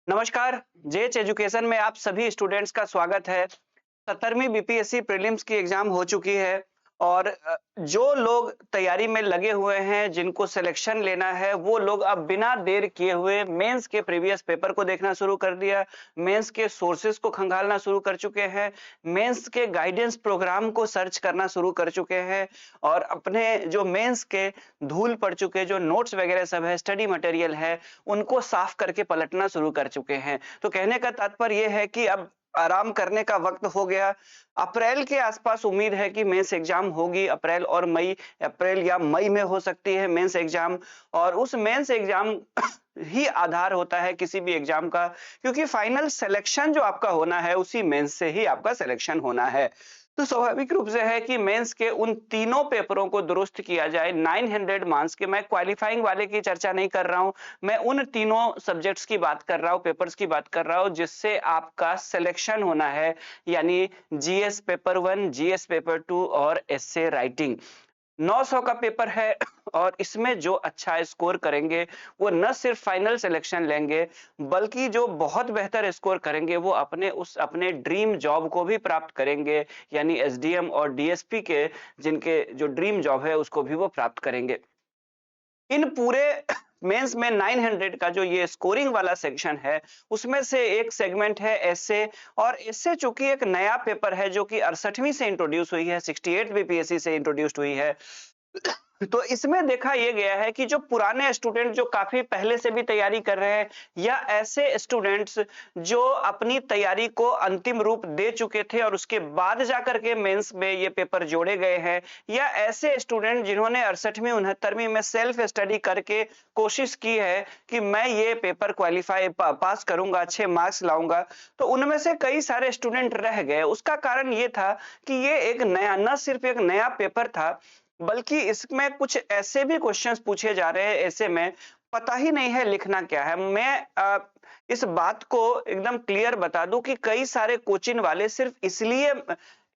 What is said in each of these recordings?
नमस्कार, JH education में आप सभी स्टूडेंट्स का स्वागत है। 17वीं बीपीएससी प्रीलिम्स की एग्जाम हो चुकी है और जो लोग तैयारी में लगे हुए हैं, जिनको सिलेक्शन लेना है, वो लोग अब बिना देर किए हुए मेंस के प्रीवियस पेपर को देखना शुरू कर दिया, मेंस के सोर्सेज को खंगालना शुरू कर चुके हैं, मेंस के गाइडेंस प्रोग्राम को सर्च करना शुरू कर चुके हैं और अपने जो मेंस के धूल पड़ चुके जो नोट्स वगैरह सब है, स्टडी मटेरियल है, उनको साफ करके पलटना शुरू कर चुके हैं। तो कहने का तात्पर्य ये है कि अब आराम करने का वक्त हो गया। अप्रैल के आसपास उम्मीद है कि मेंस एग्जाम होगी। अप्रैल या मई में हो सकती है मेंस एग्जाम और उस मेंस एग्जाम ही आधार होता है किसी भी एग्जाम का, क्योंकि फाइनल सिलेक्शन जो आपका होना है उसी मेंस से ही आपका सिलेक्शन होना है। तो स्वाभाविक रूप से है कि मेंस के उन तीनों पेपरों को दुरुस्त किया जाए। 900 मार्क्स के, मैं क्वालिफाइंग वाले की चर्चा नहीं कर रहा हूं, मैं उन तीनों सब्जेक्ट्स की बात कर रहा हूं, पेपर्स की बात कर रहा हूं जिससे आपका सिलेक्शन होना है, यानी जीएस पेपर 1, जीएस पेपर 2 और एस्से राइटिंग। 900 का पेपर है और इसमें जो अच्छा स्कोर करेंगे वो न सिर्फ फाइनल सिलेक्शन लेंगे, बल्कि जो बहुत बेहतर स्कोर करेंगे वो अपने ड्रीम जॉब को भी प्राप्त करेंगे, यानी एसडीएम और डीएसपी के जिनके जो ड्रीम जॉब है उसको भी वो प्राप्त करेंगे। इन पूरे मेंस में 900 का जो ये स्कोरिंग वाला सेक्शन है, उसमें से एक सेगमेंट है एस्से। और एस्से चूंकि एक नया पेपर है जो कि 68वीं से इंट्रोड्यूस हुई है, 68 बीपीएससी से इंट्रोड्यूस्ड हुई है, तो इसमें देखा ये गया है कि जो पुराने स्टूडेंट जो काफी पहले से भी तैयारी कर रहे हैं, या ऐसे स्टूडेंट्स जो अपनी तैयारी को अंतिम रूप दे चुके थे और उसके बाद जाकर के मेंस में ये पेपर जोड़े गए हैं, या ऐसे स्टूडेंट जिन्होंने 68वीं 69वीं में सेल्फ स्टडी करके कोशिश की है कि मैं ये पेपर पास करूंगा, अच्छे मार्क्स लाऊंगा, तो उनमें से कई सारे स्टूडेंट रह गए। उसका कारण ये था कि ये एक नया, न सिर्फ एक नया पेपर था, बल्कि इसमें कुछ ऐसे भी क्वेश्चंस पूछे जा रहे हैं ऐसे में, पता ही नहीं है लिखना क्या है। मैं इस बात को एकदम क्लियर बता दूं कि कई सारे कोचिंग वाले सिर्फ इसलिए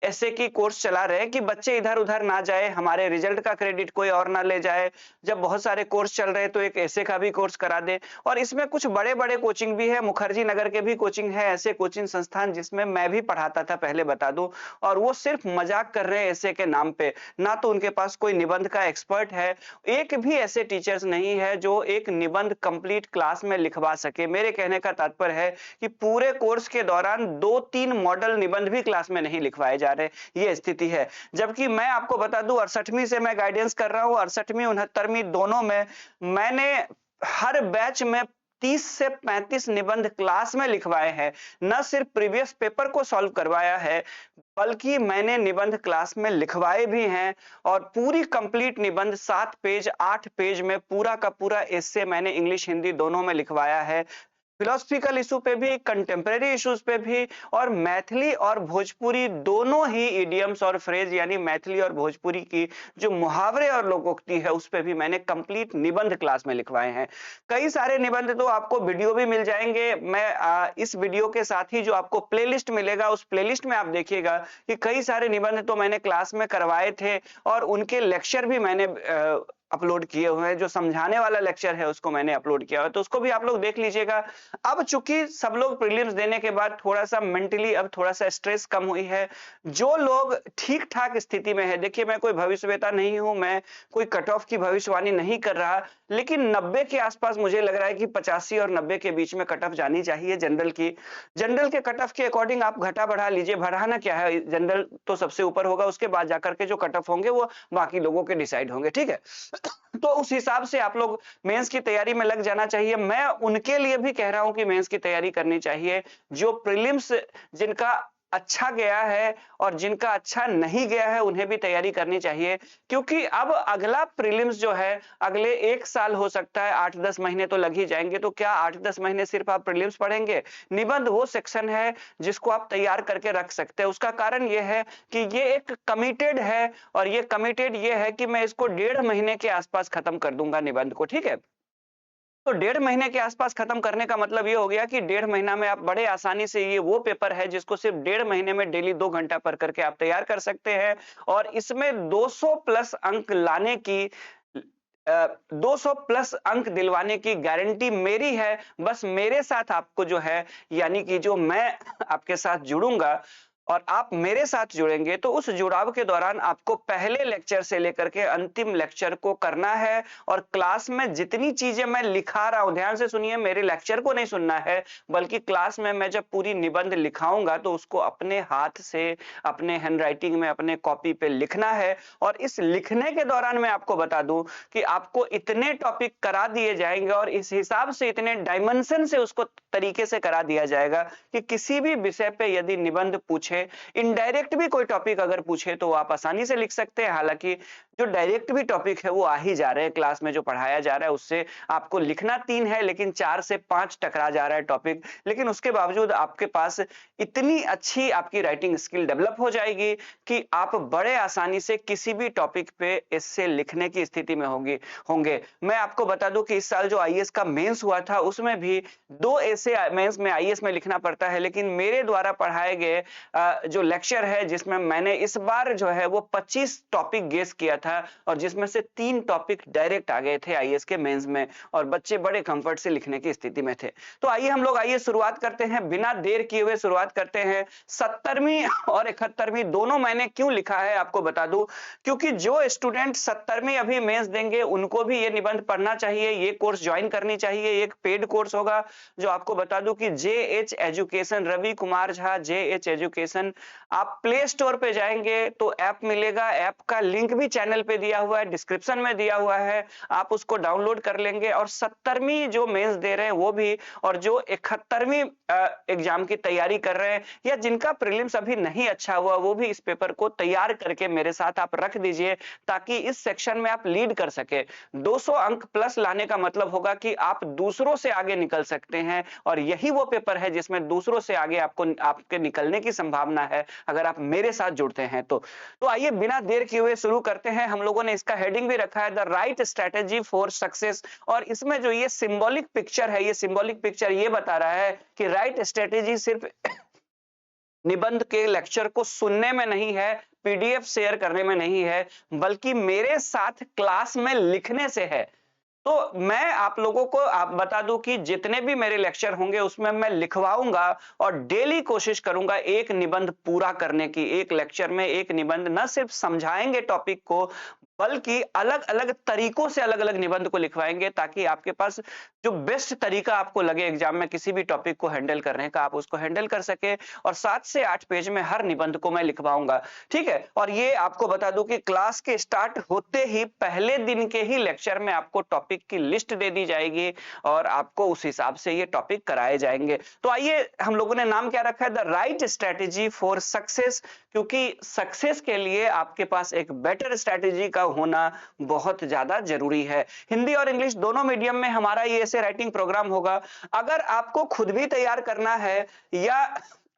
ऐसे की कोर्स चला रहे हैं कि बच्चे इधर-उधर ना जाए, हमारे रिजल्ट का क्रेडिट कोई और ना ले जाए। जब बहुत सारे कोर्स चल रहे हैं तो एक ऐसे का भी कोर्स करा दे। और इसमें कुछ बड़े-बड़े कोचिंग भी है, मुखर्जी नगर के भी कोचिंग है, ऐसे कोचिंग संस्थान जिसमें मैं भी पढ़ाता था पहले, बता दूं, और वो सिर्फ मजाक कर रहे हैं ऐसे के नाम पे। ना तो उनके पास कोई निबंध का एक्सपर्ट है, एक भी ऐसे टीचर्स नहीं है जो एक निबंध कंप्लीट क्लास में लिखवा सके। मेरे कहने का तात्पर्य है कि पूरे कोर्स के दौरान 2-3 मॉडल निबंध भी क्लास में नहीं लिखवाए जा रहे, ये स्थिति है। जबकि मैं आपको बता दूं, 68वीं से मैं गाइडेंस कर रहा हूं, 68वीं 69वीं दोनों में मैंने हर बैच में 30 से 35 निबंध क्लास में लिखवाए हैं। न सिर्फ प्रीवियस पेपर को सॉल्व करवाया है, बल्कि मैंने निबंध क्लास में लिखवाए भी हैं। और पूरी कंप्लीट निबंध 7 पेज 8 पेज में पूरा का पूरा एस्से मैंने इंग्लिश हिंदी दोनों में लिखवाया है। फिलोसफिकल इशू पे भी, कंटेम्परेरी इश्यूज पे भी, और मैथिली और भोजपुरी दोनों ही इडियम्स और फ्रेज, यानी मैथिली और भोजपुरी की जो मुहावरे और लोकोक्ति है उस पे भी मैंने कंप्लीट निबंध क्लास में लिखवाए हैं। कई सारे निबंध तो आपको वीडियो भी मिल जाएंगे। मैं इस वीडियो के साथ ही जो आपको प्लेलिस्ट मिलेगा उस प्लेलिस्ट में आप देखिएगा कि कई सारे निबंध तो मैंने क्लास में करवाए थे और उनके लेक्चर भी मैंने अपलोड किए हुए हैं। जो समझाने वाला लेक्चर है उसको मैंने अपलोड किया हुआ है, तो उसको भी आप लोग देख लीजिएगा। अब चूंकि सब लोग प्रीलिम्स देने के बाद थोड़ा सा मेंटली अब थोड़ा सा स्ट्रेस कम हुई है, जो लोग ठीक ठाक स्थिति में है, देखिए मैं कोई भविष्यवेता नहीं हूं, मैं कोई कट ऑफ की भविष्यवाणी नहीं कर रहा, लेकिन 90 के आसपास मुझे लग रहा है कि 85 और 90 के बीच में कट ऑफ जानी चाहिए जनरल की। जनरल के कट ऑफ के अकॉर्डिंग आप घटा बढ़ा लीजिए, बढ़ाना क्या है, जनरल तो सबसे ऊपर होगा, उसके बाद जाकर के जो कट ऑफ होंगे वो बाकी लोगों के डिसाइड होंगे, ठीक है। तो उस हिसाब से आप लोग मेंस की तैयारी में लग जाना चाहिए। मैं उनके लिए भी कह रहा हूं कि मेंस की तैयारी करनी चाहिए जो प्रीलिम्स जिनका अच्छा गया है और जिनका अच्छा नहीं गया है उन्हें भी तैयारी करनी चाहिए, क्योंकि अब अगला प्रीलिम्स जो है अगले 1 साल हो सकता है, 8-10 महीने तो लग ही जाएंगे। तो क्या 8-10 महीने सिर्फ आप प्रीलिम्स पढ़ेंगे? निबंध वो सेक्शन है जिसको आप तैयार करके रख सकते हैं। उसका कारण ये है कि ये एक कमिटेड है, और ये कमिटेड ये है कि मैं इसको 1.5 महीने के आसपास खत्म कर दूंगा निबंध को, ठीक है। तो 1.5 महीने के आसपास खत्म करने का मतलब ये हो गया कि 1.5 महीना में आप बड़े आसानी से, ये वो पेपर है जिसको सिर्फ 1.5 महीने में डेली 2 घंटा पढ़ करके आप तैयार कर सकते हैं। और इसमें 200 प्लस अंक लाने की 200 प्लस अंक दिलवाने की गारंटी मेरी है। बस मेरे साथ आपको जो है, यानी कि जो मैं आपके साथ जुड़ूंगा और आप मेरे साथ जुड़ेंगे, तो उस जुड़ाव के दौरान आपको पहले लेक्चर से लेकर के अंतिम लेक्चर को करना है। और क्लास में जितनी चीजें मैं लिखा रहा हूं, ध्यान से सुनिए, मेरे लेक्चर को नहीं सुनना है, बल्कि क्लास में मैं जब पूरी निबंध लिखाऊंगा तो उसको अपने हाथ से, अपने हैंडराइटिंग में, अपने कॉपी पे लिखना है। और इस लिखने के दौरान मैं आपको बता दूं कि आपको इतने टॉपिक करा दिए जाएंगे और इस हिसाब से, इतने डायमेंशन से उसको तरीके से करा दिया जाएगा कि किसी भी विषय पे यदि निबंध पूछे, इनडायरेक्ट भी कोई टॉपिक अगर पूछे तो आप आसानी से लिख सकते हैं। हालांकि जो डायरेक्ट भी टॉपिक है वो आ ही जा रहे हैं, क्लास में जो पढ़ाया जा रहा है उससे आपको लिखना 3 है, लेकिन 4 से 5 टकरा जा रहा है टॉपिक। लेकिन उसके बावजूद आपके पास इतनी अच्छी आपकी राइटिंग स्किल डेवलप हो जाएगी कि आप बड़े आसानी से किसी भी टॉपिक पे इससे लिखने की स्थिति में होंगे। मैं आपको बता दूं कि इस साल जो आईएएस का मेंस हुआ था उसमें भी 2 ऐसे मेंस में आईएएस में लिखना पड़ता है, लेकिन मेरे द्वारा पढ़ाए गए जो लेक्चर है जिसमें मैंने इस बार जो है वो 25 टॉपिक गेस किया था और जिसमें से 3 टॉपिक डायरेक्ट आ गए थे आईएएस के मेंस में और बच्चे बड़े कंफर्ट से लिखने की स्थिति में थे। तो आइए हम लोग शुरुआत करते हैं, बिना देर किए हुए शुरुआत करते हैं। 70वीं और 71वीं दोनों मैंने क्यों लिखा है आपको बता दूं, क्योंकि जो स्टूडेंट 70वीं अभी मेंस देंगे उनको भी ये निबंध पढ़ना चाहिए, ये कोर्स ज्वाइन करनी चाहिए। एक पेड कोर्स होगा जो आपको बता दूं कि JH education, Ravi Kumar Jha JH education. आप प्ले स्टोर पे जाएंगे तो ऐप मिलेगा, ऐप का लिंक भी चैनल पे दिया हुआ है, डिस्क्रिप्शन में दिया हुआ है, आप उसको डाउनलोड कर लेंगे। और 70वीं जो मेंस दे रहे हैं वो भी, और जो 71वीं एग्जाम की तैयारी कर रहे हैं या जिनका प्रीलिम्स अभी नहीं अच्छा हुआ वो भी इस पेपर को तैयार करके मेरे साथ आप रख दीजिए, ताकि इस सेक्शन में आप लीड कर सके। 200 अंक प्लस लाने का मतलब होगा कि आप दूसरों से आगे निकल सकते हैं और यही वो पेपर है जिसमें दूसरों से आगे आपके निकलने की संभावना है अगर आप मेरे साथ जुड़ते हैं तो आइए बिना देर किए हुए शुरू करते हैं। हम लोगों ने इसका हेडिंग भी रखा है the right strategy for success, और इसमें जो ये सिंबॉलिक पिक्चर है, ये सिंबॉलिक पिक्चर ये बता रहा है कि राइट स्ट्रेटेजी सिर्फ निबंध के लेक्चर को सुनने में नहीं है, पीडीएफ शेयर करने में नहीं है, बल्कि मेरे साथ क्लास में लिखने से है। तो मैं आप लोगों को आप बता दूं कि जितने भी मेरे लेक्चर होंगे उसमें मैं लिखवाऊंगा और डेली कोशिश करूंगा एक निबंध पूरा करने की। एक लेक्चर में एक निबंध, न सिर्फ समझाएंगे टॉपिक को बल्कि अलग अलग तरीकों से अलग अलग निबंध को लिखवाएंगे, ताकि आपके पास जो बेस्ट तरीका आपको लगे एग्जाम में किसी भी टॉपिक को हैंडल करने का, आप उसको हैंडल कर सके। और 7 से 8 पेज में हर निबंध को मैं लिखवाऊंगा, ठीक है। और ये आपको बता दूं कि क्लास के स्टार्ट होते ही पहले दिन के ही लेक्चर में आपको टॉपिक की लिस्ट दे दी जाएगी और आपको उस हिसाब से ये टॉपिक कराए जाएंगे। तो आइए, हम लोगों ने नाम क्या रखा है, the right strategy for success, क्योंकि सक्सेस के लिए आपके पास एक बेटर स्ट्रेटेजी का होना बहुत ज्यादा जरूरी है। हिंदी और इंग्लिश दोनों मीडियम में हमारा ये ऐसे राइटिंग प्रोग्राम होगा। अगर आपको खुद भी तैयार करना है या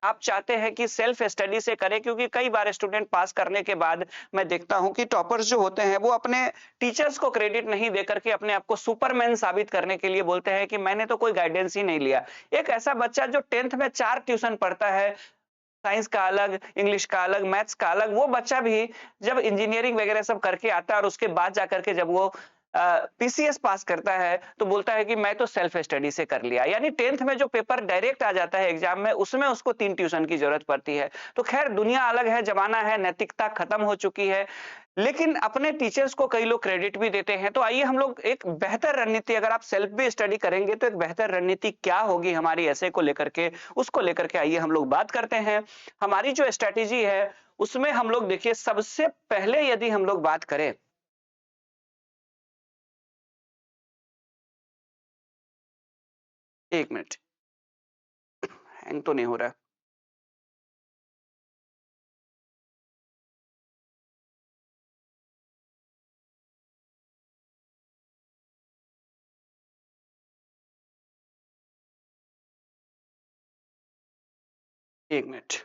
आप चाहते हैं कि सेल्फ स्टडी से करें, क्योंकि कई बार स्टूडेंट पास करने के बाद मैं देखता हूं कि टॉपर्स जो होते हैं वो अपने टीचर्स को क्रेडिट नहीं देकर के अपने आप को सुपरमैन साबित करने के लिए बोलते हैं कि मैंने तो कोई गाइडेंस ही नहीं लिया। एक ऐसा बच्चा जो 10th में 4 ट्यूशन पढ़ता है, साइंस का अलग, इंग्लिश का अलग, मैथ्स का अलग, वो बच्चा भी जब इंजीनियरिंग वगैरह सब करके आता है और उसके बाद जाकर के जब वो पीसीएस पास करता है तो बोलता है कि मैं तो सेल्फ स्टडी से कर लिया। यानी 10th में जो पेपर डायरेक्ट आ जाता है एग्जाम में, उसमें उसको 3 ट्यूशन की जरूरत पड़ती है। तो खैर, दुनिया अलग है, जमाना है, नैतिकता खत्म हो चुकी है, लेकिन अपने टीचर्स को कई लोग क्रेडिट भी देते हैं। तो आइए हम लोग एक बेहतर रणनीति, अगर आप सेल्फ भी स्टडी करेंगे तो एक बेहतर रणनीति क्या होगी हमारी ऐसे को लेकर के, उसको लेकर के आइए हम लोग बात करते हैं। हमारी जो स्ट्रेटेजी है उसमें हम लोग देखिए, सबसे पहले यदि हम लोग बात करें, एक मिनट, हैंग तो नहीं हो रहा है। एक मिनट।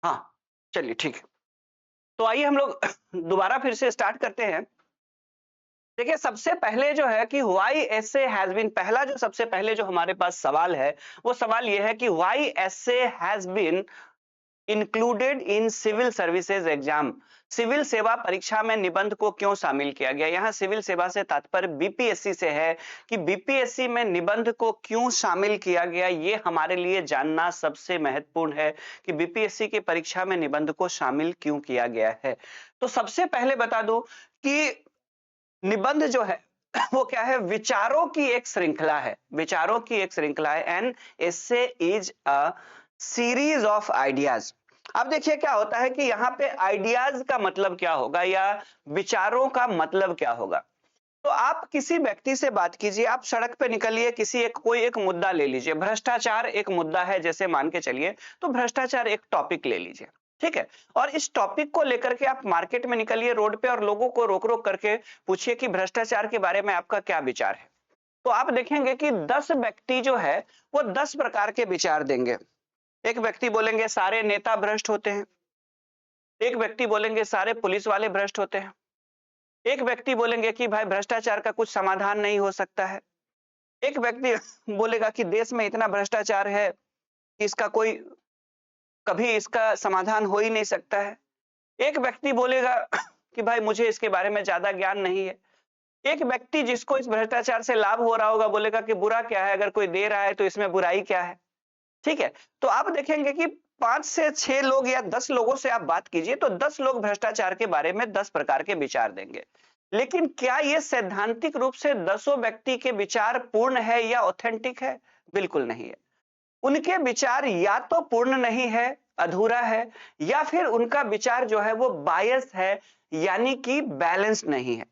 हाँ, चलिए ठीक है। तो आइए हम लोग दोबारा फिर से स्टार्ट करते हैं। देखिए सबसे पहले जो है कि व्हाई एसए हैज बीन, पहला जो सबसे पहले जो हमारे पास सवाल है, वो सवाल ये है कि why essay has been included in civil services exam. सिविल सेवा परीक्षा में निबंध को क्यों शामिल किया गया? यहाँ सिविल सेवा से तात्पर्य बीपीएससी से है कि बीपीएससी में निबंध को क्यों शामिल किया गया, ये हमारे लिए जानना सबसे महत्वपूर्ण है कि बीपीएससी की परीक्षा में निबंध को शामिल क्यों किया गया है। तो सबसे पहले बता दूं कि निबंध जो है वो क्या है? विचारों की एक श्रृंखला है, विचारों की एक श्रृंखला है। An essay is a series of ideas. अब देखिए क्या होता है कि यहाँ पे आइडियाज का मतलब क्या होगा या विचारों का मतलब क्या होगा। तो आप किसी व्यक्ति से बात कीजिए, आप सड़क पे निकलिए, किसी एक कोई एक मुद्दा ले लीजिए, भ्रष्टाचार एक मुद्दा है जैसे मान के चलिए, तो भ्रष्टाचार एक टॉपिक ले लीजिए, ठीक है। और इस टॉपिक को लेकर के आप मार्केट में निकलिए, रोड पे, और लोगों को रोक रोक करके पूछिए कि भ्रष्टाचार के बारे में आपका क्या विचार है। तो आप देखेंगे कि 10 व्यक्ति जो है वो 10 प्रकार के विचार देंगे। एक व्यक्ति बोलेंगे सारे नेता भ्रष्ट होते हैं, एक व्यक्ति बोलेंगे सारे पुलिस वाले भ्रष्ट होते हैं, एक व्यक्ति बोलेंगे कि भाई भ्रष्टाचार का कुछ समाधान नहीं हो सकता है, एक व्यक्ति बोलेगा कि देश में इतना भ्रष्टाचार है कि इसका कोई कभी इसका समाधान हो ही नहीं सकता है। एक व्यक्ति बोलेगा कि भाई मुझे इसके बारे में ज्यादा ज्ञान नहीं है। एक व्यक्ति जिसको इस भ्रष्टाचार से लाभ हो रहा होगा बोलेगा कि बुरा क्या है, अगर कोई दे रहा है तो इसमें बुराई क्या है। ठीक है। तो आप देखेंगे कि 5 से 6 लोग या 10 लोगों से आप बात कीजिए तो 10 लोग भ्रष्टाचार के बारे में 10 प्रकार के विचार देंगे। लेकिन क्या ये सैद्धांतिक रूप से 10 व्यक्ति के विचार पूर्ण है या ऑथेंटिक है? बिल्कुल नहीं है। उनके विचार या तो पूर्ण नहीं है, अधूरा है, या फिर उनका विचार जो है वो बायस है, यानी कि बैलेंस नहीं है।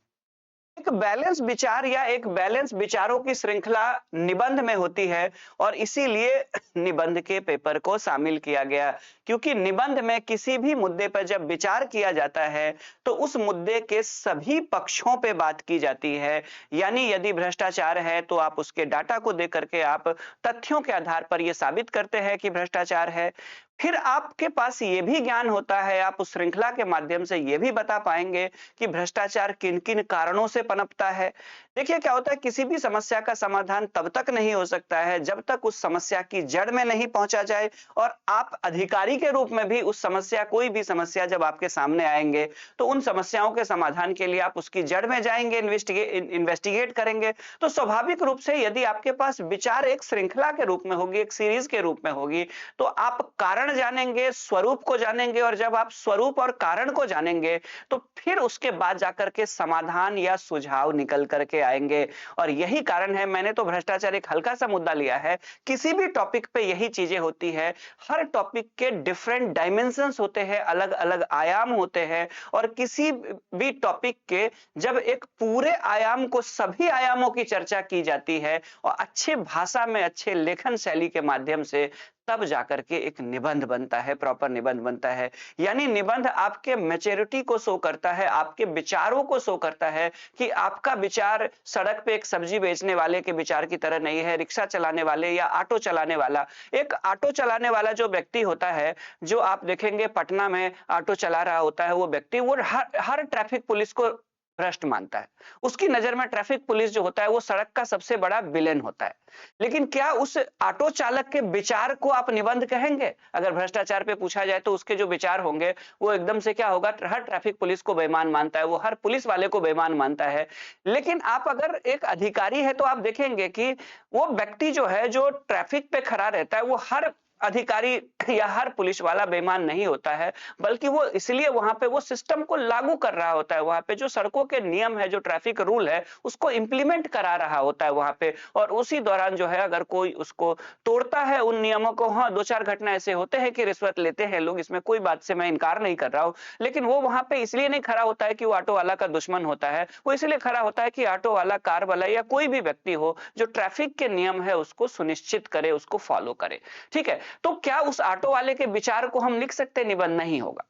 एक बैलेंस विचार या एक बैलेंस विचारों की श्रृंखला निबंध में होती है, और इसीलिए निबंध के पेपर को शामिल किया गया, क्योंकि निबंध में किसी भी मुद्दे पर जब विचार किया जाता है तो उस मुद्दे के सभी पक्षों पे बात की जाती है। यानी यदि भ्रष्टाचार है तो आप उसके डाटा को देख करके आप तथ्यों के आधार पर यह साबित करते हैं कि भ्रष्टाचार है। फिर आपके पास ये भी ज्ञान होता है, आप उस श्रृंखला के माध्यम से ये भी बता पाएंगे कि भ्रष्टाचार किन किन कारणों से पनपता है। देखिए क्या होता है, किसी भी समस्या का समाधान तब तक नहीं हो सकता है जब तक उस समस्या की जड़ में नहीं पहुंचा जाए, और आप अधिकारी के रूप में भी उस समस्या, कोई भी समस्या जब आपके सामने आएंगे तो उन समस्याओं के समाधान के लिए आप उसकी जड़ में जाएंगे, इन्वेस्टिगेट करेंगे। तो स्वाभाविक रूप से यदि आपके पास विचार एक श्रृंखला के रूप में होगी, एक सीरीज के रूप में होगी, तो आप कारण जानेंगे, स्वरूप को जानेंगे, और जब आप स्वरूप और कारण को जानेंगे तो फिर उसके बाद जाकर के समाधान या सुझाव निकल करके आएंगे। और यही कारण है, मैंने तो भ्रष्टाचार एक हल्का सा मुद्दा लिया है, किसी भी टॉपिक पे यही चीजें होती है। हर टॉपिक के डिफरेंट डायमेंशंस होते हैं, अलग अलग आयाम होते हैं, और किसी भी टॉपिक के जब एक पूरे आयाम को, सभी आयामों की चर्चा की जाती है और अच्छे भाषा में, अच्छे लेखन शैली के माध्यम से, तब जाकर के एक निबंध बनता है, प्रॉपर निबंध बनता है। यानी निबंध आपके मैच्योरिटी को शो करता है, आपके विचारों को शो करता है कि आपका विचार सड़क पे एक सब्जी बेचने वाले के विचार की तरह नहीं है, रिक्शा चलाने वाले या ऑटो चलाने वाला। एक ऑटो चलाने वाला जो व्यक्ति होता है, जो आप देखेंगे पटना में ऑटो चला रहा होता है, वो व्यक्ति वो हर ट्रैफिक पुलिस को भ्रष्ट मानता है। उसकी नजर में ट्रैफिक पुलिस जो होता है वो सड़क का सबसे बड़ा विलेन होता है। लेकिन क्या उस ऑटो चालक के विचार को आप निबंध कहेंगे? अगर भ्रष्टाचार पे पूछा जाए तो उसके जो विचार होंगे वो एकदम से क्या होगा, हर ट्रैफिक पुलिस को बेईमान मानता है, वो हर पुलिस वाले को बेईमान मानता है। लेकिन आप अगर एक अधिकारी है तो आप देखेंगे कि वो व्यक्ति जो है, जो ट्रैफिक पे खड़ा रहता है, वो हर अधिकारी या हर पुलिस वाला बेईमान नहीं होता है, बल्कि वो इसलिए वहां पे वो सिस्टम को लागू कर रहा होता है, वहां पे जो सड़कों के नियम है, जो ट्रैफिक रूल है, उसको इंप्लीमेंट करा रहा होता है वहां पे। और उसी दौरान जो है अगर कोई उसको तोड़ता है उन नियमों को, हाँ 2-4 घटना ऐसे होते हैं कि रिश्वत लेते हैं लोग, इसमें कोई बात से मैं इनकार नहीं कर रहा हूं, लेकिन वो वहां पे इसलिए नहीं खड़ा होता है कि वो ऑटो वाला का दुश्मन होता है, वो इसलिए खड़ा होता है कि ऑटो वाला, कार वाला या कोई भी व्यक्ति हो जो ट्रैफिक के नियम है उसको सुनिश्चित करे, उसको फॉलो करे। ठीक है। तो क्या उस ऑटो वाले के विचार को हम लिख सकते? निबंध नहीं होगा।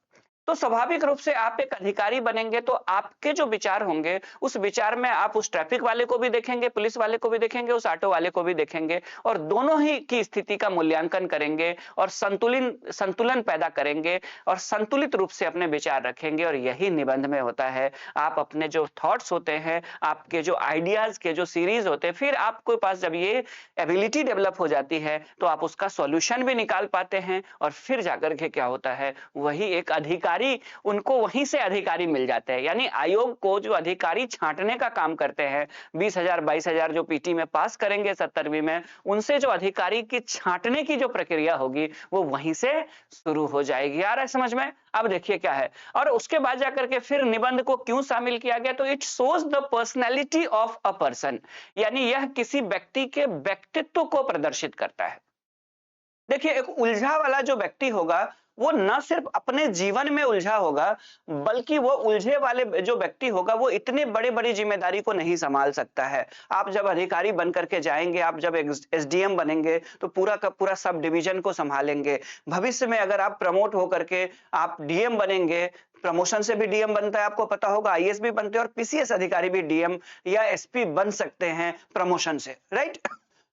तो स्वाभाविक रूप से आप एक अधिकारी बनेंगे तो आपके जो विचार होंगे उस विचार में आप उस ट्रैफिक वाले को भी देखेंगे, पुलिस वाले को भी देखेंगे, उस ऑटो वाले को भी देखेंगे और दोनों ही की स्थिति का मूल्यांकन करेंगे और संतुलन संतुलन पैदा करेंगे और संतुलित रूप से अपने विचार रखेंगे। और यही निबंध में होता है। आप अपने जो थॉट्स होते हैं, आपके जो आइडियाज के जो सीरीज होते हैं, फिर आपके पास जब ये एबिलिटी डेवलप हो जाती है तो आप उसका सॉल्यूशन भी निकाल पाते हैं और फिर जाकर के क्या होता है, वही एक अधिकारी, उनको वहीं से अधिकारी मिल जाते हैं। यानी आयोग को जो अधिकारी छांटने का काम करते हैं, 20,000 22,000 जो पीटी में पास करेंगे 70वीं में, उनसे जो अधिकारी की छांटने की जो प्रक्रिया होगी वो वहीं से शुरू हो जाएगी। आ रहा है समझ में? अब देखिए क्या है, और उसके बाद जाकर के फिर निबंध को क्यों शामिल किया गया, तो it shows the personality of a person, यानी यह किसी व्यक्ति के व्यक्तित्व को प्रदर्शित करता है। देखिए, एक उलझा वाला जो व्यक्ति होगा वो न सिर्फ अपने जीवन में उलझा होगा, बल्कि वो उलझे वाले जो व्यक्ति होगा वो इतने बड़े बड़ी जिम्मेदारी को नहीं संभाल सकता है। आप जब अधिकारी बन करके जाएंगे, आप जब एसडीएम बनेंगे तो पूरा का पूरा सब डिवीजन को संभालेंगे। भविष्य में अगर आप प्रमोट होकर के आप डीएम बनेंगे, प्रमोशन से भी डीएम बनता है, आपको पता होगा, आईएएस भी बनते हैं और पीसीएस अधिकारी भी डीएम या एसपी बन सकते हैं प्रमोशन से, राइट?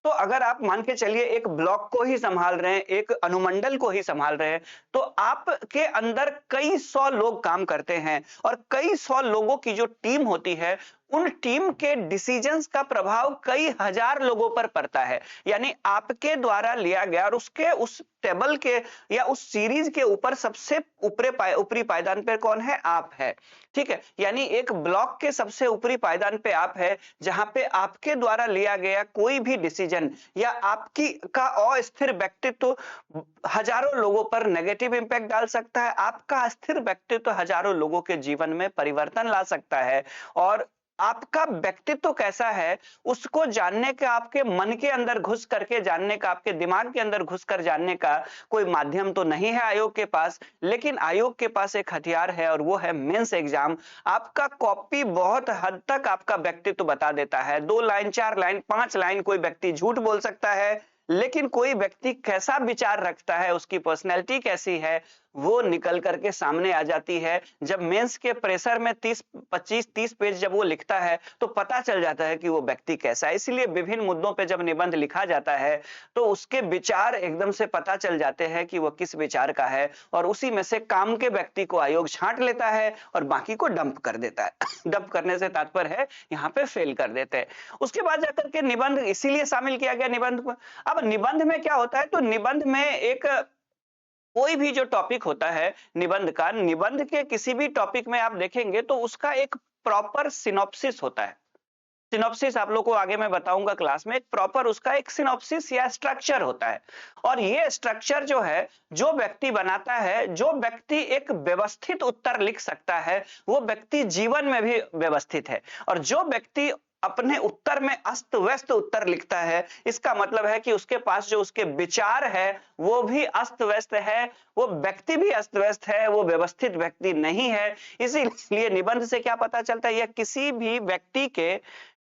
तो अगर आप मान के चलिए एक ब्लॉक को ही संभाल रहे हैं, एक अनुमंडल को ही संभाल रहे हैं, तो आपके अंदर कई सौ लोग काम करते हैं और कई सौ लोगों की जो टीम होती है, उन टीम के डिसीजंस का प्रभाव कई हजार लोगों पर पड़ता है। यानी आपके द्वारा लिया गया और उसके उस टेबल के या उस सीरीज के ऊपर सबसे ऊपरी पायदान पर कौन है? आप है। ठीक है, यानी एक ब्लॉक के सबसे ऊपरी पायदान पे आप है, जहां पे आपके द्वारा लिया गया कोई भी डिसीजन या आपकी का अस्थिर व्यक्तित्व हजारों लोगों पर नेगेटिव इंपैक्ट डाल सकता है। आपका अस्थिर व्यक्तित्व हजारों लोगों के जीवन में परिवर्तन ला सकता है। और आपका व्यक्तित्व कैसा है उसको जानने का, आपके मन के अंदर घुस करके जानने का, आपके दिमाग के अंदर घुस कर जानने का कोई माध्यम तो नहीं है आयोग के पास, लेकिन आयोग के पास एक हथियार है और वो है मेंस एग्जाम। आपका कॉपी बहुत हद तक आपका व्यक्तित्व बता देता है। 2 लाइन, 4 लाइन, 5 लाइन कोई व्यक्ति झूठ बोल सकता है, लेकिन कोई व्यक्ति कैसा विचार रखता है, उसकी पर्सनैलिटी कैसी है, वो निकल करके सामने आ जाती है। जब मेंस के प्रेशर में 25-30 पेज जब वो लिखता है तो पता चल जाता है कि वो व्यक्ति कैसा है। इसलिए विभिन्न मुद्दों पे जब निबंध लिखा जाता है तो उसके विचार एकदम से पता चल जाते हैं कि वो किस विचार का है, और उसी में से काम के व्यक्ति को आयोग छांट लेता है और बाकी को डंप कर देता है। डंप करने से तात्पर्य है यहाँ पे फेल कर देते हैं। उसके बाद जाकर के निबंध इसीलिए शामिल किया गया निबंध को। अब निबंध में क्या होता है, तो निबंध में एक कोई भी जो टॉपिक होता है निबंध का, निबंध के किसी भी टॉपिक में आप देखेंगे तो उसका एक प्रॉपर सिनॉप्सिस होता है। सिनॉप्सिस आप लोग को आगे मैं बताऊंगा क्लास में। एक प्रॉपर उसका एक सिनॉप्सिस या स्ट्रक्चर होता है, और ये स्ट्रक्चर जो है, जो व्यक्ति बनाता है, जो व्यक्ति एक व्यवस्थित उत्तर लिख सकता है, वो व्यक्ति जीवन में भी व्यवस्थित है। और जो व्यक्ति अपने उत्तर में अस्त व्यस्त उत्तर लिखता है, इसका मतलब है कि उसके पास जो उसके विचार है वो भी अस्त व्यस्त है, वो व्यक्ति भी अस्त व्यस्त है, वो व्यवस्थित व्यक्ति नहीं है। इसीलिए निबंध से क्या पता चलता है, यह किसी भी व्यक्ति के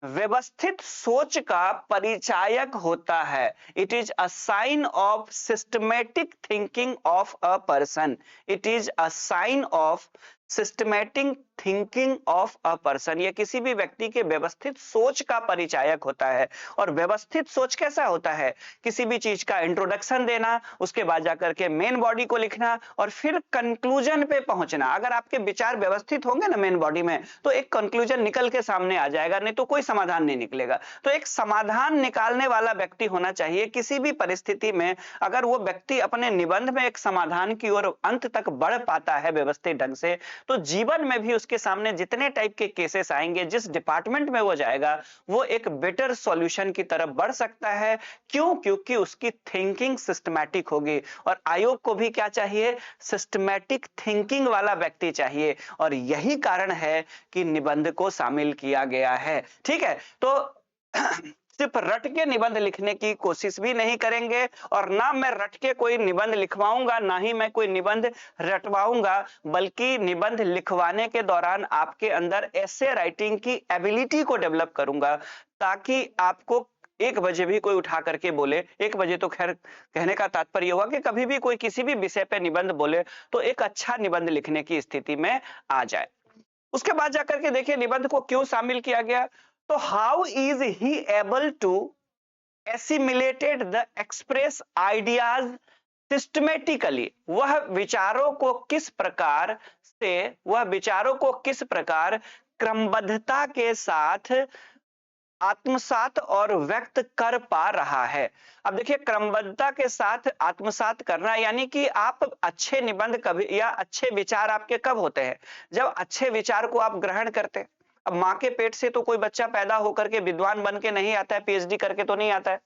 व्यवस्थित सोच का परिचायक होता है। It is a sign of systematic thinking of a person. It is a sign of systematic thinking of a person. यह किसी भी व्यक्ति के व्यवस्थित सोच का परिचायक होता है। और व्यवस्थित सोच कैसा होता है, किसी भी चीज का इंट्रोडक्शन देना, उसके बाद जाकर के मेन बॉडी को लिखना और फिर कंक्लूजन पे पहुंचना। अगर आपके विचार व्यवस्थित होंगे ना मेन बॉडी में, तो एक कंक्लूजन निकल के सामने आ जाएगा, नहीं तो कोई समाधान नहीं निकलेगा। तो एक समाधान निकालने वाला व्यक्ति होना चाहिए किसी भी परिस्थिति में। अगर वो व्यक्ति अपने निबंध में एक समाधान की ओर अंत तक बढ़ पाता है व्यवस्थित ढंग से, तो जीवन में भी उसके सामने जितने टाइप के केसेस आएंगे, जिस डिपार्टमेंट में वो जाएगा, वो एक बेटर सॉल्यूशन की तरफ बढ़ सकता है। क्यों? क्योंकि उसकी थिंकिंग सिस्टमैटिक होगी। और आयोग को भी क्या चाहिए? सिस्टमैटिक थिंकिंग वाला व्यक्ति चाहिए। और यही कारण है कि निबंध को शामिल किया गया है। ठीक है, तो सिर्फ रट के निबंध लिखने की कोशिश भी नहीं करेंगे, और ना मैं रट के कोई निबंध लिखवाऊंगा, ना ही मैं कोई निबंध रटवाऊंगा, बल्कि निबंध लिखवाने के दौरान आपके अंदर ऐसे राइटिंग की एबिलिटी को डेवलप करूंगा ताकि आपको 1 बजे भी कोई उठा करके बोले, 1 बजे तो खैर कहने का तात्पर्य हुआ कि कभी भी कोई किसी भी विषय पे निबंध बोले तो एक अच्छा निबंध लिखने की स्थिति में आ जाए। उसके बाद जाकर के देखिए निबंध को क्यों शामिल किया गया, तो how is he able to assimilated the express ideas systematically, वह विचारों को किस प्रकार क्रमबद्धता के साथ आत्मसात और व्यक्त कर पा रहा है। अब देखिए क्रमबद्धता के साथ आत्मसात करना यानी कि आप अच्छे निबंध कभी या अच्छे विचार आपके कब होते हैं, जब अच्छे विचार को आप ग्रहण करते हैं। अब माँ के पेट से तो कोई बच्चा पैदा होकर के विद्वान बन के नहीं आता है, पीएचडी करके तो नहीं आता है।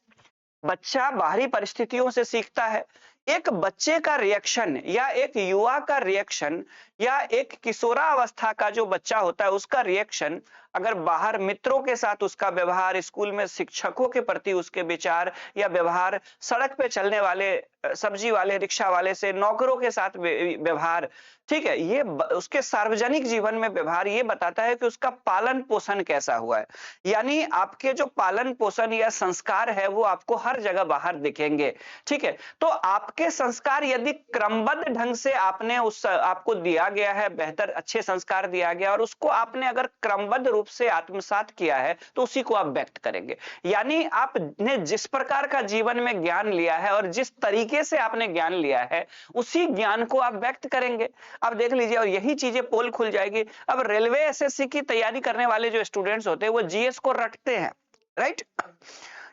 बच्चा बाहरी परिस्थितियों से सीखता है। एक बच्चे का रिएक्शन या एक युवा का रिएक्शन या एक किशोरावस्था का जो बच्चा होता है उसका रिएक्शन, अगर बाहर मित्रों के साथ उसका व्यवहार, स्कूल में शिक्षकों के प्रति उसके विचार या व्यवहार, सड़क पे चलने वाले सब्जी वाले, रिक्शा वाले से, नौकरों के साथ व्यवहार, ठीक है, ये उसके सार्वजनिक जीवन में व्यवहार ये बताता है कि उसका पालन पोषण कैसा हुआ है। यानी आपके जो पालन पोषण या संस्कार है वो आपको हर जगह बाहर दिखेंगे। ठीक है, तो आपके संस्कार यदि क्रमबद्ध ढंग से आपको दिया गया है, बेहतर अच्छे संस्कार दिया गया और उसको आपने अगर क्रमबद्ध रूप से आत्मसात किया है तो उसी को आप व्यक्त करेंगे। यानी आपने जिस प्रकार का जीवन में ज्ञान लिया है और जिस तरीके से आपने ज्ञान लिया है उसी ज्ञान को आप व्यक्त करेंगे। अब देख लीजिए, और यही चीजें पोल खुल जाएगी। अब रेलवे एसएससी की तैयारी करने वाले जो स्टूडेंट्स होते हैं वो जीएस को रटते हैं, राइट।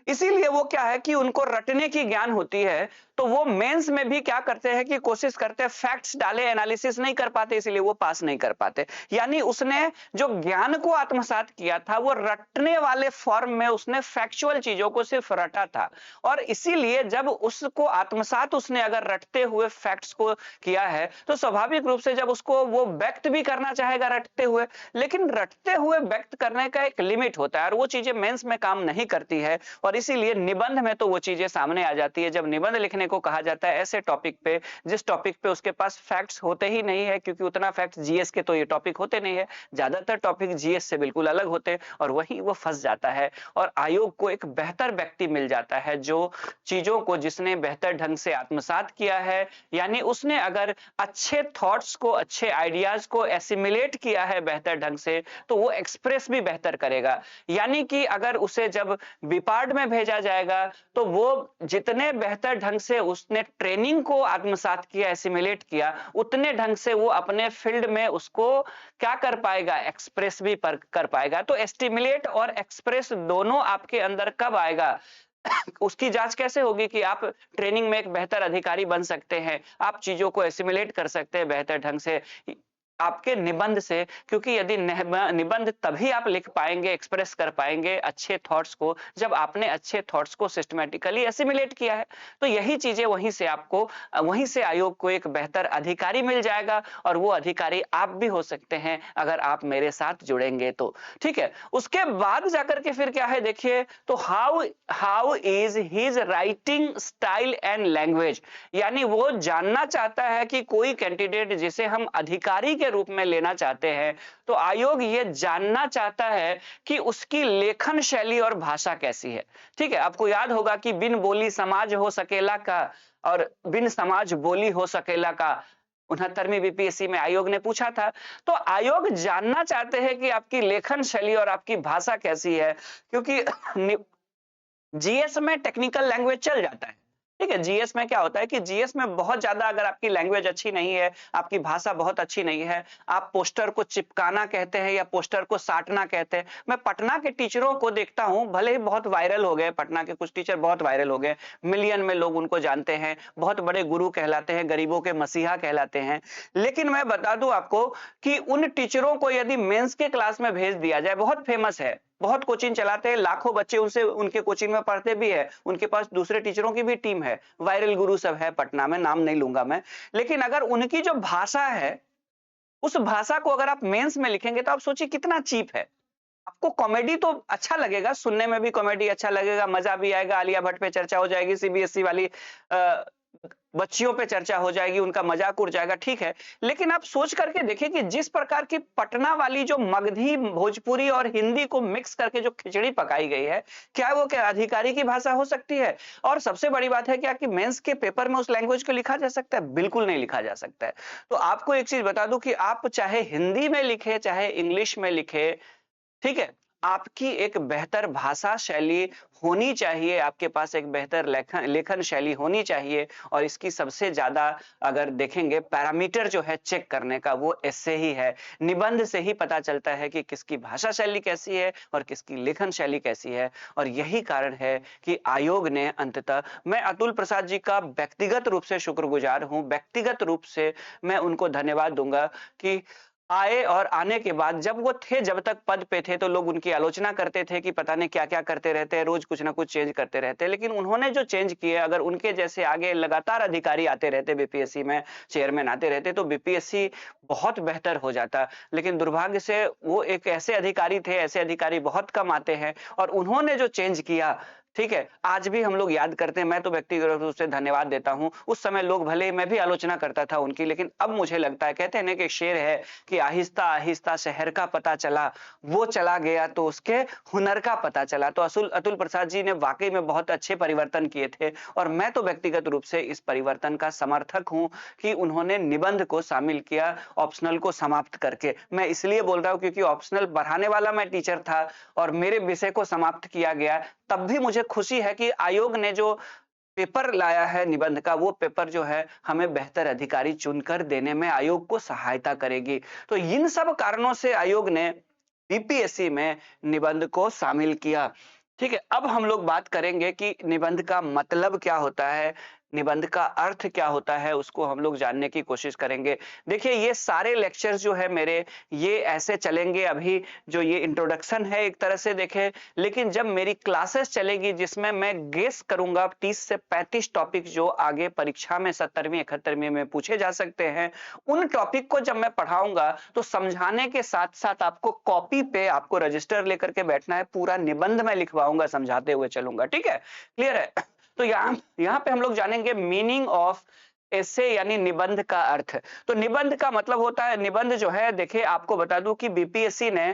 इसीलिए वो क्या है कि उनको रटने की ज्ञान होती है, तो वो मेंस में भी क्या करते हैं कि कोशिश करते हैं, फैक्ट्स डाले, एनालिसिस नहीं कर पाते, इसीलिए वो पास नहीं कर पाते। यानी उसने जो ज्ञान को आत्मसात किया था वो रटने वाले फॉर्म में उसने फैक्चुअल चीजों को सिर्फ रटा था, और इसीलिए जब उसको आत्मसात उसने अगर रटते हुए फैक्ट्स को किया है तो स्वाभाविक रूप से जब उसको वो व्यक्त भी करना चाहेगा रटते हुए, लेकिन रटते हुए व्यक्त करने का एक लिमिट होता है और वो चीजें मेंस में काम नहीं करती है, और इसीलिए निबंध में तो वो चीजें सामने आ जाती है। जब निबंध लिखने को कहा जाता है ऐसे टॉपिक पे जिस टॉपिक पे उसके पास फैक्ट्स होते ही नहीं है, क्योंकि उतना फैक्ट्स जीएस के तो ये टॉपिक होते नहीं है, ज्यादातर टॉपिक जीएस से बिल्कुल अलग होते हैं, और वही वो फंस जाता है और आयोग को एक बेहतर व्यक्ति मिल जाता है जो चीजों को, जिसने बेहतर ढंग से आत्मसात किया है, यानी उसने अगर अच्छे थॉट्स को, अच्छे आइडियाज को एसिमिलेट किया है बेहतर ढंग से, तो वो एक्सप्रेस भी बेहतर करेगा। यानी कि अगर उसे जब विपार्ड में भेजा जाएगा तो वो जितने बेहतर ढंग से उसने ट्रेनिंग को आत्मसात किया, एसिमिलेट किया, उतने ढंग से वो अपने फील्ड में उसको क्या कर पाएगा, एक्सप्रेस भी कर पाएगा। तो एस्टिमुलेट और एक्सप्रेस दोनों आपके अंदर कब आएगा, उसकी जांच कैसे होगी कि आप ट्रेनिंग में एक बेहतर अधिकारी बन सकते हैं, आप चीजों को एसिमिलेट कर सकते हैं बेहतर ढंग से आपके निबंध से, क्योंकि यदि निबंध तभी आप लिख पाएंगे, एक्सप्रेस कर पाएंगे अच्छे थॉट्स को, जब आपने अच्छे थॉट्स को सिस्टमैटिकली एसिमिलेट किया है। तो यही चीजें वहीं से आयोग को एक बेहतर अधिकारी मिल जाएगा, और वो अधिकारी आप भी हो सकते हैं अगर आप मेरे साथ जुड़ेंगे तो। ठीक है, उसके बाद जाकर के फिर क्या है देखिए, तो how is his writing style and language, यानी वो जानना चाहता है कि कोई कैंडिडेट जिसे हम अधिकारी के रूप में लेना चाहते हैं, तो आयोग ये जानना चाहता है कि उसकी लेखन शैली और भाषा कैसी है। ठीक है, आपको याद होगा कि बिन बोली समाज हो सकेला का और बिन समाज बोली हो सकेला का 69वीं बीपीएससी में आयोग ने पूछा था। तो आयोग जानना चाहते हैं कि आपकी लेखन शैली और आपकी भाषा कैसी है, क्योंकि जीएस में टेक्निकल लैंग्वेज चल जाता है। ठीक है, जीएस में क्या होता है कि जीएस में बहुत ज्यादा अगर आपकी लैंग्वेज अच्छी नहीं है, आपकी भाषा बहुत अच्छी नहीं है, आप पोस्टर को चिपकाना कहते हैं या पोस्टर को साटना कहते हैं। मैं पटना के टीचरों को देखता हूं, भले ही बहुत वायरल हो गए, पटना के कुछ टीचर बहुत वायरल हो गए, मिलियन में लोग उनको जानते हैं, बहुत बड़े गुरु कहलाते हैं, गरीबों के मसीहा कहलाते हैं, लेकिन मैं बता दूं आपको कि उन टीचरों को यदि मेंस के क्लास में भेज दिया जाए, बहुत फेमस है, बहुत कोचिंग चलाते हैं, लाखों बच्चे उनके कोचिंग में पढ़ते भी है, उनके पास दूसरे टीचरों की भी टीम है, वायरल गुरु सब है पटना में, नाम नहीं लूंगा मैं, लेकिन अगर उनकी जो भाषा है उस भाषा को अगर आप मेंस में लिखेंगे तो आप सोचिए कितना चीप है। आपको कॉमेडी तो अच्छा लगेगा, सुनने में भी कॉमेडी अच्छा लगेगा, मजा भी आएगा, आलिया भट्ट पे चर्चा हो जाएगी, सीबीएसई वाली बच्चियों पे चर्चा हो जाएगी, उनका मजाक उड़ जाएगा, ठीक है। लेकिन आप सोच करके देखिए कि जिस प्रकार की पटना वाली जो मगधी, भोजपुरी और हिंदी को मिक्स करके जो खिचड़ी पकाई गई है, क्या वो क्या अधिकारी की भाषा हो सकती है? और सबसे बड़ी बात है क्या कि मेंस के पेपर में उस लैंग्वेज को लिखा जा सकता है? बिल्कुल नहीं लिखा जा सकता है। तो आपको एक चीज बता दूं कि आप चाहे हिंदी में लिखे, चाहे इंग्लिश में लिखे, ठीक है, आपकी एक बेहतर भाषा शैली होनी चाहिए, आपके पास एक बेहतर लेखन लेखन शैली होनी चाहिए। और इसकी सबसे ज्यादा अगर देखेंगे पैरामीटर जो है चेक करने का, वो इससे ही है, निबंध से ही पता चलता है कि किसकी भाषा शैली कैसी है और किसकी लेखन शैली कैसी है। और यही कारण है कि आयोग ने अंततः, मैं अतुल प्रसाद जी का व्यक्तिगत रूप से शुक्रगुजार हूं, व्यक्तिगत रूप से मैं उनको धन्यवाद दूंगा कि आए, और आने के बाद जब वो थे, जब तक पद पे थे, तो लोग उनकी आलोचना करते थे कि पता नहीं क्या क्या करते रहते हैं, रोज कुछ ना कुछ चेंज करते रहते हैं। लेकिन उन्होंने जो चेंज किए, अगर उनके जैसे आगे लगातार अधिकारी आते रहते, बीपीएससी में चेयरमैन आते रहते, तो बीपीएससी बहुत बेहतर हो जाता। लेकिन दुर्भाग्य से वो एक ऐसे अधिकारी थे, ऐसे अधिकारी बहुत कम आते हैं, और उन्होंने जो चेंज किया, ठीक है, आज भी हम लोग याद करते हैं। मैं तो व्यक्तिगत रूप से धन्यवाद देता हूं। उस समय लोग, भले मैं भी आलोचना करता था उनकी, लेकिन अब मुझे लगता है, कहते हैं ना कि शेर है कि आहिस्ता आहिस्ता शहर का पता चला, वो चला गया तो उसके हुनर का पता चला। तो अतुल प्रसाद जी ने वाकई में बहुत अच्छे परिवर्तन किए थे, और मैं तो व्यक्तिगत रूप से इस परिवर्तन का समर्थक हूं कि उन्होंने निबंध को शामिल किया, ऑप्शनल को समाप्त करके। मैं इसलिए बोल रहा हूं क्योंकि ऑप्शनल बढ़ाने वाला मैं टीचर था और मेरे विषय को समाप्त किया गया। तब भी मुझे खुशी है कि आयोग ने जो पेपर लाया है निबंध का, वो पेपर जो है हमें बेहतर अधिकारी चुनकर देने में आयोग को सहायता करेगी। तो इन सब कारणों से आयोग ने बीपीएससी में निबंध को शामिल किया। ठीक है, अब हम लोग बात करेंगे कि निबंध का मतलब क्या होता है, निबंध का अर्थ क्या होता है, उसको हम लोग जानने की कोशिश करेंगे। देखिए, ये सारे लेक्चर्स जो है मेरे, ये ऐसे चलेंगे। अभी जो ये इंट्रोडक्शन है एक तरह से देखें, लेकिन जब मेरी क्लासेस चलेगी जिसमें मैं गेस करूंगा 30 से 35 टॉपिक जो आगे परीक्षा में 70वीं 71वीं में पूछे जा सकते हैं, उन टॉपिक को जब मैं पढ़ाऊंगा तो समझाने के साथ साथ आपको कॉपी पे आपको रजिस्टर लेकर के बैठना है, पूरा निबंध में लिखवाऊंगा, समझाते हुए चलूंगा। ठीक है, क्लियर है? तो यहाँ पे हम लोग जानेंगे मीनिंग ऑफ एसे, यानी निबंध का अर्थ। तो निबंध का मतलब होता है, निबंध जो है, देखिए आपको बता दूं कि बीपीएससी ने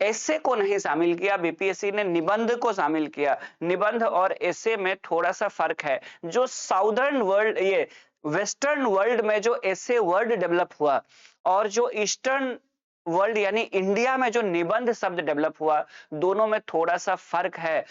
एसे को नहीं शामिल किया, बीपीएससी ने निबंध को शामिल किया। निबंध और एसे में थोड़ा सा फर्क है। जो साउदर्न वर्ल्ड, ये वेस्टर्न वर्ल्ड में जो एसे वर्ड डेवलप हुआ, और जो ईस्टर्न वर्ल्ड यानी इंडिया में जो निबंध शब्द डेवलप हुआ, दोनों में थोड़ा सा फर्क है।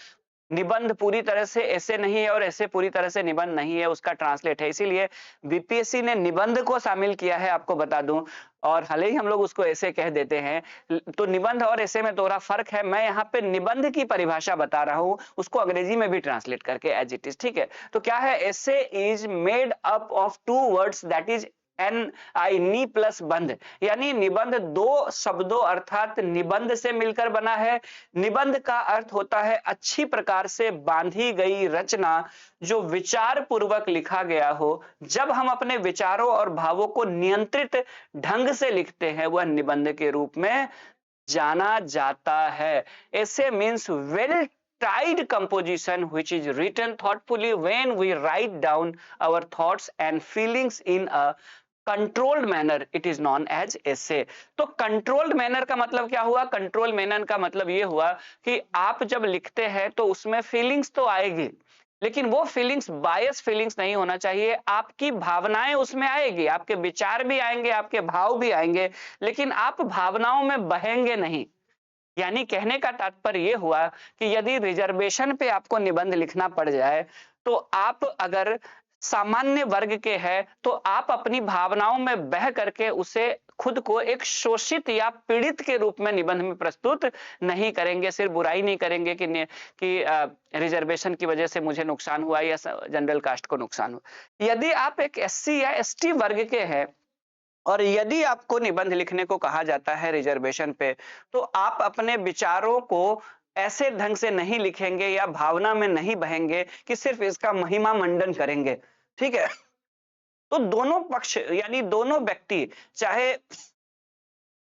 निबंध पूरी तरह से ऐसे नहीं है और ऐसे पूरी तरह से निबंध नहीं है, उसका ट्रांसलेट है। इसीलिए बीपीएससी ने निबंध को शामिल किया है, आपको बता दूं, और भले ही हम लोग उसको ऐसे कह देते हैं। तो निबंध और ऐसे में थोड़ा फर्क है। मैं यहाँ पे निबंध की परिभाषा बता रहा हूं, उसको अंग्रेजी में भी ट्रांसलेट करके एज इट इज। ठीक है, तो क्या है, essay is made up of two words, that is N I नी प्लस बंध, यानी निबंध दो शब्दों अर्थात निबंध से मिलकर बना है। निबंध का अर्थ होता है अच्छी प्रकार से बांधी गई रचना, जो विचार पूर्वक लिखा गया हो। जब हम अपने विचारों और भावों को नियंत्रित ढंग से लिखते हैं, वह निबंध के रूप में जाना जाता है। ऐसे means well tied composition which is written thoughtfully when we write down our thoughts and feelings in a controlled manner, it is known as essay. तो कंट्रोल्ड मैनर का मतलब क्या हुआ? कंट्रोल मैनर का मतलब ये हुआ कि आप जब लिखते हैं तो उसमें फीलिंग्स तो आएगी, लेकिन वो फीलिंग्स बायस फीलिंग्स नहीं होना चाहिए। आपकी भावनाएं उसमें आएगी, आपके विचार भी आएंगे, आपके भाव भी आएंगे, लेकिन आप भावनाओं में बहेंगे नहीं। यानी कहने का तात्पर्य यह हुआ कि यदि रिजर्वेशन पे आपको निबंध लिखना पड़ जाए, तो आप अगर सामान्य वर्ग के हैं, तो आप अपनी भावनाओं में बह करके उसे खुद को एक शोषित या पीड़ित के रूप में निबंध में प्रस्तुत नहीं करेंगे। सिर्फ बुराई नहीं करेंगे कि रिजर्वेशन की वजह से मुझे नुकसान हुआ या जनरल कास्ट को नुकसान हुआ। यदि आप एक एससी या एसटी वर्ग के हैं और यदि आपको निबंध लिखने को कहा जाता है रिजर्वेशन पे, तो आप अपने विचारों को ऐसे ढंग से नहीं लिखेंगे या भावना में नहीं बहेंगे कि सिर्फ इसका महिमा मंडन करेंगे। ठीक है, तो दोनों पक्ष यानी दोनों व्यक्ति, चाहे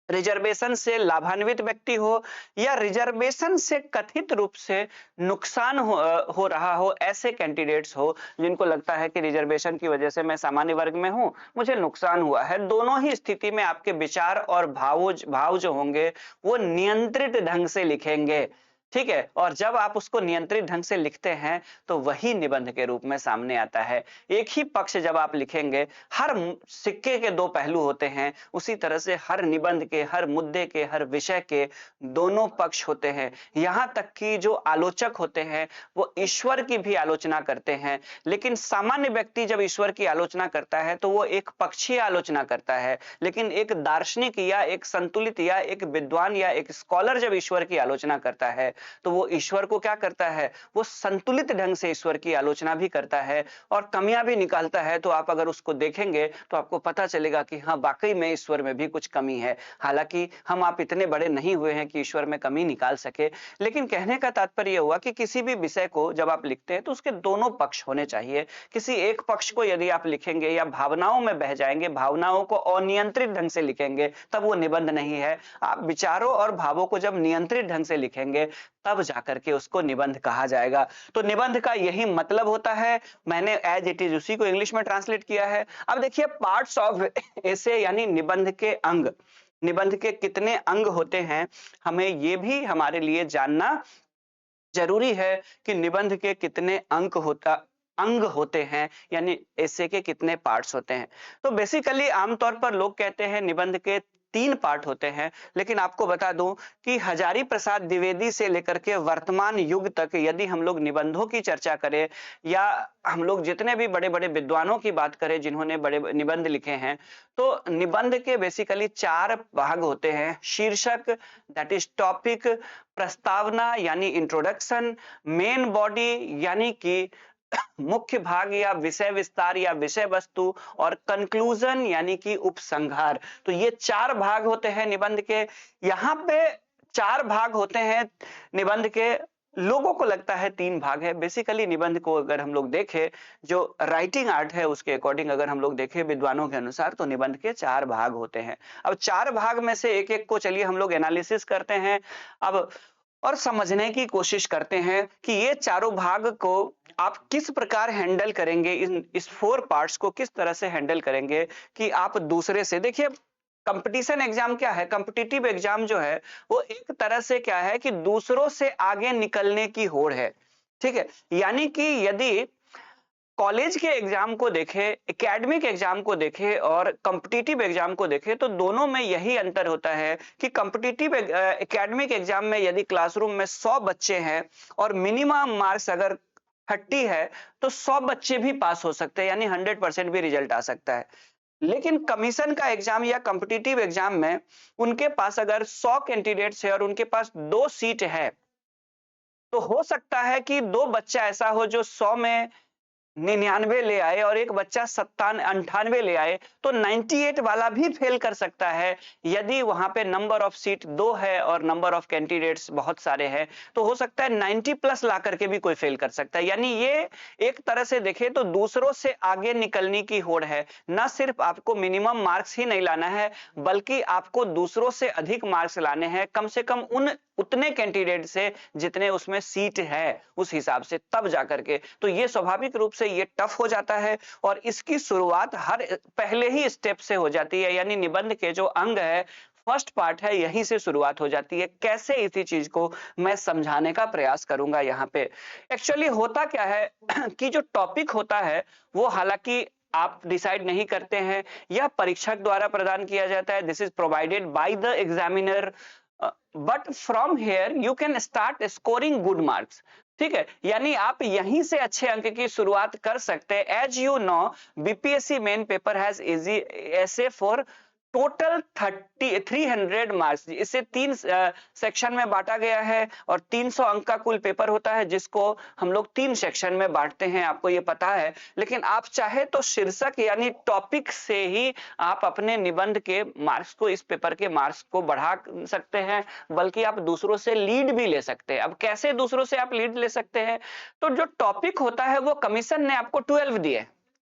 रिजर्वेशन से लाभान्वित व्यक्ति हो या रिजर्वेशन से कथित रूप से नुकसान हो रहा हो, ऐसे कैंडिडेट्स हो जिनको लगता है कि रिजर्वेशन की वजह से मैं सामान्य वर्ग में हूं, मुझे नुकसान हुआ है। दोनों ही स्थिति में आपके विचार और भाव जो होंगे वो नियंत्रित ढंग से लिखेंगे, ठीक है। और जब आप उसको नियंत्रित ढंग से लिखते हैं तो वही निबंध के रूप में सामने आता है। एक ही पक्ष जब आप लिखेंगे, हर सिक्के के दो पहलू होते हैं, उसी तरह से हर निबंध के, हर मुद्दे के, हर विषय के दोनों पक्ष होते हैं। यहां तक कि जो आलोचक होते हैं वो ईश्वर की भी आलोचना करते हैं, लेकिन सामान्य व्यक्ति जब ईश्वर की आलोचना करता है तो वो एक पक्षीय आलोचना करता है। लेकिन एक दार्शनिक या एक संतुलित या एक विद्वान या एक स्कॉलर जब ईश्वर की आलोचना करता है तो वो ईश्वर को क्या करता है, वो संतुलित ढंग से ईश्वर की आलोचना भी करता है और कमियां भी निकालता है। तो आप अगर उसको देखेंगे तो आपको पता चलेगा कि हाँ, वाकई में ईश्वर में भी कुछ कमी है। हालांकि हम आप इतने बड़े नहीं हुए हैं कि ईश्वर में कमी निकाल सके, लेकिन कहने का तात्पर्य हुआ कि किसी भी विषय को जब आप लिखते हैं तो उसके दोनों पक्ष होने चाहिए। किसी एक पक्ष को यदि आप लिखेंगे या भावनाओं में बह जाएंगे, भावनाओं को अनियंत्रित ढंग से लिखेंगे, तब वो निबंध नहीं है। आप विचारों और भावों को जब नियंत्रित ढंग से लिखेंगे तब जाकर के उसको निबंध कहा जाएगा। तो निबंध का यही मतलब होता है। मैंने एज इट इज उसी को इंग्लिश में ट्रांसलेट किया है। अब देखिए, पार्ट्स ऑफ ऐसे यानी निबंध के अंग, निबंध के कितने अंग होते हैं, हमें ये भी हमारे लिए जानना जरूरी है कि निबंध के कितने अंग होते हैं, यानी ऐसे के कितने पार्ट्स होते हैं। तो बेसिकली आमतौर पर लोग कहते हैं निबंध के 3 पार्ट होते हैं, लेकिन आपको बता दूं कि हजारी प्रसाद द्विवेदी से लेकर के वर्तमान युग तक यदि हम लोग निबंधों की चर्चा करें या हम लोग जितने भी बड़े-बड़े विद्वानों की बात करें जिन्होंने बड़े निबंध लिखे हैं, तो निबंध के बेसिकली 4 भाग होते हैं। शीर्षक दैट इज टॉपिक, प्रस्तावना यानी इंट्रोडक्शन, मेन बॉडी यानी कि मुख्य भाग या विषय विस्तार या विषय वस्तु, और कंक्लूजन यानी कि उपसंहार। तो ये 4 भाग होते हैं निबंध के। यहाँ पे 4 भाग होते हैं निबंध के, लोगों को लगता है 3 भाग है। बेसिकली निबंध को अगर हम लोग देखें, जो राइटिंग आर्ट है उसके अकॉर्डिंग अगर हम लोग देखें विद्वानों के अनुसार, तो निबंध के 4 भाग होते हैं। अब 4 भाग में से एक एक को चलिए हम लोग एनालिसिस करते हैं अब और समझने की कोशिश करते हैं कि ये चारों भाग को आप किस प्रकार हैंडल करेंगे, इस 4 पार्ट्स को किस तरह से हैंडल करेंगे कि आप दूसरे से, देखिए कंपटीशन एग्जाम क्या है, कॉम्पिटिटिव एग्जाम जो है वो एक तरह से क्या है कि दूसरों से आगे निकलने की होड़ है, ठीक है। यानी कि यदि कॉलेज के एग्जाम को देखें, एकेडमिक एग्जाम को देखें और कॉम्पिटिटिव एग्जाम को देखें, तो दोनों में यही अंतर होता है कि कॉम्पिटिटिव एकेडमिक एग्जाम में यदि क्लासरूम में 100 बच्चे हैं और मिनिमम मार्क्स अगर 30 है तो 100 बच्चे भी पास हो सकते हैं, यानी 100% भी रिजल्ट आ सकता है। लेकिन कमीशन का एग्जाम या कॉम्पिटिटिव एग्जाम में उनके पास अगर 100 कैंडिडेट्स है और उनके पास 2 सीट है, तो हो सकता है कि 2 बच्चा ऐसा हो जो 100 में 99 ले आए और एक बच्चा 98 ले आए, तो 98 वाला भी फेल कर सकता है। यदि वहां पे नंबर ऑफ सीट 2 है और नंबर ऑफ कैंडिडेट्स बहुत सारे हैं, तो हो सकता है 90 प्लस ला करके भी कोई फेल कर सकता है। यानी ये एक तरह से देखें तो दूसरों से आगे निकलने की होड़ है। न सिर्फ आपको मिनिमम मार्क्स ही नहीं लाना है, बल्कि आपको दूसरों से अधिक मार्क्स लाने हैं, कम से कम उतने कैंडिडेट से जितने उसमें सीट है उस हिसाब से, तब जाकर के। तो ये स्वाभाविक रूप से ये टफ हो जाता है और इसकी शुरुआत हर पहले ही स्टेप से हो जाती है। यानी निबंध के जो अंग है, फर्स्ट पार्ट है, यहीं से शुरुआत हो जाती है। कैसे, इसी चीज को मैं समझाने का प्रयास करूंगा। यहाँ पे एक्चुअली होता क्या है कि जो टॉपिक होता है वो हालांकि आप डिसाइड नहीं करते हैं, यह परीक्षक द्वारा प्रदान किया जाता है। This is provided by the examiner, but from here you can start scoring good marks, ठीक है। यानी आप यहीं से अच्छे अंक की शुरुआत कर सकते हैं। As you know, BPSC main paper has easy essay for total 300 marks. इसे 3 सेक्शन में बांटा गया है और 300 अंक का कुल पेपर होता है, जिसको हम लोग 3 सेक्शन में बांटते हैं, आपको ये पता है। लेकिन आप चाहे तो शीर्षक यानी टॉपिक से ही आप अपने निबंध के मार्क्स को, इस पेपर के मार्क्स को बढ़ा सकते हैं, बल्कि आप दूसरों से लीड भी ले सकते हैं। अब कैसे दूसरों से आप लीड ले सकते हैं? तो जो टॉपिक होता है वो कमीशन ने आपको 12 दिए,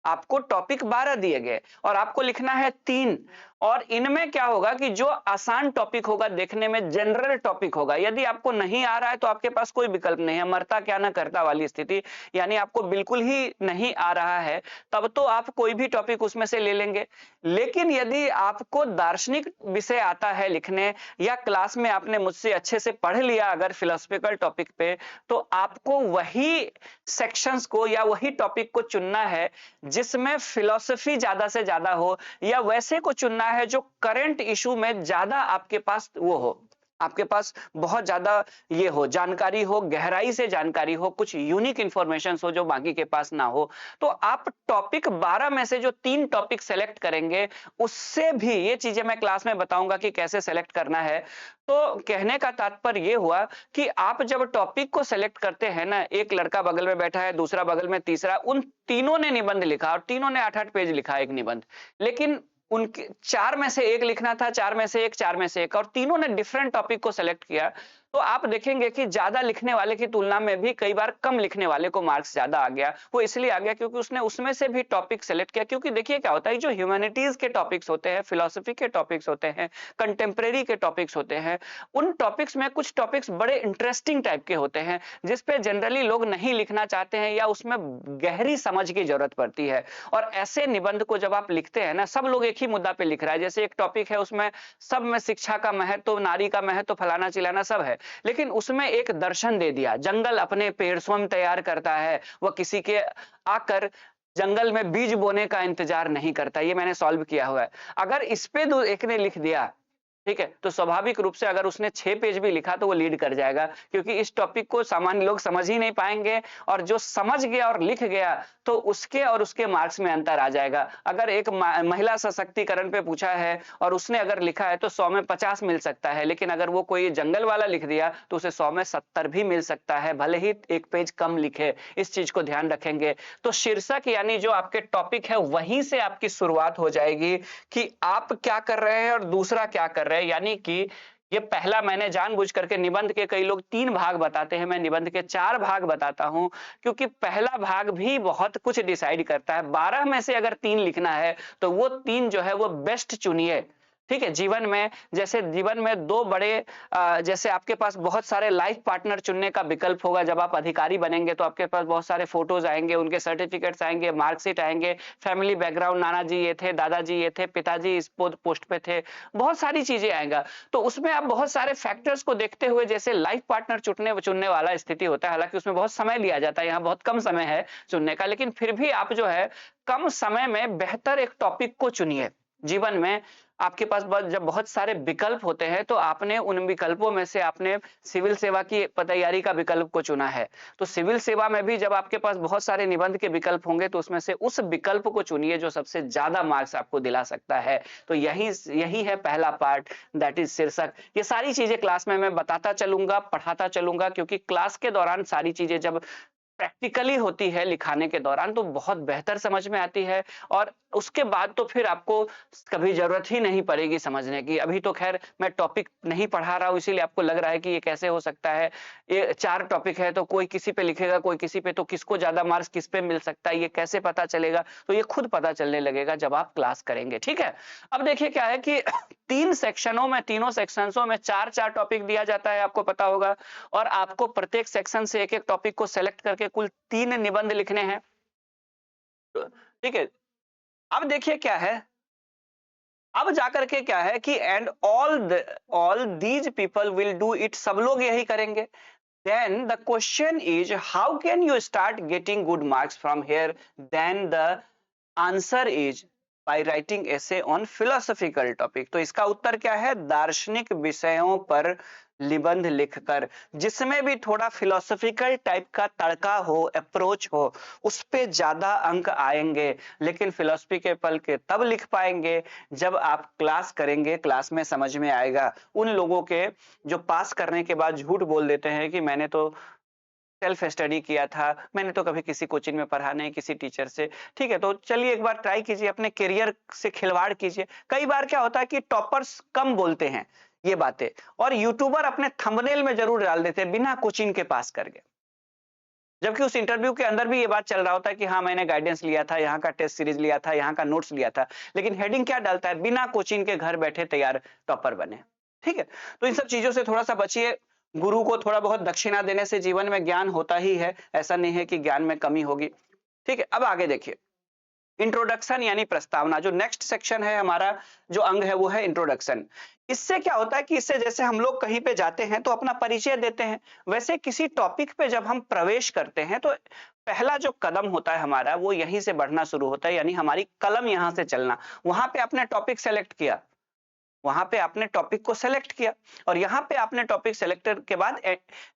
आपको टॉपिक 12 दिए गए और आपको लिखना है 3, और इनमें क्या होगा कि जो आसान टॉपिक होगा, देखने में जनरल टॉपिक होगा, यदि आपको नहीं आ रहा है तो आपके पास कोई विकल्प नहीं है, मरता क्या ना करता वाली स्थिति, यानी आपको बिल्कुल ही नहीं आ रहा है तब तो आप कोई भी टॉपिक उसमें से ले लेंगे। लेकिन यदि आपको दार्शनिक विषय आता है लिखने, या क्लास में आपने मुझसे अच्छे से पढ़ लिया अगर फिलोसफिकल टॉपिक पे, तो आपको वही सेक्शंस को या वही टॉपिक को चुनना है जिसमें फिलॉसफी ज्यादा से ज्यादा हो, या वैसे को चुनना है जो करंट इशू में ज्यादा आपके पास वो हो, आपके पास बहुत ज्यादा ये हो, जानकारी हो, गहराई से जानकारी हो, कुछ यूनिक इंफॉर्मेशन हो जो बाकी के पास ना हो। तो आप टॉपिक 12 में से जो 3 टॉपिक सेलेक्ट करेंगे, उससे भी ये चीजें मैं क्लास में बताऊंगा कि कैसे सेलेक्ट करना है। तो कहने का तात्पर्य ये हुआ कि आप जब टॉपिक को सेलेक्ट करते हैं ना, एक लड़का बगल में बैठा है, दूसरा बगल में, तीसरा, उन तीनों ने निबंध लिखा और तीनों ने 8-8 पेज लिखा एक निबंध, लेकिन उनके 4 में से एक लिखना था, 4 में से एक, 4 में से एक, और तीनों ने डिफरेंट टॉपिक को सेलेक्ट किया। तो आप देखेंगे कि ज्यादा लिखने वाले की तुलना में भी कई बार कम लिखने वाले को मार्क्स ज्यादा आ गया। वो इसलिए आ गया क्योंकि उसने उसमें से भी टॉपिक सेलेक्ट किया। क्योंकि देखिए क्या होता है, जो ह्यूमैनिटीज के टॉपिक्स होते हैं, फिलोसफी के टॉपिक्स होते हैं, कंटेम्प्रेरी के टॉपिक्स होते हैं, उन टॉपिक्स में कुछ टॉपिक्स बड़े इंटरेस्टिंग टाइप के होते हैं जिसपे जनरली लोग नहीं लिखना चाहते हैं या उसमें गहरी समझ की जरूरत पड़ती है। और ऐसे निबंध को जब आप लिखते हैं ना, सब लोग एक ही मुद्दा पे लिख रहा है, जैसे एक टॉपिक है उसमें सब में शिक्षा का महत्व, नारी का महत्व, फलाना चिलाना सब है, लेकिन उसमें एक दर्शन दे दिया, जंगल अपने पेड़ स्वयं तैयार करता है, वह किसी के आकर जंगल में बीज बोने का इंतजार नहीं करता। ये मैंने सॉल्व किया हुआ है। अगर इस पे एक ने लिख दिया, ठीक है, तो स्वाभाविक रूप से अगर उसने 6 पेज भी लिखा तो वो लीड कर जाएगा, क्योंकि इस टॉपिक को सामान्य लोग समझ ही नहीं पाएंगे, और जो समझ गया और लिख गया तो उसके और उसके मार्क्स में अंतर आ जाएगा। अगर एक महिला सशक्तिकरण पे पूछा है और उसने अगर लिखा है तो 100 में 50 मिल सकता है, लेकिन अगर वो कोई जंगल वाला लिख दिया तो उसे 100 में 70 भी मिल सकता है, भले ही एक पेज कम लिखे। इस चीज को ध्यान रखेंगे। तो शीर्षक यानी जो आपके टॉपिक है वहीं से आपकी शुरुआत हो जाएगी कि आप क्या कर रहे हैं और दूसरा क्या कर रहे हैं। यानी कि ये पहला, मैंने जानबूझ करके निबंध के कई लोग 3 भाग बताते हैं, मैं निबंध के 4 भाग बताता हूं, क्योंकि पहला भाग भी बहुत कुछ डिसाइड करता है। 12 में से अगर 3 लिखना है तो वो 3 जो है वो बेस्ट चुनिए। ठीक है, जीवन में, जैसे जीवन में 2 बड़े जैसे आपके पास बहुत सारे लाइफ पार्टनर चुनने का विकल्प होगा। जब आप अधिकारी बनेंगे तो आपके पास बहुत सारे फोटोज आएंगे, उनके सर्टिफिकेट्स आएंगे, मार्कशीट आएंगे, फैमिली बैकग्राउंड, नाना जी ये थे, दादाजी ये थे, पिताजी इस पोस्ट पे थे, बहुत सारी चीजें आएगा। तो उसमें आप बहुत सारे फैक्टर्स को देखते हुए, जैसे लाइफ पार्टनर चुनने वाला स्थिति होता है, हालांकि उसमें बहुत समय लिया जाता है, यहाँ बहुत कम समय है चुनने का, लेकिन फिर भी आप जो है कम समय में बेहतर एक टॉपिक को चुनिए। जीवन में आपके पास जब बहुत सारे विकल्प होते हैं तो आपने उन विकल्पों में से आपने सिविल सेवा की तैयारी का विकल्प को चुना है, तो सिविल सेवा में भी जब आपके पास बहुत सारे निबंध के विकल्प होंगे तो उसमें से उस विकल्प को चुनिए जो सबसे ज्यादा मार्क्स आपको दिला सकता है। तो यही है पहला पार्ट, दैट इज शीर्षक। ये सारी चीजें क्लास में मैं बताता चलूंगा, पढ़ाता चलूंगा, क्योंकि क्लास के दौरान सारी चीजें जब प्रैक्टिकली होती है लिखाने के दौरान तो बहुत बेहतर समझ में आती है, और उसके बाद तो फिर आपको कभी जरूरत ही नहीं पड़ेगी समझने की। अभी तो खैर मैं टॉपिक नहीं पढ़ा रहा हूं, इसीलिए आपको लग रहा है कि ये कैसे हो सकता है, ये 4 टॉपिक है तो कोई किसी पे लिखेगा, कोई किसी पे, तो किसको ज्यादा मार्क्स किस पे मिल सकता है ये कैसे पता चलेगा। तो ये खुद पता चलने लगेगा जब आप क्लास करेंगे। ठीक है, अब देखिए क्या है कि 3 सेक्शनों में, तीनों सेक्शंसों में 4-4 टॉपिक दिया जाता है, आपको पता होगा, और आपको प्रत्येक सेक्शन से एक-एक टॉपिक को सेलेक्ट करके कुल 3 निबंध लिखने हैं। ठीक है, अब देखिए क्या है, अब जाकर के क्या है कि and all these people will do it, सब लोग यही करेंगे। Then the question is how can you start getting good marks from here, then the answer is by writing essay on philosophical topic. तो इसका उत्तर क्या है, दार्शनिक विषयों पर निबंध लिखकर, जिसमें भी थोड़ा फिलोसॉफिकल टाइप का तड़का हो, अप्रोच हो, उस पे ज्यादा अंक आएंगे। लेकिन फिलोसफी के पल के तब लिख पाएंगे जब आप क्लास करेंगे, क्लास में समझ में आएगा। उन लोगों के जो पास करने के बाद झूठ बोल देते हैं कि मैंने तो सेल्फ स्टडी किया था, मैंने तो कभी किसी कोचिंग में पढ़ा नहीं, किसी टीचर से। ठीक है, तो चलिए एक बार ट्राई कीजिए, अपने करियर से खिलवाड़ कीजिए। कई बार क्या होता है कि टॉपर्स कम बोलते हैं ये बातें, और यूट्यूबर अपने थंबनेल में जरूर डाल देते हैं बिना कोचिंग के पास करके। जबकि उस इंटरव्यू के अंदर भी ये बात चल रहा होता है कि हाँ, मैंने गाइडेंस लिया था, यहाँ का टेस्ट सीरीज लिया था, यहाँ का नोट्स लिया था। लेकिन हेडिंग क्या डालता है? बिना कोचिंग के घर बैठे तैयार टॉपर बने। ठीक है? तो इन सब चीज़ों से थोड़ा-सा बचिए। गुरु को थोड़ा बहुत दक्षिणा देने से जीवन में ज्ञान होता ही है। ऐसा नहीं है कि ज्ञान में कमी होगी। ठीक है? अब आगे देखिए। इंट्रोडक्शन यानी प्रस्तावना। जो नेक्स्ट सेक्शन है हमारा, जो अंग है वो है इंट्रोडक्शन। इससे क्या होता है कि इससे जैसे हम लोग कहीं पे जाते हैं तो अपना परिचय देते हैं, वैसे किसी टॉपिक पे जब हम प्रवेश करते हैं तो पहला जो कदम होता है हमारा वो यहीं से बढ़ना शुरू होता है, यानी हमारी कलम यहाँ से चलना। वहां पे आपने टॉपिक सेलेक्ट किया, वहां पे आपने टॉपिक को सेलेक्ट किया और यहाँ पे आपने टॉपिक सेलेक्टेड के बाद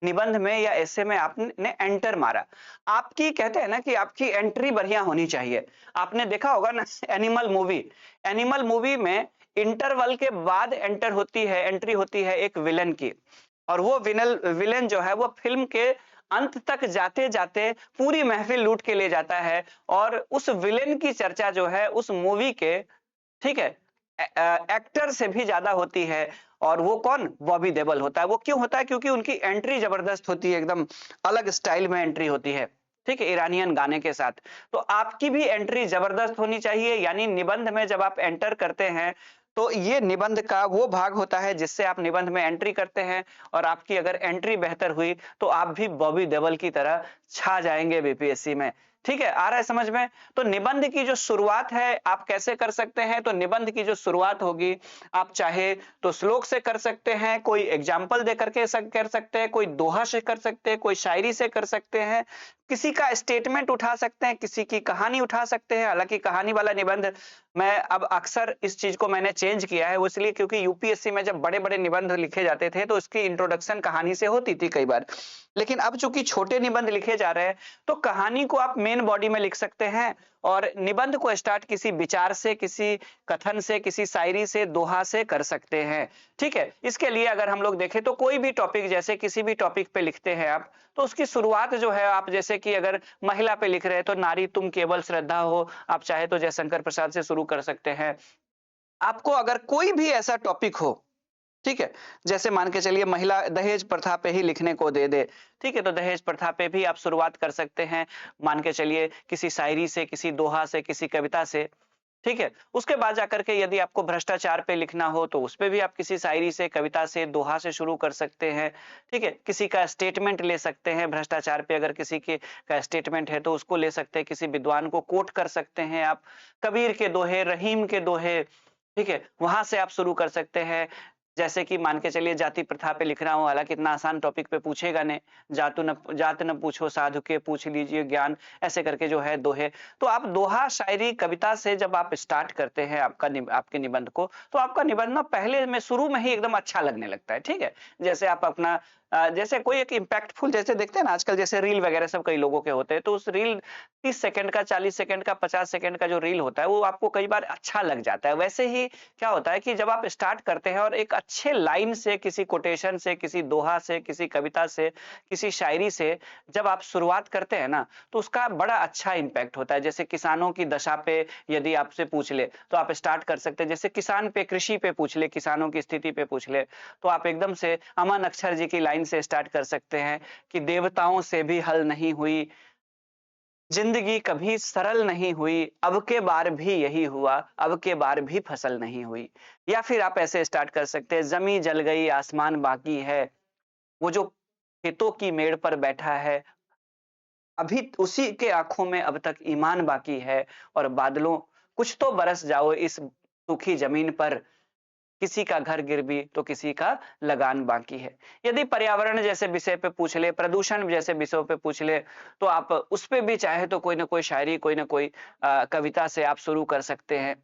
निबंध में या ऐसे में आपने एंटर मारा। आपकी कहते हैं ना कि आपकी एंट्री बढ़िया होनी चाहिए। आपने देखा होगा ना एनिमल मूवी में इंटरवल के बाद एंट्री होती है एक विलन की, और वो विलन जो है वो फिल्म के अंत तक जाते जाते पूरी महफिल लूट के ले जाता है, और उस विलेन की चर्चा जो है उस मूवी के, ठीक है, एक्टर से भी ज्यादा होती है। और वो कौन? बॉबी देओल होता है। वो क्यों होता है? क्योंकि उनकी एंट्री जबरदस्त होती है, एकदम अलग स्टाइल में एंट्री होती है, ठीक है, ईरानियन गाने के साथ। तो आपकी भी एंट्री जबरदस्त होनी चाहिए, यानी निबंध में जब आप एंटर करते हैं तो ये निबंध का वो भाग होता है जिससे आप निबंध में एंट्री करते हैं, और आपकी अगर एंट्री बेहतर हुई तो आप भी बॉबी देओल की तरह छा जाएंगे बीपीएससी में। ठीक है, आ रहा है समझ में? तो निबंध की जो शुरुआत है आप कैसे कर सकते हैं? तो निबंध की जो शुरुआत होगी, आप चाहे तो श्लोक से कर सकते हैं, कोई एग्जाम्पल दे करके कर सकते हैं, कोई दोहा से कर सकते हैं, कोई शायरी से कर सकते हैं, किसी का स्टेटमेंट उठा सकते हैं, किसी की कहानी उठा सकते हैं। हालांकि कहानी वाला निबंध मैं अब अक्सर इस चीज को मैंने चेंज किया है, वो इसलिए क्योंकि यूपीएससी में जब बड़े बड़े निबंध लिखे जाते थे तो इसकी इंट्रोडक्शन कहानी से होती थी कई बार। लेकिन अब चूंकि छोटे निबंध लिखे जा रहे हैं तो कहानी को आप मेन बॉडी में लिख सकते हैं, और निबंध को स्टार्ट किसी विचार से, किसी कथन से, किसी शायरी से, दोहा से कर सकते हैं। ठीक है, इसके लिए अगर हम लोग देखें तो कोई भी टॉपिक, जैसे किसी भी टॉपिक पे लिखते हैं आप, तो उसकी शुरुआत जो है, आप जैसे कि अगर महिला पे लिख रहे हैं तो नारी तुम केवल श्रद्धा हो, आप चाहे तो जयशंकर प्रसाद से शुरू कर सकते हैं। आपको अगर कोई भी ऐसा टॉपिक हो, ठीक है, जैसे मान के चलिए महिला दहेज प्रथा पे ही लिखने को दे दे, ठीक है, तो दहेज प्रथा पे भी आप शुरुआत कर सकते हैं, मान के चलिए किसी शायरी से, किसी दोहा से, किसी कविता से। ठीक है, उसके बाद जाकर के यदि आपको भ्रष्टाचार पे लिखना हो तो उस पे भी आप किसी शायरी से, कविता से, दोहा से शुरू कर सकते हैं। ठीक है, किसी का स्टेटमेंट ले सकते हैं भ्रष्टाचार पे, अगर किसी के का स्टेटमेंट है तो उसको ले सकते हैं, किसी विद्वान को कोट कर सकते हैं आप, कबीर के दोहे, रहीम के दोहे, ठीक है, वहां से आप शुरू कर सकते हैं। जैसे कि मान के चलिए जाति प्रथा पे लिख रहा हूँ, हालांकि इतना आसान टॉपिक पे पूछेगा नहीं, जात न पूछो साधु के पूछ लीजिए ज्ञान, ऐसे करके जो है दोहे। तो आप दोहा, शायरी, कविता से जब आप स्टार्ट करते हैं आपके निबंध को, तो आपका निबंध ना पहले में शुरू में ही एकदम अच्छा लगने लगता है। ठीक है, जैसे आप अपना जैसे कोई एक इम्पैक्टफुल, जैसे देखते हैं ना आजकल जैसे रील वगैरह सब कई लोगों के होते हैं, तो उस रील 30 सेकंड का, 40 सेकंड का, 50 सेकंड का जो रील होता है वो आपको कई बार अच्छा लग जाता है। वैसे ही क्या होता है कि जब आप स्टार्ट करते हैं और एक अच्छे लाइन से, किसी कोटेशन से, किसी दोहा से, किसी कविता से, किसी शायरी से जब आप शुरुआत करते हैं ना, तो उसका बड़ा अच्छा इम्पैक्ट होता है। जैसे किसानों की दशा पे यदि आपसे पूछ ले तो आप स्टार्ट कर सकते हैं, जैसे किसान पे, कृषि पे पूछ ले, किसानों की स्थिति पे पूछ ले, तो आप एकदम से अमन अक्षर जी की लाइन से स्टार्ट कर सकते हैं कि देवताओं से भी हल नहीं हुई, जिंदगी कभी सरल नहीं हुई, अब के बार भी यही हुआ, अब के बार भी फसल नहीं हुई। या फिर आप ऐसे स्टार्ट कर सकते हैं, जमी जल गई आसमान बाकी है, वो जो खेतों की मेड़ पर बैठा है, अभी उसी के आंखों में अब तक ईमान बाकी है, और बादलों कुछ तो बरस जाओ इस सूखी जमीन पर, किसी का घर गिर भी तो किसी का लगान बाकी है। यदि पर्यावरण जैसे विषय पे पूछ ले, प्रदूषण जैसे विषयों पे पूछ ले, तो आप उस पे भी चाहे तो कोई ना कोई शायरी, कोई ना कोई कविता से आप शुरू कर सकते हैं।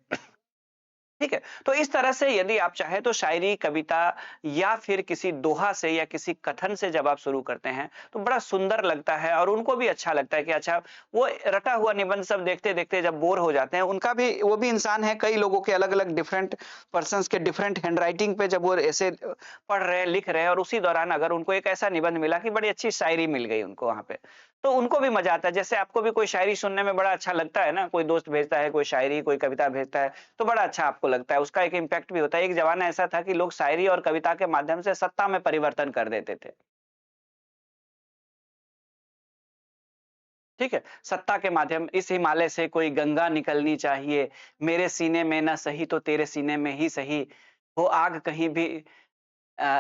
ठीक है, तो इस तरह से यदि आप चाहे तो शायरी, कविता या फिर किसी दोहा से या किसी कथन से जब आप शुरू करते हैं तो बड़ा सुंदर लगता है, और उनको भी अच्छा लगता है कि अच्छा, वो रटा हुआ निबंध सब देखते देखते जब बोर हो जाते हैं, उनका भी, वो भी इंसान है, कई लोगों के अलग अलग डिफरेंट पर्संस के डिफरेंट हैंडराइटिंग पे जब वो ऐसे पढ़ रहे हैं, लिख रहे हैं, और उसी दौरान अगर उनको एक ऐसा निबंध मिला कि बड़ी अच्छी शायरी मिल गई उनको वहां पे, तो उनको भी मजा आता है। जैसे आपको भी कोई शायरी सुनने में बड़ा अच्छा लगता है ना, कोई दोस्त भेजता है कोई शायरी, कोई कविता भेजता है, तो बड़ा अच्छा आपको लगता है, उसका एक इम्पैक्ट भी होता है। एक जमाना ऐसा था कि लोग शायरी और कविता के माध्यम से सत्ता में परिवर्तन कर देते थे। ठीक है? सत्ता के माध्यम इस हिमालय से कोई गंगा निकलनी चाहिए, मेरे सीने में ना सही तो तेरे सीने में ही सही, हो आग कहीं भी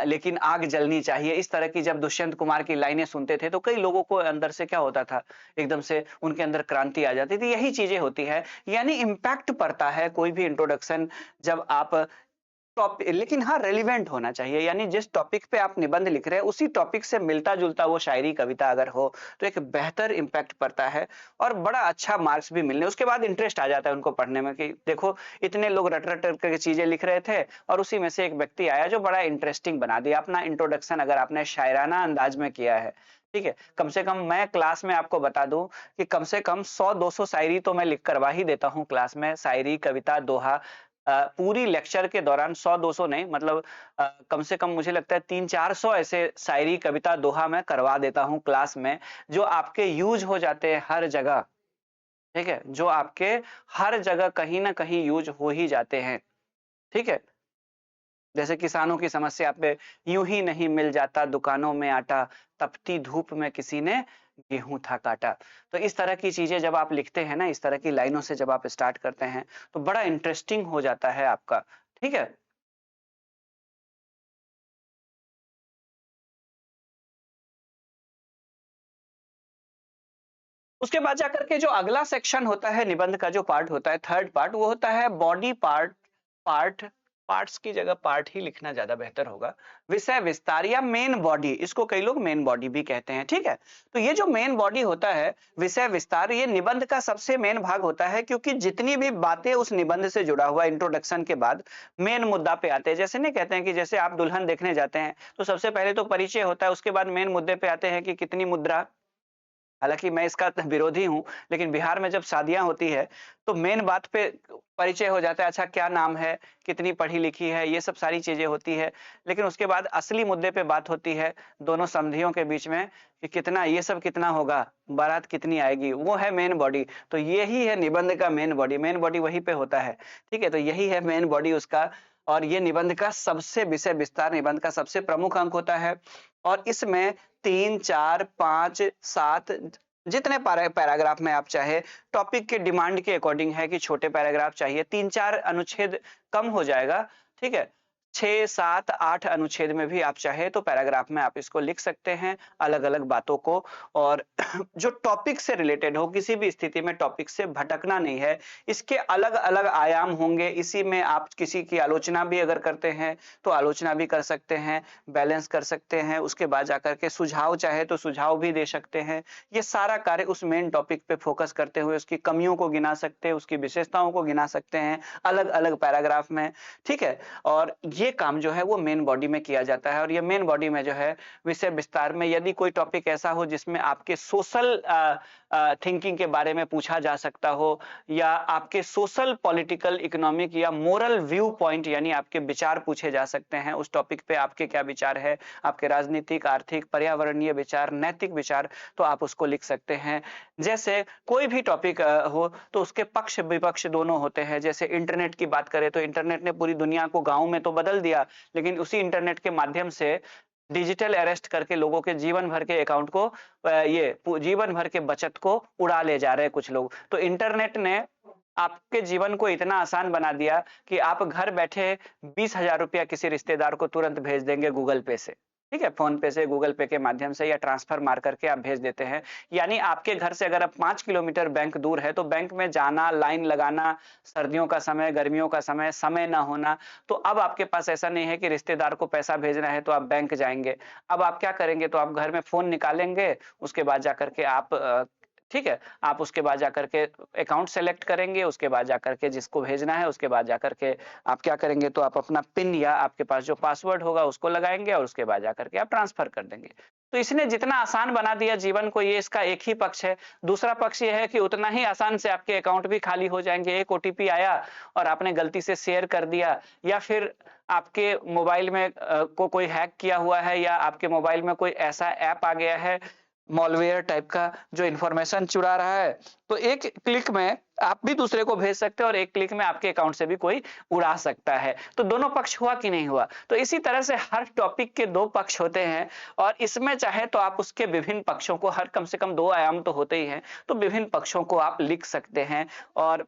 लेकिन आग जलनी चाहिए। इस तरह की जब दुष्यंत कुमार की लाइनें सुनते थे, तो कई लोगों को अंदर से क्या होता था, एकदम से उनके अंदर क्रांति आ जाती थी। यही चीज़ें होती हैं, यानी इम्पैक्ट पड़ता है कोई भी इंट्रोडक्शन जब आप लेकिन हाँ रेलेवेंट होना चाहिए, यानी जिस टॉपिक पे आप निबंध लिख रहे हैं उसी टॉपिक से मिलता-जुलता वो शायरी कविता अगर हो तो एक बेहतर इम्पैक्ट पड़ता है और बड़ा अच्छा मार्क्स भी मिलने उसके बाद इंटरेस्ट आ जाता है उनको पढ़ने में कि देखो इतने लोग रट-रट करके चीजें लिख रहे थे और उसी में से एक व्यक्ति आया जो बड़ा इंटरेस्टिंग बना दिया। अपना इंट्रोडक्शन अगर आपने शायराना अंदाज में किया है, ठीक है? कम से कम मैं क्लास में आपको बता दूं कि कम से कम 100-200 शायरी तो मैं लिख करवा ही देता हूँ क्लास में, शायरी, कविता, दोहा पूरी लेक्चर के दौरान 100-200 नहीं मतलब कम से कम मुझे लगता है 300-400 ऐसे शायरी, कविता, दोहा मैं करवा देता हूँ क्लास में, जो आपके यूज़ हो जाते हैं हर जगह, ठीक है? जो आपके हर जगह कहीं न कहीं यूज़ हो ही जाते हैं, ठीक है? जैसे किसानों की समस्या पे यूं ही नहीं मिल जाता दुकानों में आटा, तपती धूप में किसी ने गेहूं था काटा। तो इस तरह की चीजें जब आप लिखते हैं ना, इस तरह की लाइनों से जब आप स्टार्ट करते हैं तो बड़ा इंटरेस्टिंग हो जाता है आपका, ठीक है? उसके बाद जाकर के जो अगला सेक्शन होता है निबंध का, जो पार्ट होता है थर्ड पार्ट, वो होता है बॉडी पार्ट पार्ट पार्ट्स की जगह पार्ट ही लिखना ज्यादा बेहतर होगा। विषय विस्तार या मेन बॉडी, इसको कई लोग मेन बॉडी भी कहते हैं, ठीक है? तो ये जो मेन बॉडी होता है, विषय विस्तार, ये निबंध का सबसे मेन भाग होता है क्योंकि जितनी भी बातें उस निबंध से जुड़ा हुआ इंट्रोडक्शन के बाद मेन मुद्दा पे आते हैं। जैसे नहीं कहते हैं कि जैसे आप दुल्हन देखने जाते हैं तो सबसे पहले तो परिचय होता है, उसके बाद मेन मुद्दे पे आते हैं कि कितनी मुद्रा। हालाँकि मैं इसका विरोधी हूँ, लेकिन बिहार में जब शादियाँ होती है, तो मेन बात पे परिचय हो जाता है, अच्छा क्या नाम है, कितनी पढ़ी-लिखी है, ये सब सारी चीज़ें होती है। लेकिन उसके बाद असली मुद्दे पे बात होती है, दोनों समधियों के बीच में कि कितना ये सब कितना होगा, बारात कितनी आएगी, वो है मेन बॉडी। तो यही है निबंध का मेन बॉडी वहीं पे होता है, ठीक है? तो यही है मेन बॉडी उसका और ये निबंध का सबसे विषय विस्तार निबंध का सबसे प्रमुख अंक होता है और इसमें 3, 4, 5, 7 जितने पैराग्राफ में आप चाहे टॉपिक के डिमांड के अकॉर्डिंग है कि छोटे पैराग्राफ चाहिए, 3-4 अनुच्छेद कम हो जाएगा, ठीक है? 6, 7, 8 अनुच्छेद में भी आप चाहे तो पैराग्राफ में आप इसको लिख सकते हैं, अलग-अलग बातों को और जो टॉपिक से रिलेटेड हो, किसी भी स्थिति में टॉपिक से भटकना नहीं है। इसके अलग-अलग आयाम होंगे, इसी में आप किसी की आलोचना भी अगर करते हैं, तो आलोचना भी कर सकते हैं, बैलेंस कर सकते हैं, उसके बाद जाकर के सुझाव चाहे तो सुझाव भी दे सकते हैं। ये सारा कार्य उस मेन टॉपिक पे फोकस करते हुए उसकी कमियों को गिना सकते हैं, उसकी विशेषताओं को गिना सकते हैं, अलग-अलग पैराग्राफ में, ठीक है? और ये काम जो है वो मेन बॉडी में किया जाता है और ये मेन बॉडी में जो है विषय विस्तार में यदि कोई टॉपिक ऐसा हो जिसमें आपके सोशल थिंकिंग के बारे में पूछा जा सकता हो या आपके सोशल, पॉलिटिकल, इकोनॉमिक या मोरल व्यू पॉइंट यानी आपके विचार पूछे जा सकते हैं, उस टॉपिक पे आपके क्या विचार है, आपके राजनीतिक, आर्थिक, पर्यावरणीय विचार, नैतिक विचार, तो आप उसको लिख सकते हैं। जैसे कोई भी टॉपिक हो तो उसके पक्ष विपक्ष दोनों होते हैं। जैसे इंटरनेट की बात करें तो इंटरनेट ने पूरी दुनिया को गाँव में तो बदल दिया, लेकिन उसी इंटरनेट के माध्यम से डिजिटल अरेस्ट करके लोगों के जीवन भर के अकाउंट को जीवन भर के बचत को उड़ा ले जा रहे हैं कुछ लोग। तो इंटरनेट ने आपके जीवन को इतना आसान बना दिया कि आप घर बैठे 20,000 रुपया किसी रिश्तेदार को तुरंत भेज देंगे गूगल पे से। ठीक है? फ़ोन पे से, गूगल पे के माध्यम से या ट्रांसफर मार करके आप भेज देते हैं। यानी आपके घर से अगर आप 5 किलोमीटर बैंक दूर है, तो बैंक में जाना, लाइन लगाना, सर्दियों का समय, गर्मियों का समय, समय ना होना, तो अब आपके पास ऐसा नहीं है कि रिश्तेदार को पैसा भेजना है तो आप बैंक जाएँगे। अब आप क्या करेंगे तो आप घर में फ़ोन निकालेंगे, उसके बाद जाकर के आप ठीक है? आप उसके बाद जाकर के अकाउंट सेलेक्ट करेंगे, उसके बाद जाकर के जिसको भेजना है, उसके बाद जाकर के आप क्या करेंगे तो आप अपना पिन या आपके पास जो पासवर्ड होगा उसको लगाएँगे और उसके बाद जाकर के आप ट्रांसफ़र कर देंगे। तो इसने जितना आसान बना दिया जीवन को, ये इसका एक ही पक्ष है। दूसरा पक्ष ये है कि उतना ही आसान से आपके अकाउंट भी खाली हो जाएँगे। एक ओटीपी आया और आपने गलती से शेयर कर दिया या फिर आपके मोबाइल में को कोई हैक किया हुआ है या आपके मोबाइल में कोई ऐसा ऐप आ गया है मॉलवेयर टाइप का जो इन्फॉर्मेशन चुरा रहा है, तो एक क्लिक में आप भी दूसरे को भेज सकते हैं और एक क्लिक में आपके अकाउंट से भी कोई उड़ा सकता है। तो दोनों पक्ष हुआ कि नहीं हुआ? तो इसी तरह से हर टॉपिक के 2 पक्ष होते हैं और इसमें चाहे तो आप उसके विभिन्न पक्षों को हर कम से कम 2 आयाम तो होते ही हैं, तो विभिन्न पक्षों को आप लिख सकते हैं और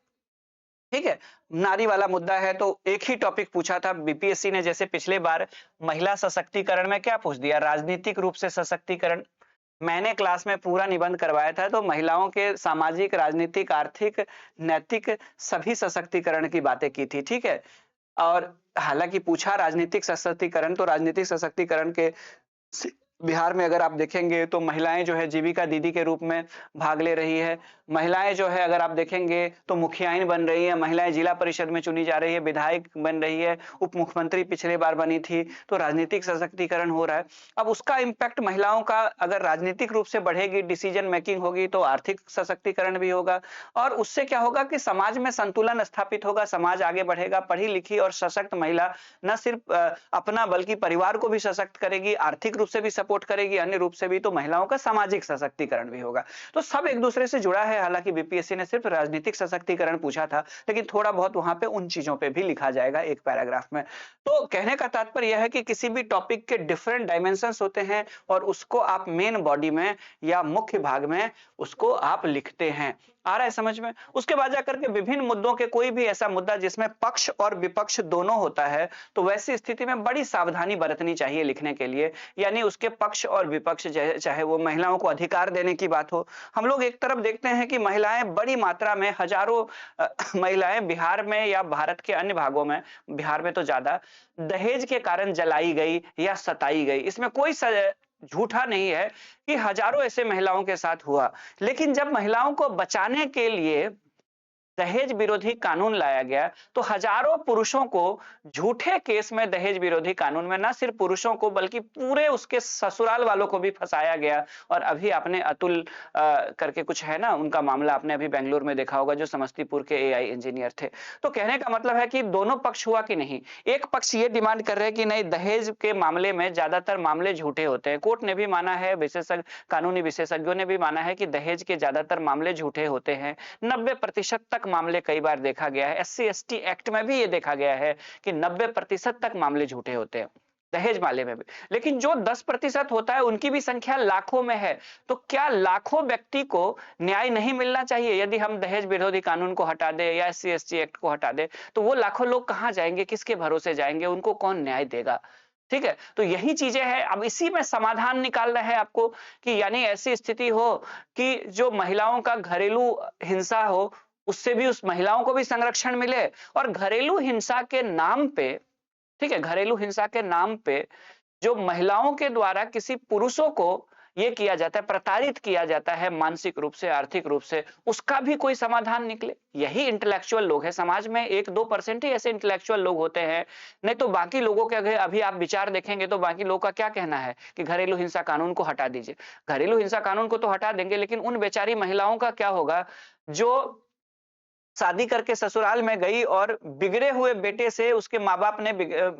ठीक है। नारी वाला मुद्दा है तो एक ही टॉपिक पूछा था बीपीएससी ने, जैसे पिछले बार महिला सशक्तिकरण में क्या पूछ दिया, राजनीतिक रूप से सशक्तिकरण। मैंने क्लास में पूरा निबंध करवाया था तो महिलाओं के सामाजिक, राजनीतिक, आर्थिक, नैतिक सभी सशक्तिकरण की बातें की थी, ठीक है। और हालांकि पूछा राजनीतिक सशक्तिकरण, तो राजनीतिक सशक्तिकरण के बिहार में अगर आप देखेंगे तो महिलाएं जो है जीविका दीदी के रूप में भाग ले रही है। महिलाएं जो है अगर आप देखेंगे तो मुखियाइन बन रही है, महिलाएं जिला परिषद में चुनी जा रही है, विधायक बन रही है, उप मुख्यमंत्री पिछले बार बनी थी, तो राजनीतिक सशक्तिकरण हो रहा है। अब उसका इम्पैक्ट महिलाओं का अगर राजनीतिक रूप से बढ़ेगी, डिसीजन मेकिंग होगी, तो आर्थिक सशक्तिकरण भी होगा और उससे क्या होगा कि समाज में संतुलन स्थापित होगा, समाज आगे बढ़ेगा। पढ़ी लिखी और सशक्त महिला न सिर्फ अपना बल्कि परिवार को भी सशक्त करेगी, आर्थिक रूप से भी सपोर्ट करेगी, अन्य रूप से भी, तो महिलाओं का सामाजिक सशक्तिकरण भी होगा। तो सब एक दूसरे से जुड़ा है। हालांकि बीपीएससी ने सिर्फ राजनीतिक सशक्तिकरण पूछा था, लेकिन थोड़ा बहुत वहां पे उन चीजों पे भी लिखा जाएगा एक पैराग्राफ में। तो कहने का तात्पर्य यह है कि किसी भी टॉपिक के डिफरेंट डायमेंशंस होते हैं और उसको आप मेन बॉडी में या मुख्य भाग में उसको आप लिखते हैं। आ रहा है समझ में? उसके बाद जाकर के विभिन्न मुद्दों के कोई भी ऐसा मुद्दा जिसमें पक्ष और विपक्ष दोनों होता है, तो वैसी स्थिति में बड़ी सावधानी बरतनी चाहिए लिखने के लिए। यानी उसके पक्ष और विपक्ष चाहे वो महिलाओं को अधिकार देने की बात हो। हम लोग एक तरफ देखते हैं कि महिलाएं बड़ी मात्रा में, हजारों महिलाएं बिहार में या भारत के अन्य भागों में, बिहार में तो ज्यादा, दहेज के कारण जलाई गई या सताई गई। इसमें कोई झूठा नहीं है कि हजारों ऐसे महिलाओं के साथ हुआ। लेकिन जब महिलाओं को बचाने के लिए दहेज विरोधी कानून लाया गया, तो हजारों पुरुषों को झूठे केस में दहेज विरोधी कानून में न सिर्फ पुरुषों को बल्कि पूरे उसके ससुराल वालों को भी फंसाया गया। और अभी आपने अतुल करके कुछ है ना, उनका मामला आपने अभी बेंगलुरु में देखा होगा, जो समस्तीपुर के एआई इंजीनियर थे। तो कहने का मतलब है कि दोनों पक्ष हुआ कि नहीं। एक पक्ष ये डिमांड कर रहे हैं कि नहीं, दहेज के मामले में ज्यादातर मामले झूठे होते हैं। कोर्ट ने भी माना है, विशेषज्ञ, कानूनी विशेषज्ञों ने भी माना है कि दहेज के ज्यादातर मामले झूठे होते हैं। 90% तक मामले कई बार देखा गया है, एससी एसटी एक्ट में भी ये देखा गया है कि 90% तक मामले झूठे होते हैं दहेज मामले में भी। लेकिन जो 10% होता है उनकी भी संख्या लाखों में है। तो क्या लाखों व्यक्ति को न्याय नहीं मिलना चाहिए? यदि हम दहेज विरोधी कानून को हटा दे या एससी एसटी एक्ट को हटा दे, तो वो लाखों लोग कहां जाएंगे, किसके भरोसे जाएंगे, उनको कौन न्याय देगा? ठीक है, तो यही चीजें हैं। अब इसी में समाधान निकालना है आपको कि यानी ऐसी स्थिति हो कि जो महिलाओं का घरेलू हिंसा हो, उससे भी उस महिलाओं को भी संरक्षण मिले। और घरेलू हिंसा के नाम पे, ठीक है, घरेलू हिंसा के नाम पे जो महिलाओं के द्वारा किसी पुरुषों को ये किया जाता है, प्रताड़ित किया जाता है मानसिक रूप से, आर्थिक रूप से, उसका भी कोई समाधान निकले। यही इंटेलेक्चुअल लोग हैं समाज में। 1-2% ही ऐसे इंटेलेक्चुअल लोग होते हैं, नहीं तो बाकी लोगों के अगर अभी आप विचार देखेंगे तो बाकी लोगों का क्या कहना है कि घरेलू हिंसा कानून को हटा दीजिए। घरेलू हिंसा कानून को तो हटा देंगे, लेकिन उन बेचारी महिलाओं का क्या होगा जो शादी करके ससुराल में गई और बिगड़े हुए बेटे से उसके माँ बाप ने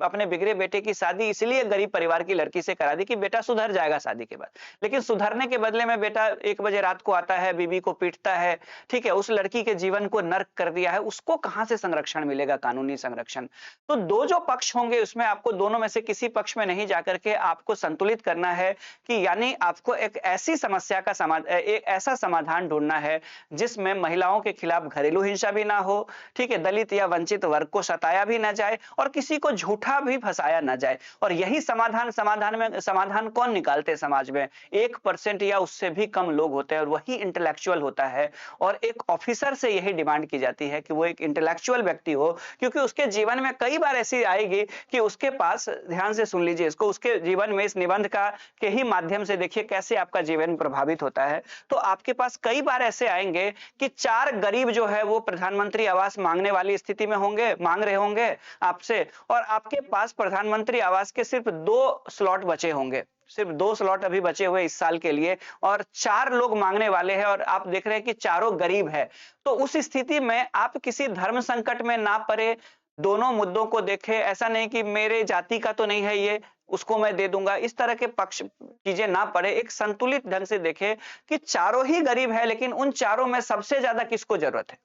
अपने बिगड़े बेटे की शादी इसलिए गरीब परिवार की लड़की से करा दी कि बेटा सुधर जाएगा शादी के बाद। लेकिन सुधरने के बदले में बेटा 1 बजे रात को आता है, बीवी को पीटता है, ठीक है, उस लड़की के जीवन को नर्क कर दिया है। उसको कहां से संरक्षण मिलेगा, कानूनी संरक्षण? तो दो जो पक्ष होंगे उसमें आपको दोनों में से किसी पक्ष में नहीं जाकर के आपको संतुलित करना है कि यानी आपको एक ऐसी समस्या का एक ऐसा समाधान ढूंढना है जिसमें महिलाओं के खिलाफ घरेलू हिंसा भी ना हो, ठीक है, दलित या वंचित वर्ग को सताया भी ना जाए और किसी को झूठा भी फंसाया ना जाए। और यही समाधान कौन निकालते समाज में? 1% या उससे भी कम लोग होते हैं और वही इंटेलेक्चुअल होता है। और एक ऑफिसर से यही डिमांड की जाती है कि वो एक इंटेलेक्चुअल व्यक्ति हो, क्योंकि उसके जीवन में कई बार ऐसी आएगी कि उसके पास, ध्यान से सुन लीजिए इसको, उसके जीवन में इस निबंध का के ही माध्यम से देखिए कैसे आपका जीवन प्रभावित होता है। तो आपके पास कई बार ऐसे आएंगे कि 4 गरीब जो है वो प्रधानमंत्री आवास मांगने वाली स्थिति में होंगे, मांग रहे होंगे आपसे, और आपके पास प्रधानमंत्री आवास के सिर्फ 2 स्लॉट बचे होंगे, सिर्फ 2 स्लॉट अभी बचे हुए इस साल के लिए, और 4 लोग मांगने वाले हैं और आप देख रहे हैं कि चारों गरीब है। तो उस स्थिति में आप किसी धर्म संकट में ना पड़े, दोनों मुद्दों को देखें। ऐसा नहीं कि मेरे जाति का तो नहीं है ये, उसको मैं दे दूंगा, इस तरह के पक्ष चीजें ना पड़े। एक संतुलित ढंग से देखें कि चारों ही गरीब है, लेकिन उन चारों में सबसे ज्यादा किसको जरूरत है।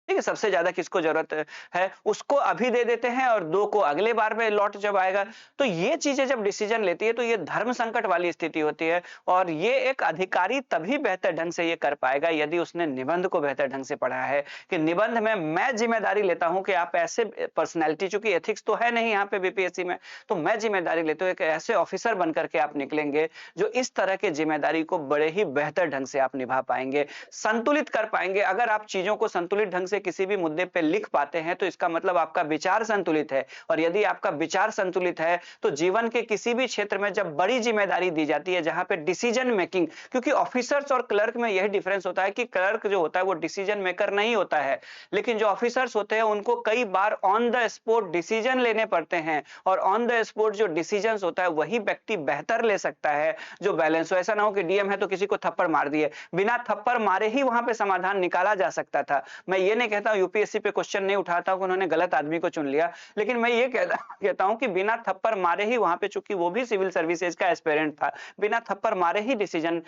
ठीक है, सबसे ज्यादा किसको जरूरत है उसको अभी दे देते हैं और 2 को अगले बार में लौट जब आएगा। तो ये चीजें जब डिसीजन लेती है तो ये धर्म संकट वाली स्थिति होती है और ये एक अधिकारी तभी बेहतर ढंग से ये कर पाएगा यदि उसने निबंध को बेहतर ढंग से पढ़ा है कि निबंध में मैं जिम्मेदारी लेता हूं कि आप ऐसे पर्सनैलिटी, चूंकि एथिक्स तो है नहीं यहाँ पे बीपीएससी में, तो मैं जिम्मेदारी लेता हूं एक ऐसे ऑफिसर बनकर के आप निकलेंगे जो इस तरह के जिम्मेदारी को बड़े ही बेहतर ढंग से आप निभा पाएंगे, संतुलित कर पाएंगे। अगर आप चीजों को संतुलित ढंग से किसी भी मुद्दे पे लिख पाते हैं तो इसका मतलब आपका विचार संतुलित है और यदि आपका विचार संतुलित है तो जीवन के किसी भी क्षेत्र में जब बड़ी जिम्मेदारी दी जाती है जहां पे डिसीजन मेकिंग, क्योंकि ऑफिसर्स और क्लर्क में यही डिफरेंस होता है कि क्लर्क जो होता है वो डिसीजन मेकर नहीं होता है, लेकिन जो ऑफिसर्स होते हैं उनको कई बार ऑन द स्पॉट डिसीजन लेने पड़ते हैं और ऑन द स्पॉट जो डिसीजंस होता है वही व्यक्ति बेहतर ले सकता है जो बैलेंस हो। ऐसा ना हो कि डीएम है तो किसी को थप्पड़ मार दिए, बिना थप्पड़ मारे ही वहां पे समाधान निकाला जा सकता था। मैं ये नहीं कहता हूं यूपीएससी पे क्वेश्चन नहीं उठाता हूं कि उन्होंने गलत आदमी को चुन लिया, लेकिन मैं ये कहता हूं कि बिना थप्पड़ मारे ही वहां पे, चूंकि वो भी सिविल सर्विसेज का एस्पिरेंट था, बिना थप्पड़ मारे ही डिसीजन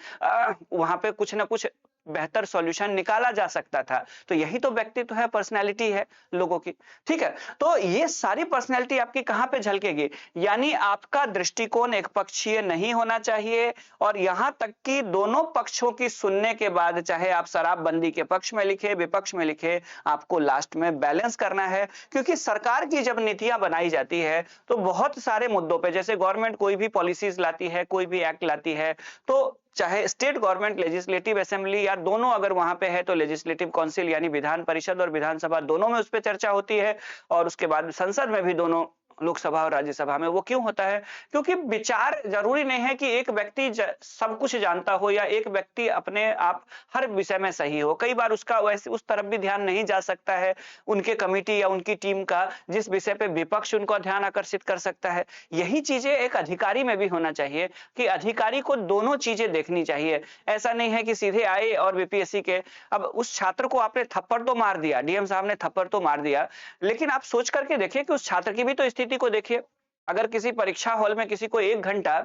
वहां पे कुछ ना कुछ बेहतर सॉल्यूशन निकाला जा सकता था। तो यही तो व्यक्तित्व है, पर्सनैलिटी है लोगों की। ठीक है, तो ये सारी पर्सनैलिटी आपकी कहां पे झलकेगी, यानी आपका दृष्टिकोण एक पक्षीय नहीं होना चाहिए और यहां तक कि दोनों पक्षों की सुनने के बाद चाहे आप शराबबंदी के पक्ष में लिखे विपक्ष में लिखे, आपको लास्ट में बैलेंस करना है। क्योंकि सरकार की जब नीतियां बनाई जाती है तो बहुत सारे मुद्दों पे, जैसे गवर्नमेंट कोई भी पॉलिसीज लाती है, कोई भी एक्ट लाती है, तो चाहे स्टेट गवर्नमेंट लेजिस्लेटिव असेंबली या दोनों अगर वहां पे है तो लेजिस्लेटिव काउंसिल यानी विधान परिषद और विधानसभा दोनों में उस पर चर्चा होती है और उसके बाद संसद में भी दोनों, लोकसभा और राज्यसभा में। वो क्यों होता है? क्योंकि विचार जरूरी नहीं है कि एक व्यक्ति सब कुछ जानता हो या एक व्यक्ति अपने आप हर विषय में सही हो, कई बार उसका वैसे उस तरफ भी ध्यान नहीं जा सकता है उनके कमिटी या उनकी टीम का, जिस विषय पे विपक्ष उनका ध्यान आकर्षित कर सकता है। यही चीजें एक अधिकारी में भी होना चाहिए कि अधिकारी को दोनों चीजें देखनी चाहिए। ऐसा नहीं है कि सीधे आए और बीपीएससी के, अब उस छात्र को आपने थप्पड़ तो मार दिया, डीएम साहब ने थप्पड़ तो मार दिया, लेकिन आप सोच करके देखिए कि उस छात्र की भी तो स्थिति को देखिए। अगर किसी परीक्षा हॉल में किसी को 1 घंटा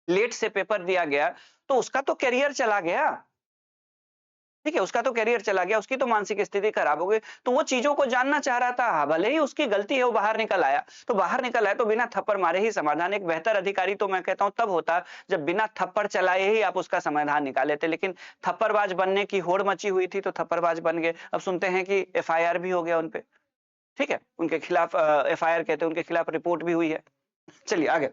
लेट से पेपर दिया गया तो उसका तो करियर चला गया। ठीक है, उसका तो करियर चला गया, उसकी तो मानसिक स्थिति खराब हो गई। तो वो चीजों को जानना चाह रहा था, भले ही उसकी गलती है, वो बाहर निकल आया, तो बाहर निकल आया तो बिना थप्पड़ मारे ही समाधान। एक बेहतर अधिकारी तो मैं कहता हूं तब होता जब बिना थप्पड़ चलाए ही आप उसका समाधान निकाल लेते, लेकिन थप्पड़बाज बनने की होड़ मची हुई थी तो थप्पड़बाज बन गए। अब सुनते हैं कि एफआईआर भी हो गया उनपे। ठीक है, उनके खिलाफ एफआईआर कहते हैं, उनके खिलाफ रिपोर्ट भी हुई है। चलिए आगे।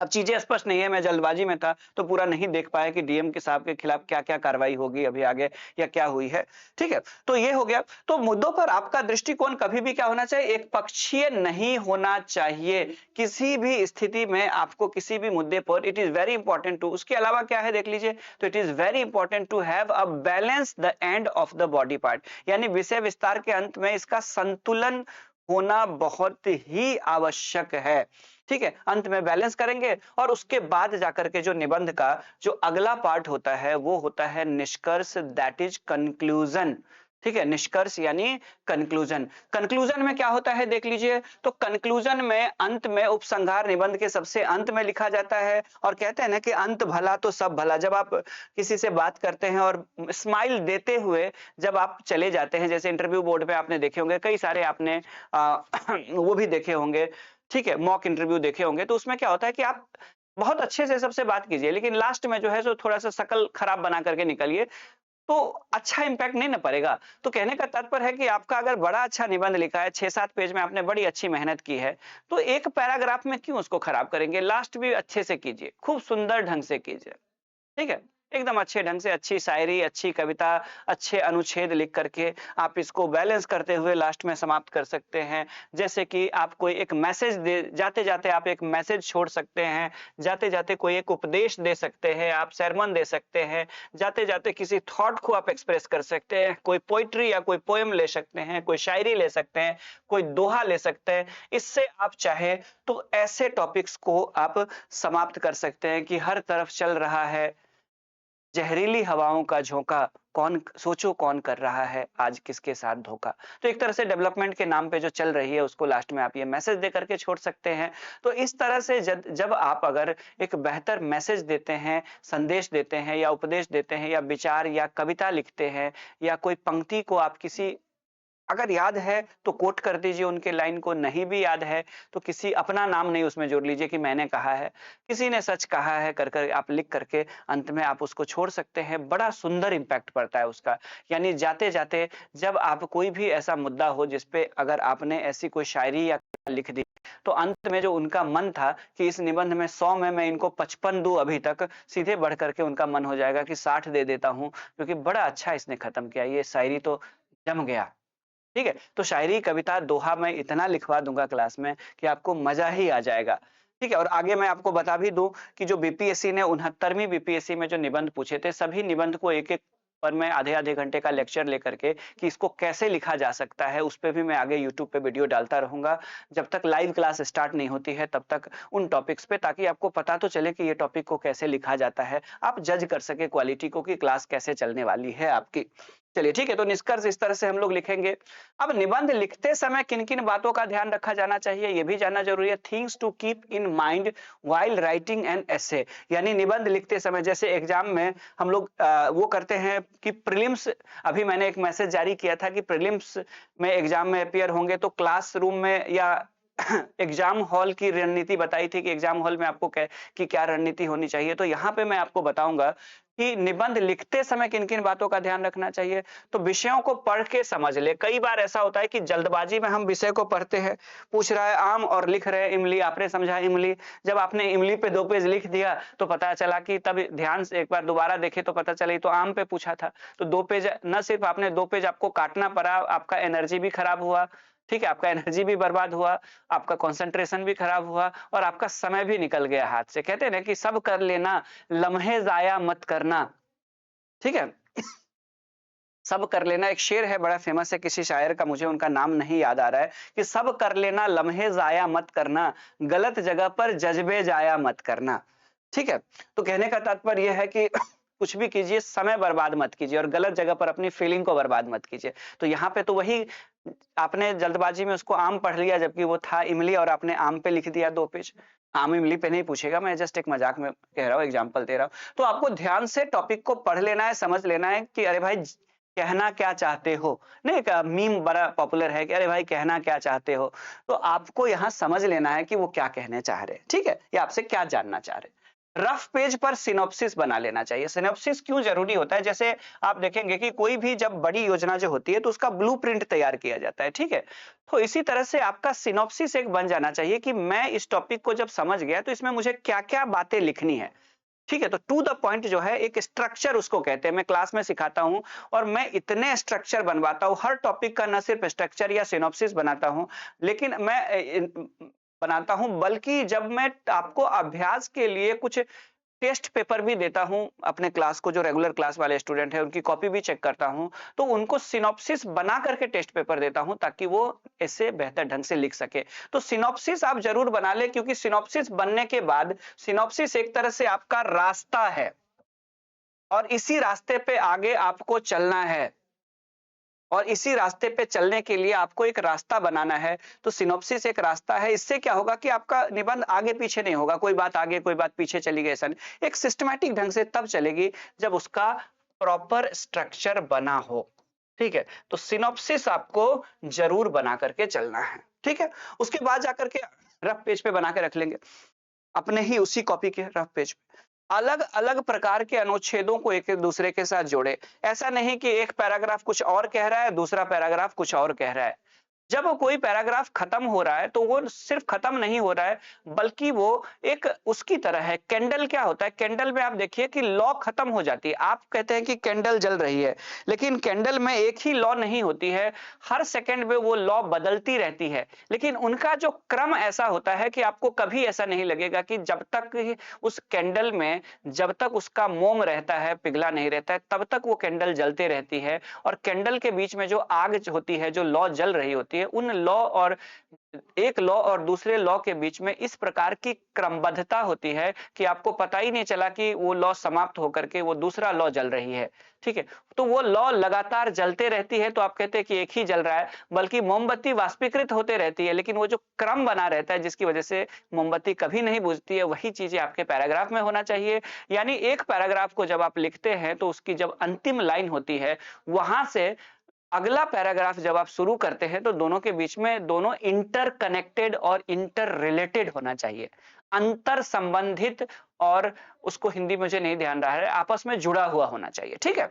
अब चीजें स्पष्ट नहीं है, मैं जल्दबाजी में था तो पूरा नहीं देख पाया कि डीएम के साहब के खिलाफ क्या क्या कार्रवाई होगी अभी आगे या क्या हुई है। ठीक है, तो ये हो गया। तो मुद्दों पर आपका दृष्टिकोण कभी भी क्या होना चाहिए, एक पक्षीय नहीं होना चाहिए। किसी भी स्थिति में आपको किसी भी मुद्दे पर it is very important to, उसके अलावा क्या है देख लीजिए, तो it is very important to have a balance the end of the body part, यानी विषय विस्तार के अंत में इसका संतुलन होना बहुत ही आवश्यक है। ठीक है, अंत में बैलेंस करेंगे और उसके बाद जाकर के जो निबंध का जो अगला पार्ट होता है वो होता है निष्कर्ष, दैट इज कंक्लूजन। ठीक है, निष्कर्ष यानी कंक्लूजन। कंक्लूजन में क्या होता है देख लीजिए, तो कंक्लूजन में अंत में उपसंहार निबंध के सबसे अंत में लिखा जाता है और कहते हैं ना कि अंत भला तो सब भला। जब आप किसी से बात करते हैं और स्माइल देते हुए जब आप चले जाते हैं, जैसे इंटरव्यू बोर्ड पे आपने देखे होंगे कई सारे, आपने वो भी देखे होंगे, ठीक है, मॉक इंटरव्यू देखे होंगे, तो उसमें क्या होता है कि आप बहुत अच्छे से सबसे बात कीजिए लेकिन लास्ट में जो है सो थोड़ा सा शकल खराब बना करके निकलिए, तो अच्छा इंपैक्ट नहीं ना पड़ेगा। तो कहने का तात्पर्य है कि आपका अगर बड़ा अच्छा निबंध लिखा है, 6-7 पेज में आपने बड़ी अच्छी मेहनत की है, तो एक पैराग्राफ में क्यों उसको खराब करेंगे, लास्ट भी अच्छे से कीजिए, खूब सुंदर ढंग से कीजिए। ठीक है, एकदम अच्छे ढंग से अच्छी शायरी, अच्छी कविता, अच्छे अनुच्छेद लिख करके आप इसको बैलेंस करते हुए लास्ट में समाप्त कर सकते हैं। जैसे कि आप कोई एक मैसेज दे, जाते जाते आप एक मैसेज छोड़ सकते हैं, जाते जाते कोई एक उपदेश दे सकते हैं, आप sermon दे सकते हैं, जाते जाते किसी थॉट को आप एक्सप्रेस कर सकते हैं, कोई पोइट्री या कोई पोएम ले सकते हैं, कोई शायरी ले सकते हैं, कोई दोहा ले सकते हैं। इससे आप चाहे तो ऐसे टॉपिक्स को आप समाप्त कर सकते हैं कि हर तरफ चल रहा है जहरीली हवाओं का झोंका, कौन सोचो कौन कर रहा है आज किसके साथ धोखा। तो एक तरह से डेवलपमेंट के नाम पे जो चल रही है उसको लास्ट में आप ये मैसेज दे करके छोड़ सकते हैं। तो इस तरह से जब आप अगर एक बेहतर मैसेज देते हैं, संदेश देते हैं या उपदेश देते हैं या विचार या कविता लिखते हैं या कोई पंक्ति को आप किसी अगर याद है तो कोट कर दीजिए उनके लाइन को, नहीं भी याद है तो किसी अपना नाम नहीं उसमें जोड़ लीजिए कि मैंने कहा है, किसी ने सच कहा है कर कर आप लिख करके अंत में आप उसको छोड़ सकते हैं। बड़ा सुंदर इम्पैक्ट पड़ता है उसका। यानी जाते-जाते जब आप कोई भी ऐसा मुद्दा हो जिस पे अगर आपने ऐसी कोई शायरी या लिख दी, तो अंत में जो उनका मन था कि इस निबंध में 100 में मैं इनको 55 दूँ अभी तक, सीधे बढ़ करके उनका मन हो जाएगा कि 60 दे देता हूँ, क्योंकि बड़ा अच्छा इसने खत्म किया, ये शायरी तो जम गया। ठीक है? तो शायरी, कविता, दोहा मैं इतना लिखवा दूँगा क्लास में कि आपको मज़ा ही आ जाएगा। ठीक है? और आगे मैं आपको बता भी दूँ कि जो बीपीएससी ने 69वीं बीपीएससी में जो निबंध पूछे थे, सभी निबंध को एक-एक पर मैं आधे-आधे घंटे का लेक्चर लेकर के कि इसको कैसे लिखा जा सकता है, उस पे भी मैं आगे यूट्यूब पे वीडियो डालता रहूँगा। जब तक लाइव क्लास स्टार्ट नहीं होती है, तब तक उन टॉपिक्स पे, ताकि आपको पता तो चले कि ये टॉपिक को कैसे लिखा जाता है। आप जज कर सके क्वालिटी को कि क्लास कैसे चलने वाली है आपकी। चलिए ठीक है, तो निष्कर्ष इस तरह से हम लोग लिखेंगे। अब निबंध लिखते समय किन-किन बातों का ध्यान रखा जाना चाहिए, ये भी जानना ज़रूरी है। Things to keep in mind while writing an essay, यानी निबंध लिखते समय जैसे एग्जाम में हम लोग वो करते हैं कि प्रीलिम्स, अभी मैंने एक मैसेज जारी किया था कि प्रीलिम्स में एग्जाम में अपीयर होंगे तो क्लासरूम में या एग्जाम हॉल की रणनीति बताई थी कि एग्जाम हॉल में आपको क्या रणनीति होनी चाहिए। तो यहाँ पे मैं आपको बताऊंगा कि निबंध लिखते समय किन-किन बातों का ध्यान रखना चाहिए। तो विषयों को पढ़ के समझ ले। कई बार ऐसा होता है कि जल्दबाजी में हम विषय को पढ़ते हैं, पूछ रहा है आम और लिख रहे हैं इमली, आपने समझा इमली। जब आपने इमली पे 2 पेज लिख दिया तो पता चला कि तब ध्यान से एक बार दोबारा देखे तो पता चला ये तो आम पे पूछा था। तो 2 पेज, न सिर्फ आपने 2 पेज आपको काटना पड़ा, आपका एनर्जी भी खराब हुआ, ठीक है? आपका एनर्जी भी बर्बाद हुआ, आपका कंसंट्रेशन भी खराब हुआ और आपका समय भी निकल गया हाथ से। कहते हैं ना कि सब कर लेना, लम्हे ज़ाया मत करना, ठीक है? सब कर लेना, एक शेर है बड़ा फेमस है किसी शायर का, मुझे उनका नाम नहीं याद आ रहा है, कि सब कर लेना लम्हे ज़ाया मत करना, गलत जगह पर जज़्बे ज़ाया मत करना। ठीक है? तो कहने का तात्पर्य यह है कि कुछ भी कीजिए, समय बर्बाद मत कीजिए और गलत जगह पर अपनी फीलिंग को बर्बाद मत कीजिए। तो यहाँ पे तो वही, आपने जल्दबाजी में उसको आम पढ़ लिया जबकि वो था इमली और आपने आम पे लिख दिया 2 पेज। आम इमली पे नहीं पूछेगा, मैं जस्ट एक मजाक में कह रहा हूँ, एग्जांपल दे रहा हूँ। तो आपको ध्यान से टॉपिक को पढ़ लेना है, समझ लेना है कि अरे भाई कहना क्या चाहते हो। नहीं, एक मीम बड़ा पॉपुलर है कि अरे भाई कहना क्या चाहते हो। तो आपको यहाँ समझ लेना है कि वो क्या कहने चाह रहे हैं, ठीक है? या आपसे क्या जानना चाह रहे हैं। रफ पेज पर सिनॉप्सिस बना लेना चाहिए। सिनॉप्सिस क्यों जरूरी होता है? जैसे आप देखेंगे कि कोई भी जब बड़ी योजना जो होती है तो उसका ब्लूप्रिंट तैयार किया जाता है, ठीक है? तो इसी तरह से आपका सिनॉप्सिस एक बन जाना चाहिए कि मैं इस टॉपिक को जब समझ गया तो इसमें मुझे क्या-क्या बातें लिखनी है। ठीक है? तो टू द पॉइंट जो है, एक स्ट्रक्चर उसको कहते हैं। मैं क्लास में सिखाता हूँ और मैं इतने स्ट्रक्चर बनवाता हूँ, हर टॉपिक का न सिर्फ स्ट्रक्चर या सिनॉप्सिस बनाता हूँ, लेकिन मैं बनाता हूँ, बल्कि जब मैं आपको अभ्यास के लिए कुछ टेस्ट पेपर भी देता हूँ अपने क्लास को, जो रेगुलर क्लास वाले स्टूडेंट हैं उनकी कॉपी भी चेक करता हूँ, तो उनको सिनॉप्सिस बना करके टेस्ट पेपर देता हूँ ताकि वो इससे बेहतर ढंग से लिख सके। तो सिनॉप्सिस आप जरूर बना ले, क्योंकि सिनॉप्सिस बनने के बाद, सिनॉप्सिस एक तरह से आपका रास्ता है और इसी रास्ते पे आगे आपको चलना है और इसी रास्ते पे चलने के लिए आपको एक रास्ता बनाना है। तो सिनॉप्सिस एक रास्ता है। इससे क्या होगा कि आपका निबंध आगे पीछे नहीं होगा, कोई बात आगे कोई बात पीछे चली गई, ऐसा नहीं। एक सिस्टमैटिक ढंग से तब चलेगी जब उसका प्रॉपर स्ट्रक्चर बना हो, ठीक है? तो सिनॉप्सिस आपको जरूर बना करके चलना है, ठीक है? उसके बाद जाकर के रफ पेज पे बना के रख लेंगे अपने ही उसी कॉपी के रफ पेज पे। अलग-अलग प्रकार के अनुच्छेदों को एक दूसरे के साथ जोड़े। ऐसा नहीं कि एक पैराग्राफ कुछ और कह रहा है, दूसरा पैराग्राफ कुछ और कह रहा है। जब कोई पैराग्राफ खत्म हो रहा है तो वो सिर्फ खत्म नहीं हो रहा है, बल्कि वो एक उसकी तरह है। कैंडल क्या होता है? कैंडल में आप देखिए कि लौ खत्म हो जाती है। आप कहते हैं कि कैंडल जल रही है, लेकिन कैंडल में एक ही लौ नहीं होती है, हर सेकंड में वो लौ बदलती रहती है। लेकिन उनका जो क्रम ऐसा होता है कि आपको कभी ऐसा नहीं लगेगा कि जब तक उस कैंडल में, जब तक उसका मोम रहता है, पिघला नहीं रहता है, तब तक वो कैंडल जलते रहती है। और कैंडल के बीच में जो आग होती है, जो लौ जल रही होती है, उन लौ और एक लॉ और दूसरे लॉ के बीच में इस प्रकार की क्रमबद्धता होती है कि आपको पता ही नहीं चला कि वो लॉ समाप्त होकर के वो दूसरा लॉ जल रही है, ठीक है? तो वो लॉ लगातार जलते रहती है, तो आप कहते हैं कि एक ही जल रहा है, बल्कि मोमबत्ती वाष्पीकृत होते रहती है, लेकिन वो जो क्रम बना रहता है जिसकी वजह से मोमबत्ती कभी नहीं बुझती है, वही चीजें आपके पैराग्राफ में होना चाहिए। यानी एक पैराग्राफ को जब आप लिखते हैं तो उसकी जब अंतिम लाइन होती है, वहां से अगला पैराग्राफ जब आप शुरू करते हैं तो दोनों के बीच में दोनों इंटरकनेक्टेड और इंटर रिलेटेड होना चाहिए, अंतर संबंधित, और उसको हिंदी मुझे नहीं ध्यान रहा है, आपस में जुड़ा हुआ होना चाहिए, ठीक है।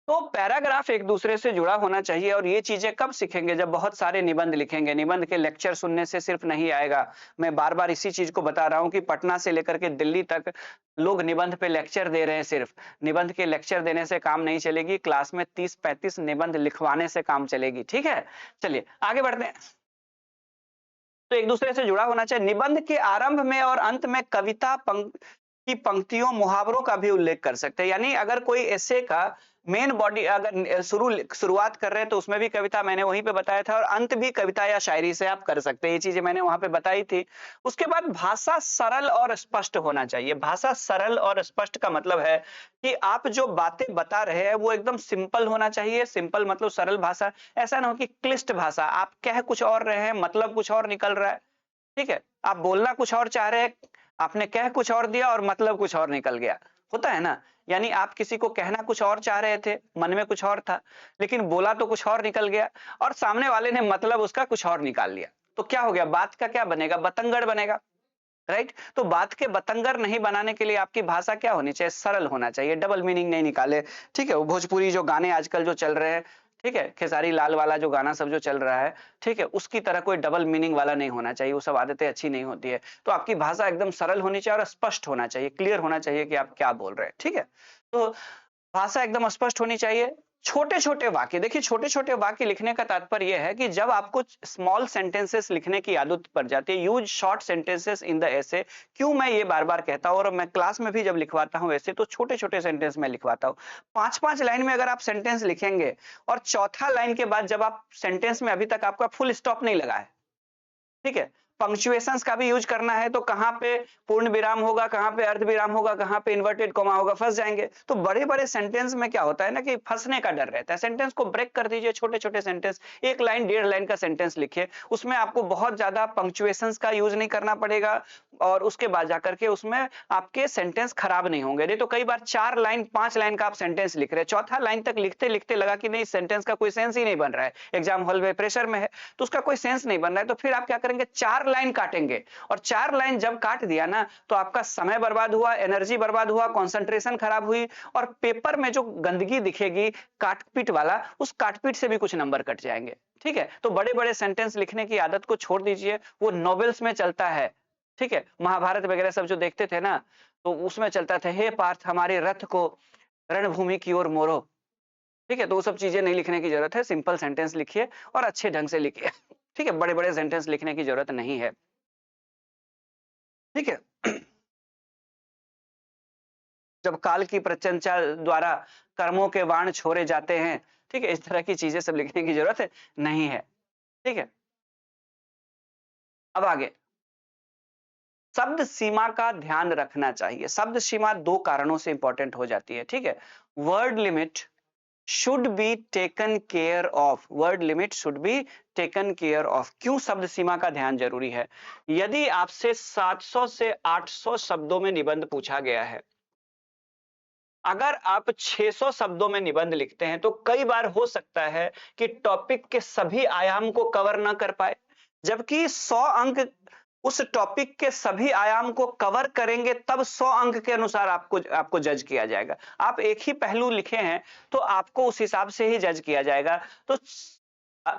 तो पैराग्राफ एक दूसरे से जुड़ा होना चाहिए, और ये चीजें कब सीखेंगे, जब बहुत सारे निबंध लिखेंगे। निबंध के लेक्चर सुनने से सिर्फ नहीं आएगा। मैं बार बार इसी चीज को बता रहा हूं कि पटना से लेकर के दिल्ली तक लोग निबंध पे लेक्चर दे रहे हैं। सिर्फ निबंध के लेक्चर देने से काम नहीं चलेगी, क्लास में 30-35 निबंध लिखवाने से काम चलेगी, ठीक है। चलिए आगे बढ़ते हैं। तो एक दूसरे से जुड़ा होना चाहिए। निबंध के आरंभ में और अंत में कविता की पंक्तियों, मुहावरों का भी उल्लेख कर सकते हैं। यानी अगर कोई ऐसे का मेन बॉडी अगर शुरुआत कर रहे हैं तो उसमें भी कविता मैंने वहीं पे बताया था, और अंत भी कविता या शायरी से आप कर सकते हैं। ये चीजें मैंने वहां पे बताई थी। उसके बाद भाषा सरल और स्पष्ट होना चाहिए। भाषा सरल और स्पष्ट का मतलब है कि आप जो बातें बता रहे हैं वो एकदम सिंपल होना चाहिए। सिंपल मतलब सरल भाषा। ऐसा ना हो कि क्लिष्ट भाषा, आप कह कुछ और रहे हैं, मतलब कुछ और निकल रहा है, ठीक है। आप बोलना कुछ और चाह रहे हैं, आपने कह कुछ और दिया और मतलब कुछ और निकल गया, होता है ना। यानी आप किसी को कहना कुछ और चाह रहे थे, मन में कुछ और था, लेकिन बोला तो कुछ और निकल गया, और सामने वाले ने मतलब उसका कुछ और निकाल लिया। तो क्या हो गया, बात का क्या बनेगा, बतंगड़ बनेगा, राइट। तो बात के बतंगर नहीं बनाने के लिए आपकी भाषा क्या होनी चाहिए, सरल होना चाहिए, डबल मीनिंग नहीं निकाले, ठीक है। वो भोजपुरी जो गाने आजकल जो चल रहे हैं, ठीक है, खेसारी लाल वाला जो गाना सब जो चल रहा है, ठीक है, उसकी तरह कोई डबल मीनिंग वाला नहीं होना चाहिए। वो सब आदतें अच्छी नहीं होती है। तो आपकी भाषा एकदम सरल होनी चाहिए और स्पष्ट होना चाहिए, क्लियर होना चाहिए कि आप क्या बोल रहे हैं, ठीक है। तो भाषा एकदम स्पष्ट होनी चाहिए। छोटे-छोटे वाक्य, देखिए छोटे-छोटे वाक्य लिखने का तात्पर्य यह है कि जब आपको स्मॉल सेंटेंसेस लिखने की आदत पड़ जाती है, use short sentences in the essay. क्यों मैं ये बार-बार कहता हूं, और मैं क्लास में भी जब लिखवाता हूं ऐसे, तो छोटे-छोटे सेंटेंस में लिखवाता हूं। 5-5 लाइन में अगर आप सेंटेंस लिखेंगे, और चौथा लाइन के बाद जब आप सेंटेंस में अभी तक आपका फुल स्टॉप नहीं लगा है, ठीक है, पंक्चुएशंस का भी यूज करना है, तो कहां पे पूर्ण विराम होगा, कहां पे अर्ध विराम होगा, कहां पे इन्वर्टेड कॉमा होगा, फंस जाएंगे। तो बड़े बड़े सेंटेंस में क्या होता है ना कि फंसने का डर रहता है। सेंटेंस को ब्रेक कर दीजिए, छोटे छोटे सेंटेंस, 1 लाइन 1.5 लाइन का सेंटेंस लिखिए, उसमें आपको बहुत ज्यादा पंक्चुएशंस का यूज नहीं करना पड़ेगा, और उसके बाद जाकर के उसमें आपके सेंटेंस खराब नहीं होंगे। नहीं तो कई बार 4 लाइन 5 लाइन का आप सेंटेंस लिख रहे हैं, चौथा लाइन तक लिखते लिखते लगा कि नहीं, सेंटेंस का कोई सेंस ही नहीं बन रहा है, एग्जाम हॉल में प्रेशर में है तो उसका कोई सेंस नहीं बन रहा है, तो फिर आप क्या करेंगे, 4 लाइन काटेंगे। और 4 लाइन जब काट दिया ना, तो आपका समय बर्बाद हुआ, एनर्जी बर्बाद हुआ, कंसंट्रेशन खराब हुई, और पेपर में जो गंदगी दिखेगी काटपीट वाला, उस काटपीट से भी कुछ नंबर कट जाएंगे, ठीक है। तो बड़े बड़े सेंटेंस लिखने की आदत को छोड़ दीजिए। वो नॉवेल्स में चलता है, ठीक है, महाभारत वगैरह सब जो देखते थे ना, तो उसमें चलता था, हे पार्थ हमारे रथ को रणभूमि की ओर मोड़ो, ठीक है। तो वो सब चीजें नहीं लिखने की जरूरत है, सिंपल सेंटेंस लिखिए और अच्छे ढंग से लिखिए, ठीक है। बड़े बड़े सेंटेंस लिखने की जरूरत नहीं है, ठीक है। जब काल की प्रचंचा द्वारा कर्मों के बाण छोड़े जाते हैं, ठीक है, इस तरह की चीजें सब लिखने की जरूरत है नहीं है, ठीक है। अब आगे, शब्द सीमा का ध्यान रखना चाहिए। शब्द सीमा 2 कारणों से इंपॉर्टेंट हो जाती है, ठीक है। Word limit should be taken care of, word limit should be taken care of. क्यों शब्द सीमा का ध्यान जरूरी है? यदि आपसे 700 से 800 शब्दों में निबंध पूछा गया है, अगर आप 600 शब्दों में निबंध लिखते हैं, तो कई बार हो सकता है कि टॉपिक के सभी आयाम को कवर ना कर पाए, जबकि 100 अंक उस टॉपिक के सभी आयाम को कवर करेंगे, तब 100 अंक के अनुसार आपको आपको जज किया जाएगा। आप एक ही पहलू लिखे हैं तो आपको उस हिसाब से ही जज किया जाएगा। तो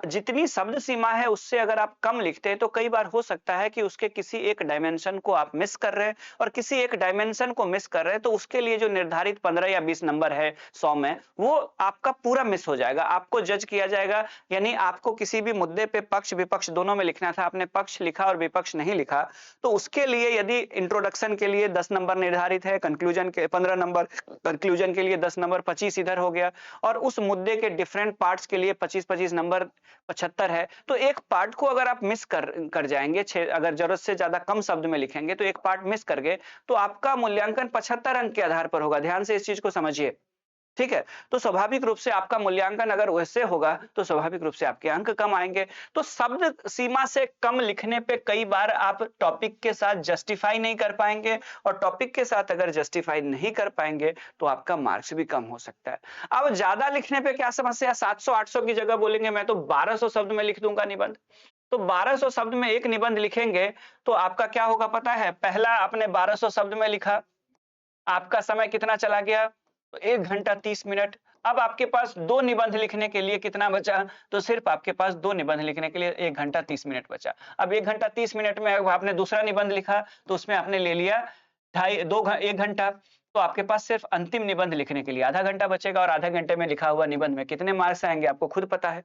जितनी शब्द सीमा है उससे अगर आप कम लिखते हैं, तो कई बार हो सकता है कि उसके किसी एक डायमेंशन को आप मिस कर रहे हैं, और किसी एक डायमेंशन को मिस कर रहे हैं तो उसके लिए जो निर्धारित 15 या 20 नंबर है 100 में, वो आपका पूरा मिस हो जाएगा, आपको जज किया जाएगा। यानी आपको किसी भी मुद्दे पे पक्ष विपक्ष दोनों में लिखना था, आपने पक्ष लिखा और विपक्ष नहीं लिखा, तो उसके लिए यदि इंट्रोडक्शन के लिए 10 नंबर निर्धारित है, कंक्लूजन के 15 नंबर, कंक्लूजन के लिए 10 नंबर, 25 इधर हो गया, और उस मुद्दे के डिफरेंट पार्ट्स के लिए 25-25 नंबर, 75 है, तो एक पार्ट को अगर आप मिस कर जाएंगे, अगर जरूरत से ज्यादा कम शब्द में लिखेंगे तो एक पार्ट मिस कर गए, तो आपका मूल्यांकन 75 अंक के आधार पर होगा। ध्यान से इस चीज को समझिए, ठीक है, तो स्वाभाविक रूप से आपका मूल्यांकन अगर वैसे होगा तो स्वाभाविक रूप से आपके अंक कम आएंगे। तो शब्द सीमा से कम लिखने पे कई बार आप टॉपिक के साथ जस्टिफाई नहीं कर पाएंगे, और टॉपिक के साथ अगर जस्टिफाई नहीं कर पाएंगे तो आपका मार्क्स भी कम हो सकता है। अब ज्यादा लिखने पे क्या समस्या, 700-800 की जगह बोलेंगे मैं तो 1200 शब्द में लिख दूंगा निबंध। तो 1200 शब्द में एक निबंध लिखेंगे तो आपका क्या होगा पता है, पहला आपने 1200 शब्द में लिखा, आपका समय कितना चला गया, तो 1 घंटा 30 मिनट। अब आपके पास 2 निबंध लिखने के लिए कितना बचा, तो सिर्फ आपके पास 2 निबंध लिखने के लिए 1 घंटा 30 मिनट बचा। अब 1 घंटा 30 मिनट में अब आपने दूसरा निबंध लिखा तो उसमें आपने ले लिया 1 घंटा, तो आपके पास सिर्फ अंतिम निबंध लिखने के लिए आधा घंटा बचेगा, और आधे घंटे में लिखा हुआ निबंध में कितने मार्क्स आएंगे आपको खुद पता है।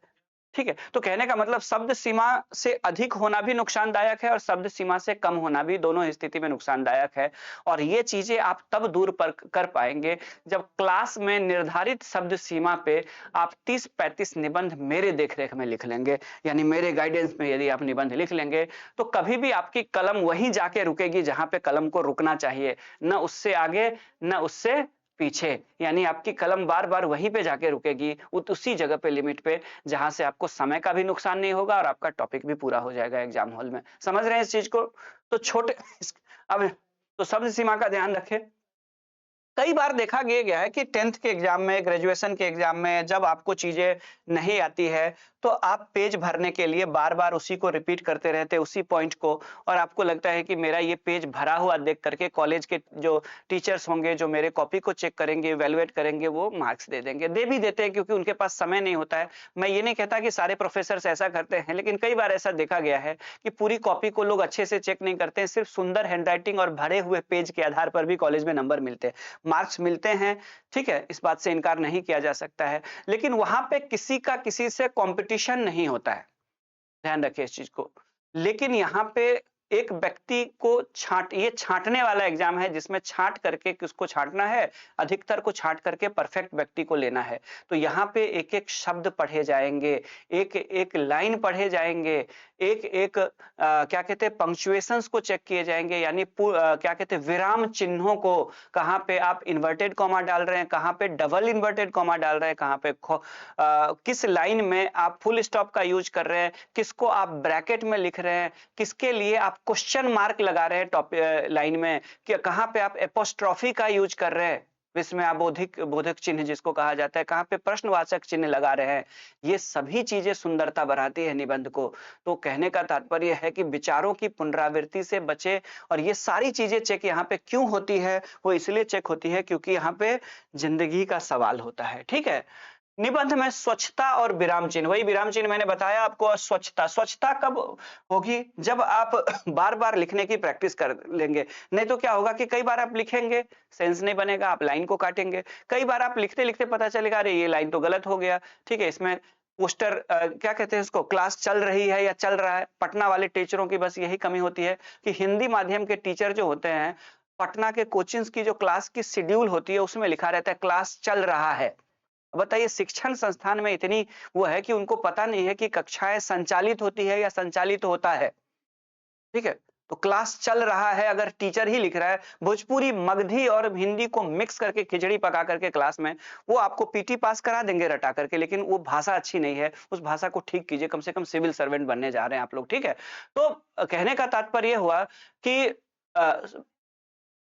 ठीक है, तो कहने का मतलब शब्द सीमा से अधिक होना भी नुकसानदायक है और शब्द सीमा से कम होना भी दोनों स्थिति में नुकसानदायक है। और ये चीजें आप तब दूर पर कर पाएंगे जब क्लास में निर्धारित शब्द सीमा पे आप 30-35 निबंध मेरे देखरेख में लिख लेंगे, यानी मेरे गाइडेंस में यदि आप निबंध लिख लेंगे तो कभी भी आपकी कलम वहीं जाके रुकेगी जहां पे कलम को रुकना चाहिए, न उससे आगे न उससे पीछे। यानी आपकी कलम बार बार वहीं पे जाके रुकेगी, उसी जगह पे, लिमिट पे, जहां से आपको समय का भी नुकसान नहीं होगा और आपका टॉपिक भी पूरा हो जाएगा एग्जाम हॉल में। समझ रहे हैं इस चीज को? तो छोटे अब तो शब्द सीमा का ध्यान रखें। कई बार देखा गया है कि 10th के एग्जाम में, ग्रेजुएशन के एग्जाम में जब आपको चीजें नहीं आती है तो आप पेज भरने के लिए बार बार उसी को रिपीट करते रहते हैं, उसी पॉइंट को, और आपको लगता है कि मेरा ये पेज भरा हुआ देख करके कॉलेज के जो टीचर्स होंगे जो मेरे कॉपी को चेक करेंगे, इवेलुएट करेंगे, वो मार्क्स दे देंगे। दे भी देते हैं क्योंकि उनके पास समय नहीं होता है। मैं ये नहीं कहता कि सारे प्रोफेसर ऐसा करते हैं, लेकिन कई बार ऐसा देखा गया है कि पूरी कॉपी को लोग अच्छे से चेक नहीं करते हैं, सिर्फ सुंदर हैंडराइटिंग और भरे हुए पेज के आधार पर भी कॉलेज में नंबर मिलते हैं, मार्क्स मिलते हैं। ठीक है, इस बात से इनकार नहीं किया जा सकता है, लेकिन वहां पे किसी का किसी से कंपटीशन नहीं होता है, ध्यान रखिए इस चीज को। लेकिन यहाँ पे एक व्यक्ति को ये छांटने वाला एग्जाम है जिसमें छांट करके किसको छांटना है, अधिकतर को छांट करके परफेक्ट व्यक्ति को लेना है। तो यहाँ पे एक एक शब्द पढ़े जाएंगे, एक एक लाइन पढ़े जाएंगे, एक एक क्या कहते हैं पंक्चुएशंस को चेक किए जाएंगे, यानी क्या कहते हैं विराम चिन्हों को, कहाँ पे आप इन्वर्टेड कॉमा डाल रहे हैं, कहाँ पे डबल इन्वर्टेड कॉमा डाल रहे हैं, कहाँ पे किस लाइन में आप फुल स्टॉप का यूज कर रहे हैं, किसको आप ब्रैकेट में लिख रहे हैं, किसके लिए आप क्वेश्चन मार्क लगा रहे हैं टॉपिक लाइन में, कि कहां पे आप एपोस्ट्रोफी का यूज कर रहे हैं, इसमें आप बोधक चिन्ह जिसको कहा जाता है, कहां पे प्रश्नवाचक चिन्ह लगा रहे हैं। ये सभी चीजें सुंदरता बढ़ाती है निबंध को। तो कहने का तात्पर्य है कि विचारों की पुनरावृत्ति से बचे, और ये सारी चीजें चेक यहाँ पे क्यों होती है, वो इसलिए चेक होती है क्योंकि यहाँ पे जिंदगी का सवाल होता है। ठीक है, निबंध में स्वच्छता और विराम चिन्ह, वही विराम चिन्ह मैंने बताया आपको। स्वच्छता कब होगी, जब आप बार बार लिखने की प्रैक्टिस कर लेंगे। नहीं तो क्या होगा कि कई बार आप लिखेंगे, सेंस नहीं बनेगा, आप लाइन को काटेंगे। कई बार आप लिखते लिखते पता चलेगा अरे ये लाइन तो गलत हो गया। ठीक है, इसमें पोस्टर क्या कहते हैं इसको, क्लास चल रही है या चल रहा है। पटना वाले टीचरों की बस यही कमी होती है कि हिंदी माध्यम के टीचर जो होते हैं, पटना के कोचिंग्स की जो क्लास की शेड्यूल होती है उसमें लिखा रहता है क्लास चल रहा है। बताइए, शिक्षण संस्थान में इतनी वो है कि उनको पता नहीं है कि कक्षाएं संचालित होती है या संचालित होता है। ठीक है, तो क्लास चल रहा है अगर टीचर ही लिख रहा है, भोजपुरी मगधी और हिंदी को मिक्स करके खिचड़ी पका करके क्लास में, वो आपको पीटी पास करा देंगे रटा करके, लेकिन वो भाषा अच्छी नहीं है, उस भाषा को ठीक कीजिए, कम से कम सिविल सर्वेंट बनने जा रहे हैं आप लोग। ठीक है, तो कहने का तात्पर्य हुआ कि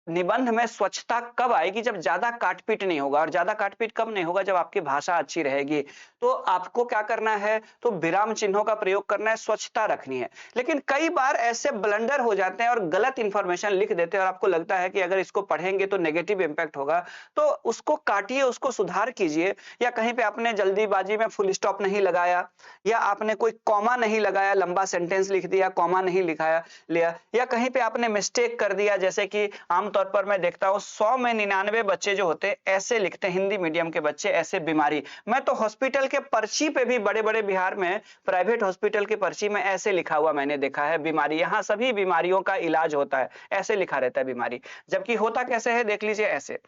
निबंध में स्वच्छता कब आएगी, जब ज्यादा काटपीट नहीं होगा। और ज्यादा काटपीट कब नहीं होगा, जब आपकी भाषा अच्छी रहेगी। तो आपको क्या करना है, तो विराम चिन्हों का प्रयोग करना है, स्वच्छता रखनी है। लेकिन कई बार ऐसे ब्लंडर हो जाते हैं और गलत इंफॉर्मेशन लिख देते हैं और आपको लगता है कि अगर इसको पढ़ेंगे तो नेगेटिव इंपैक्ट होगा, तो उसको काटिए, उसको सुधार कीजिए। या कहीं पे आपने जल्दीबाजी में फुल स्टॉप नहीं लगाया, या आपने कोई कॉमा नहीं लगाया, लंबा सेंटेंस लिख दिया, कॉमा नहीं लिखाया लिया, या कहीं पे आपने मिस्टेक कर दिया, जैसे कि आम तौर पर मैं देखता हूं 100 में 99 बच्चे जो होते हैं ऐसे लिखते हैं, हिंदी मीडियम के बच्चे ऐसे बीमारी। मैं तो हॉस्पिटल के पर्ची पे भी, बड़े बड़े बिहार में प्राइवेट हॉस्पिटल की पर्ची में ऐसे लिखा हुआ मैंने देखा है, बीमारी, यहाँ सभी बीमारियों का इलाज होता है, ऐसे लिखा रहता है बीमारी। जबकि होता कैसे है देख लीजिए, ऐसे।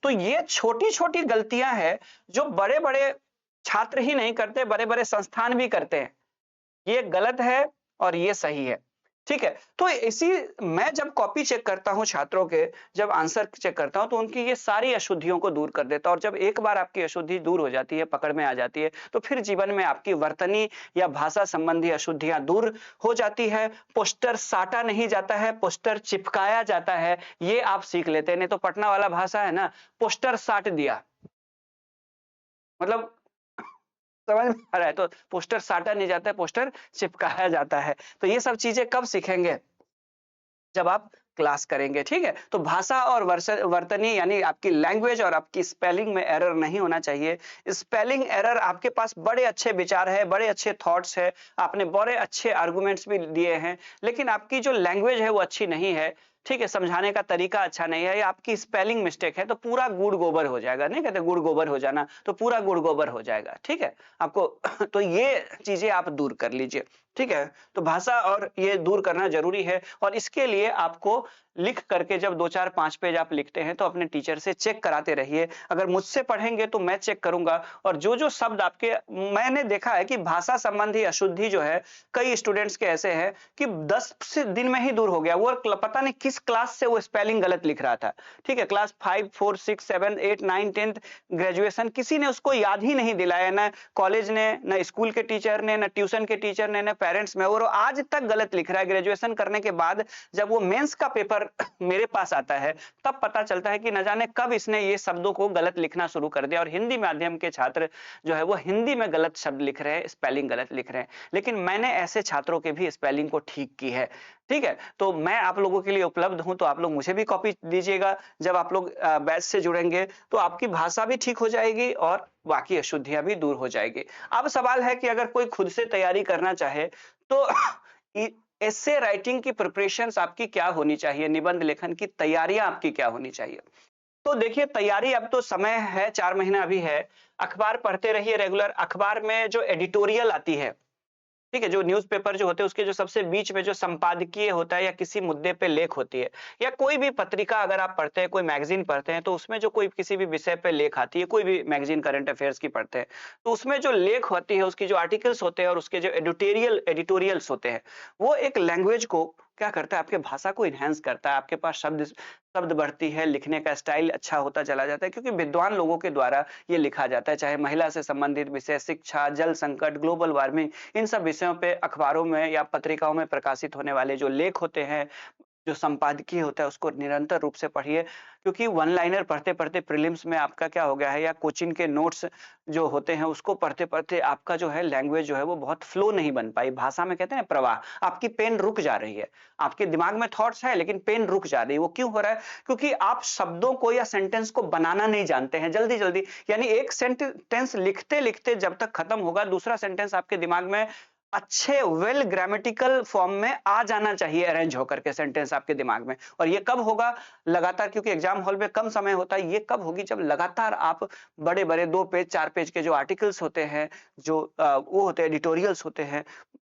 तो ये छोटी छोटी गलतियां हैं जो बड़े बड़े छात्र ही नहीं करते, बड़े बड़े संस्थान भी करते हैं। ये गलत है और ये सही है। ठीक है। तो इसी मैं जब कॉपी चेक करता हूँ छात्रों के, जब आंसर चेक करता हूँ तो उनकी ये सारी अशुद्धियों को दूर कर देता हूँ और जब एक बार आपकी अशुद्धि दूर हो जाती है, पकड़ में आ जाती है, तो फिर जीवन में आपकी वर्तनी या भाषा संबंधी अशुद्धियाँ दूर हो जाती है। पोस्टर साटा नहीं जाता है, पोस्टर चिपकाया जाता है, ये आप सीख लेते हैं। नहीं तो पटना वाला भाषा है ना, पोस्टर साट दिया, मतलब समझ में आ रहा है? तो पोस्टर साटा नहीं जाता है, पोस्टर चिपकाया जाता है। तो ये सब चीज़ें कब सीखेंगे? जब आप क्लास करेंगे, ठीक है? तो भाषा और वर्तनी यानी आपकी लैंग्वेज और आपकी स्पेलिंग में एरर नहीं होना चाहिए। स्पेलिंग एरर आपके पास बड़े अच्छे विचार है, बड़े अच्छे थॉट्स है, आपने बड़े अच्छे आर्गुमेंट्स भी दिए हैं, लेकिन आपकी जो लैंग्वेज है वो अच्छी नहीं है, ठीक है? समझाने का तरीका अच्छा नहीं है या आपकी स्पेलिंग मिस्टेक है तो पूरा गुड़ गोबर हो जाएगा। नहीं कहते गुड़ गोबर हो जाना, तो पूरा गुड़ गोबर हो जाएगा, ठीक है? आपको तो ये चीज़ें आप दूर कर लीजिए, ठीक है? तो भाषा और ये दूर करना ज़रूरी है और इसके लिए आपको लिख करके जब 2, 4, 5 पेज आप लिखते हैं तो अपने टीचर से चेक कराते रहिए। अगर मुझसे पढ़ेंगे तो मैं चेक करूँगा और जो-जो शब्द आपके मैंने देखा है कि भाषा संबंधी अशुद्धि जो है, कई स्टूडेंट्स के ऐसे हैं कि 10 से दिन में ही दूर हो गया। वो पता नहीं किस क्लास से वो स्पेलिंग गलत लिख रहा था, ठीक है? क्लास 5, 4, 6, 7, 8, 9, 10th ग्रेजुएशन किसी ने उसको याद ही नहीं दिलाया, ना कॉलेज ने, ना स्कूल के टीचर ने, ना ट्यूशन के टीचर ने, ना पेरेंट्स में और वो आज तक गलत लिख रहा है। ग्रेजुएशन करने के बाद जब वो मेंस का पेपर मेरे पास आता है, तब पता चलता है कि न जाने कब इसने ये शब्दों को गलत लिखना शुरू कर दिया और हिंदी माध्यम के छात्र जो है वो हिंदी में गलत शब्द लिख रहे हैं, स्पेलिंग गलत लिख रहे हैं। लेकिन मैंने ऐसे छात्रों के भी स्पेलिंग को ठीक की है, ठीक है? तो मैं आप लोगों के लिए उपलब्ध हूँ, तो आप लोग मुझे भी कॉपी दीजिएगा। जब आप लोग बैच से जुड़ेंगे, तो आपकी भाषा भी ठीक हो जाएगी और बाकी अशुद्धियाँ भी दूर हो जाएगी। अब सवाल है कि अगर कोई खुद से तैयारी करना चाहे, तो इ एसे राइटिंग की प्रिपरेशंस आपकी क्या होनी चाहिए? निबंध लेखन की तैयारियाँ आपकी क्या होनी चाहिए? तो देखिए तैयारी अब तो समय है, 4 महीना अभी है। अखबार पढ़ते रहिए रेगुलर, अखबार में जो एडिटोरियल आती है, ठीक है? जो न्यूज़पेपर जो होते हैं उसके जो सबसे बीच में जो संपादकीय होता है या किसी मुद्दे पे लेख होती है या कोई भी पत्रिका अगर आप पढ़ते हैं, कोई मैगज़ीन पढ़ते हैं तो उसमें जो कोई किसी भी विषय पे लेख आती है, कोई भी मैगज़ीन करंट अफेयर्स की पढ़ते हैं, तो उसमें जो लेख होती है, उसकी जो आर्टिकल्स होते हैं और उसके जो एडिटोरियल्स होते हैं, वो एक लैंग्वेज को क्या करता है आपके भाषा को एनहांस करता है। आपके पास शब्द शब्द बढ़ती है, लिखने का स्टाइल अच्छा होता चला जाता है क्योंकि विद्वान लोगों के द्वारा ये लिखा जाता है, चाहे महिला से संबंधित विषय, शिक्षा, जल संकट, ग्लोबल वार्मिंग इन सब विषयों पे अखबारों में या पत्रिकाओं में प्रकाशित होने वाले जो लेख होते हैं, जो संपादकीय होता है उसको निरंतर रूप से पढ़िए क्योंकि वन लाइनर पढ़ते-पढ़ते प्रीलिम्स में आपका क्या हो गया है या कोचिंग के नोट्स जो होते हैं उसको पढ़ते-पढ़ते आपका जो है लैंग्वेज जो है वो बहुत फ्लो नहीं बन पाई। भाषा में कहते हैं ना प्रवाह, आपकी पेन रुक जा रही है। आपके दिमाग में थॉट्स है लेकिन पेन रुक जा रही है। वो क्यों हो रहा है? क्योंकि आप शब्दों को या सेंटेंस को बनाना नहीं जानते हैं जल्दी-जल्दी। यानी एक सेंटेंस लिखते-लिखते जब तक खत्म होगा दूसरा सेंटेंस आपके दिमाग में अच्छे वेल ग्रामेटिकल फॉर्म में आ जाना चाहिए अरेंज होकर के सेंटेंस आपके दिमाग में और ये कब होगा लगातार क्योंकि एग्जाम हॉल में कम समय होता है ये कब होगी जब लगातार आप बड़े-बड़े 2 पेज 4 पेज के जो आर्टिकल्स होते हैं जो वो होते हैं एडिटोरियल्स होते हैं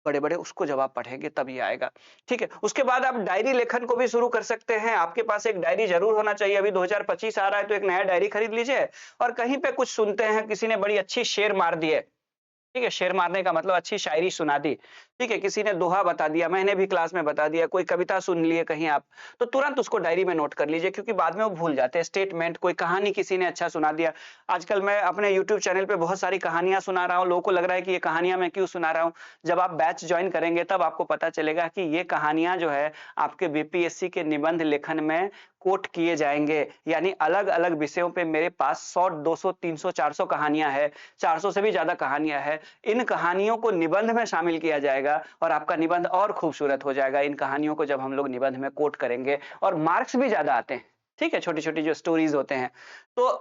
बड़े-बड़े उसको जब आप पढ़ेंगे तब ये आएगा ठीक है उसके बाद आप डायरी लेखन को भी शुरू कर सकते हैं आपके पास एक डायरी जरूर होना चाहिए अभी 2025 आ रहा है तो एक नया डायरी खरीद लीजिए और कहीं पे कुछ सुनते हैं किसी ने बड़ी अच्छी शेर मार दी है ठीक है, शेर मारने का मतलब अच्छी शायरी सुना दी, ठीक है, किसी ने दोहा बता दिया, मैंने भी क्लास में बता दिया, कोई कविता सुन लिए कहीं आप, तो तुरंत उसको डायरी में नोट कर लीजिए क्योंकि बाद में वो भूल जाते हैं। स्टेटमेंट, कोई कहानी किसी ने अच्छा सुना दिया। आजकल मैं अपने यूट्यूब चैनल पे बहुत सारी कहानियाँ सुना रहा हूँ, लोगों को लग रहा है कि ये कहानियाँ मैं क्यों सुना रहा हूँ? जब आप बैच जॉइन करेंगे तब आपको पता चलेगा कि ये कहानियाँ जो है आपके बीपीएससी के निबंध लेखन में कोट किए जाएँगे, यानी अलग-अलग विषयों पे मेरे पास 100, 200, 300, 400 कहानियाँ हैं, 400 से भी ज़्यादा कहानियाँ हैं। इन कहानियों को निबंध में शामिल किया जाएगा और आपका निबंध और खूबसूरत हो जाएगा। इन कहानियों को जब हम लोग निबंध में कोट करेंगे और मार्क्स भी ज़्यादा आते हैं, ठीक है? छोटी-छोटी जो स्टोरीज़ होते हैं। तो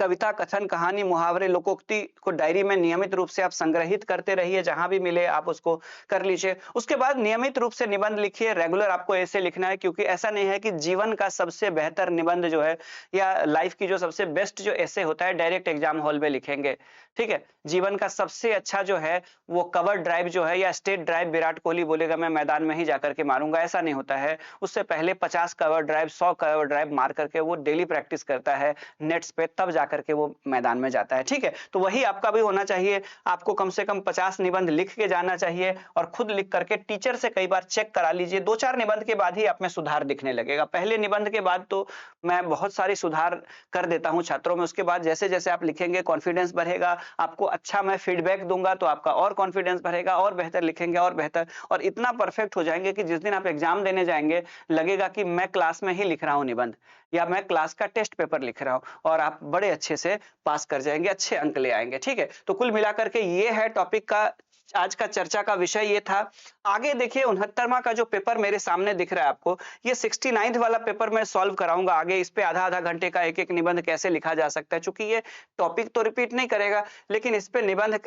कविता, कथन, कहानी, मुहावरे, लोकोक्ति को डायरी में नियमित रूप से आप संग्रहित करते रहिए, जहाँ भी मिले आप उसको कर लीजिए। उसके बाद नियमित रूप से निबंध लिखिए, रेगुलर आपको ऐसे लिखना है क्योंकि ऐसा नहीं है कि जीवन का सबसे बेहतर निबंध जो है या लाइफ की जो सबसे बेस्ट जो ऐसे होता है डायरेक्ट एग्जाम हॉल में लिखेंगे, ठीक है? जीवन का सबसे अच्छा जो है वो कवर ड्राइव जो है या स्टेट ड्राइव विराट कोहली बोलेगा मैं मैदान में ही जाकर के मारूँगा, ऐसा नहीं होता है। उससे पहले 50 कवर ड्राइव, 100 कवर ड्राइव मार करके वो डेली प्रैक्टिस करता है नेट्स पे तब जा करके वो मैदान में जाता है। ठीक है, तो वही आपका भी होना चाहिए। आपको कम से कम 50 निबंध लिख के जाना चाहिए और खुद लिख करके टीचर से कई बार चेक करा लीजिए। 2-4 निबंध के बाद ही आप में सुधार दिखने लगेगा। पहले निबंध के बाद तो मैं बहुत सारी सुधार कर देता हूं छात्रों में। उसके बाद जैसे जैसे आप लिखेंगे कॉन्फिडेंस बढ़ेगा, आपको अच्छा मैं फीडबैक दूंगा तो आपका और कॉन्फिडेंस बढ़ेगा, और बेहतर लिखेंगे और बेहतर, और इतना परफेक्ट हो जाएंगे कि जिस दिन आप एग्जाम देने जाएंगे लगेगा कि मैं क्लास में ही लिख रहा हूं निबंध, या मैं क्लास का टेस्ट पेपर लिख रहा हूं, और आप बड़े अच्छे से पास कर जाएंगे, अच्छे अंक ले आएंगे। ठीक है, तो कुल मिलाकर के ये है टॉपिक का आज का चर्चा का विषय ये था। आगे देखिए 69वां का जो पेपर मेरे सामने दिख रहा है आपको, ये 69th वाला पेपर मैं सॉल्व कराऊंगा आगे। इस पे आधा-आधा घंटे का एक-एक निबंध कैसे लिखा जा सकता है, चूंकि ये टॉपिक तो रिपीट नहीं करेगा, लेकिन इस पे निबंध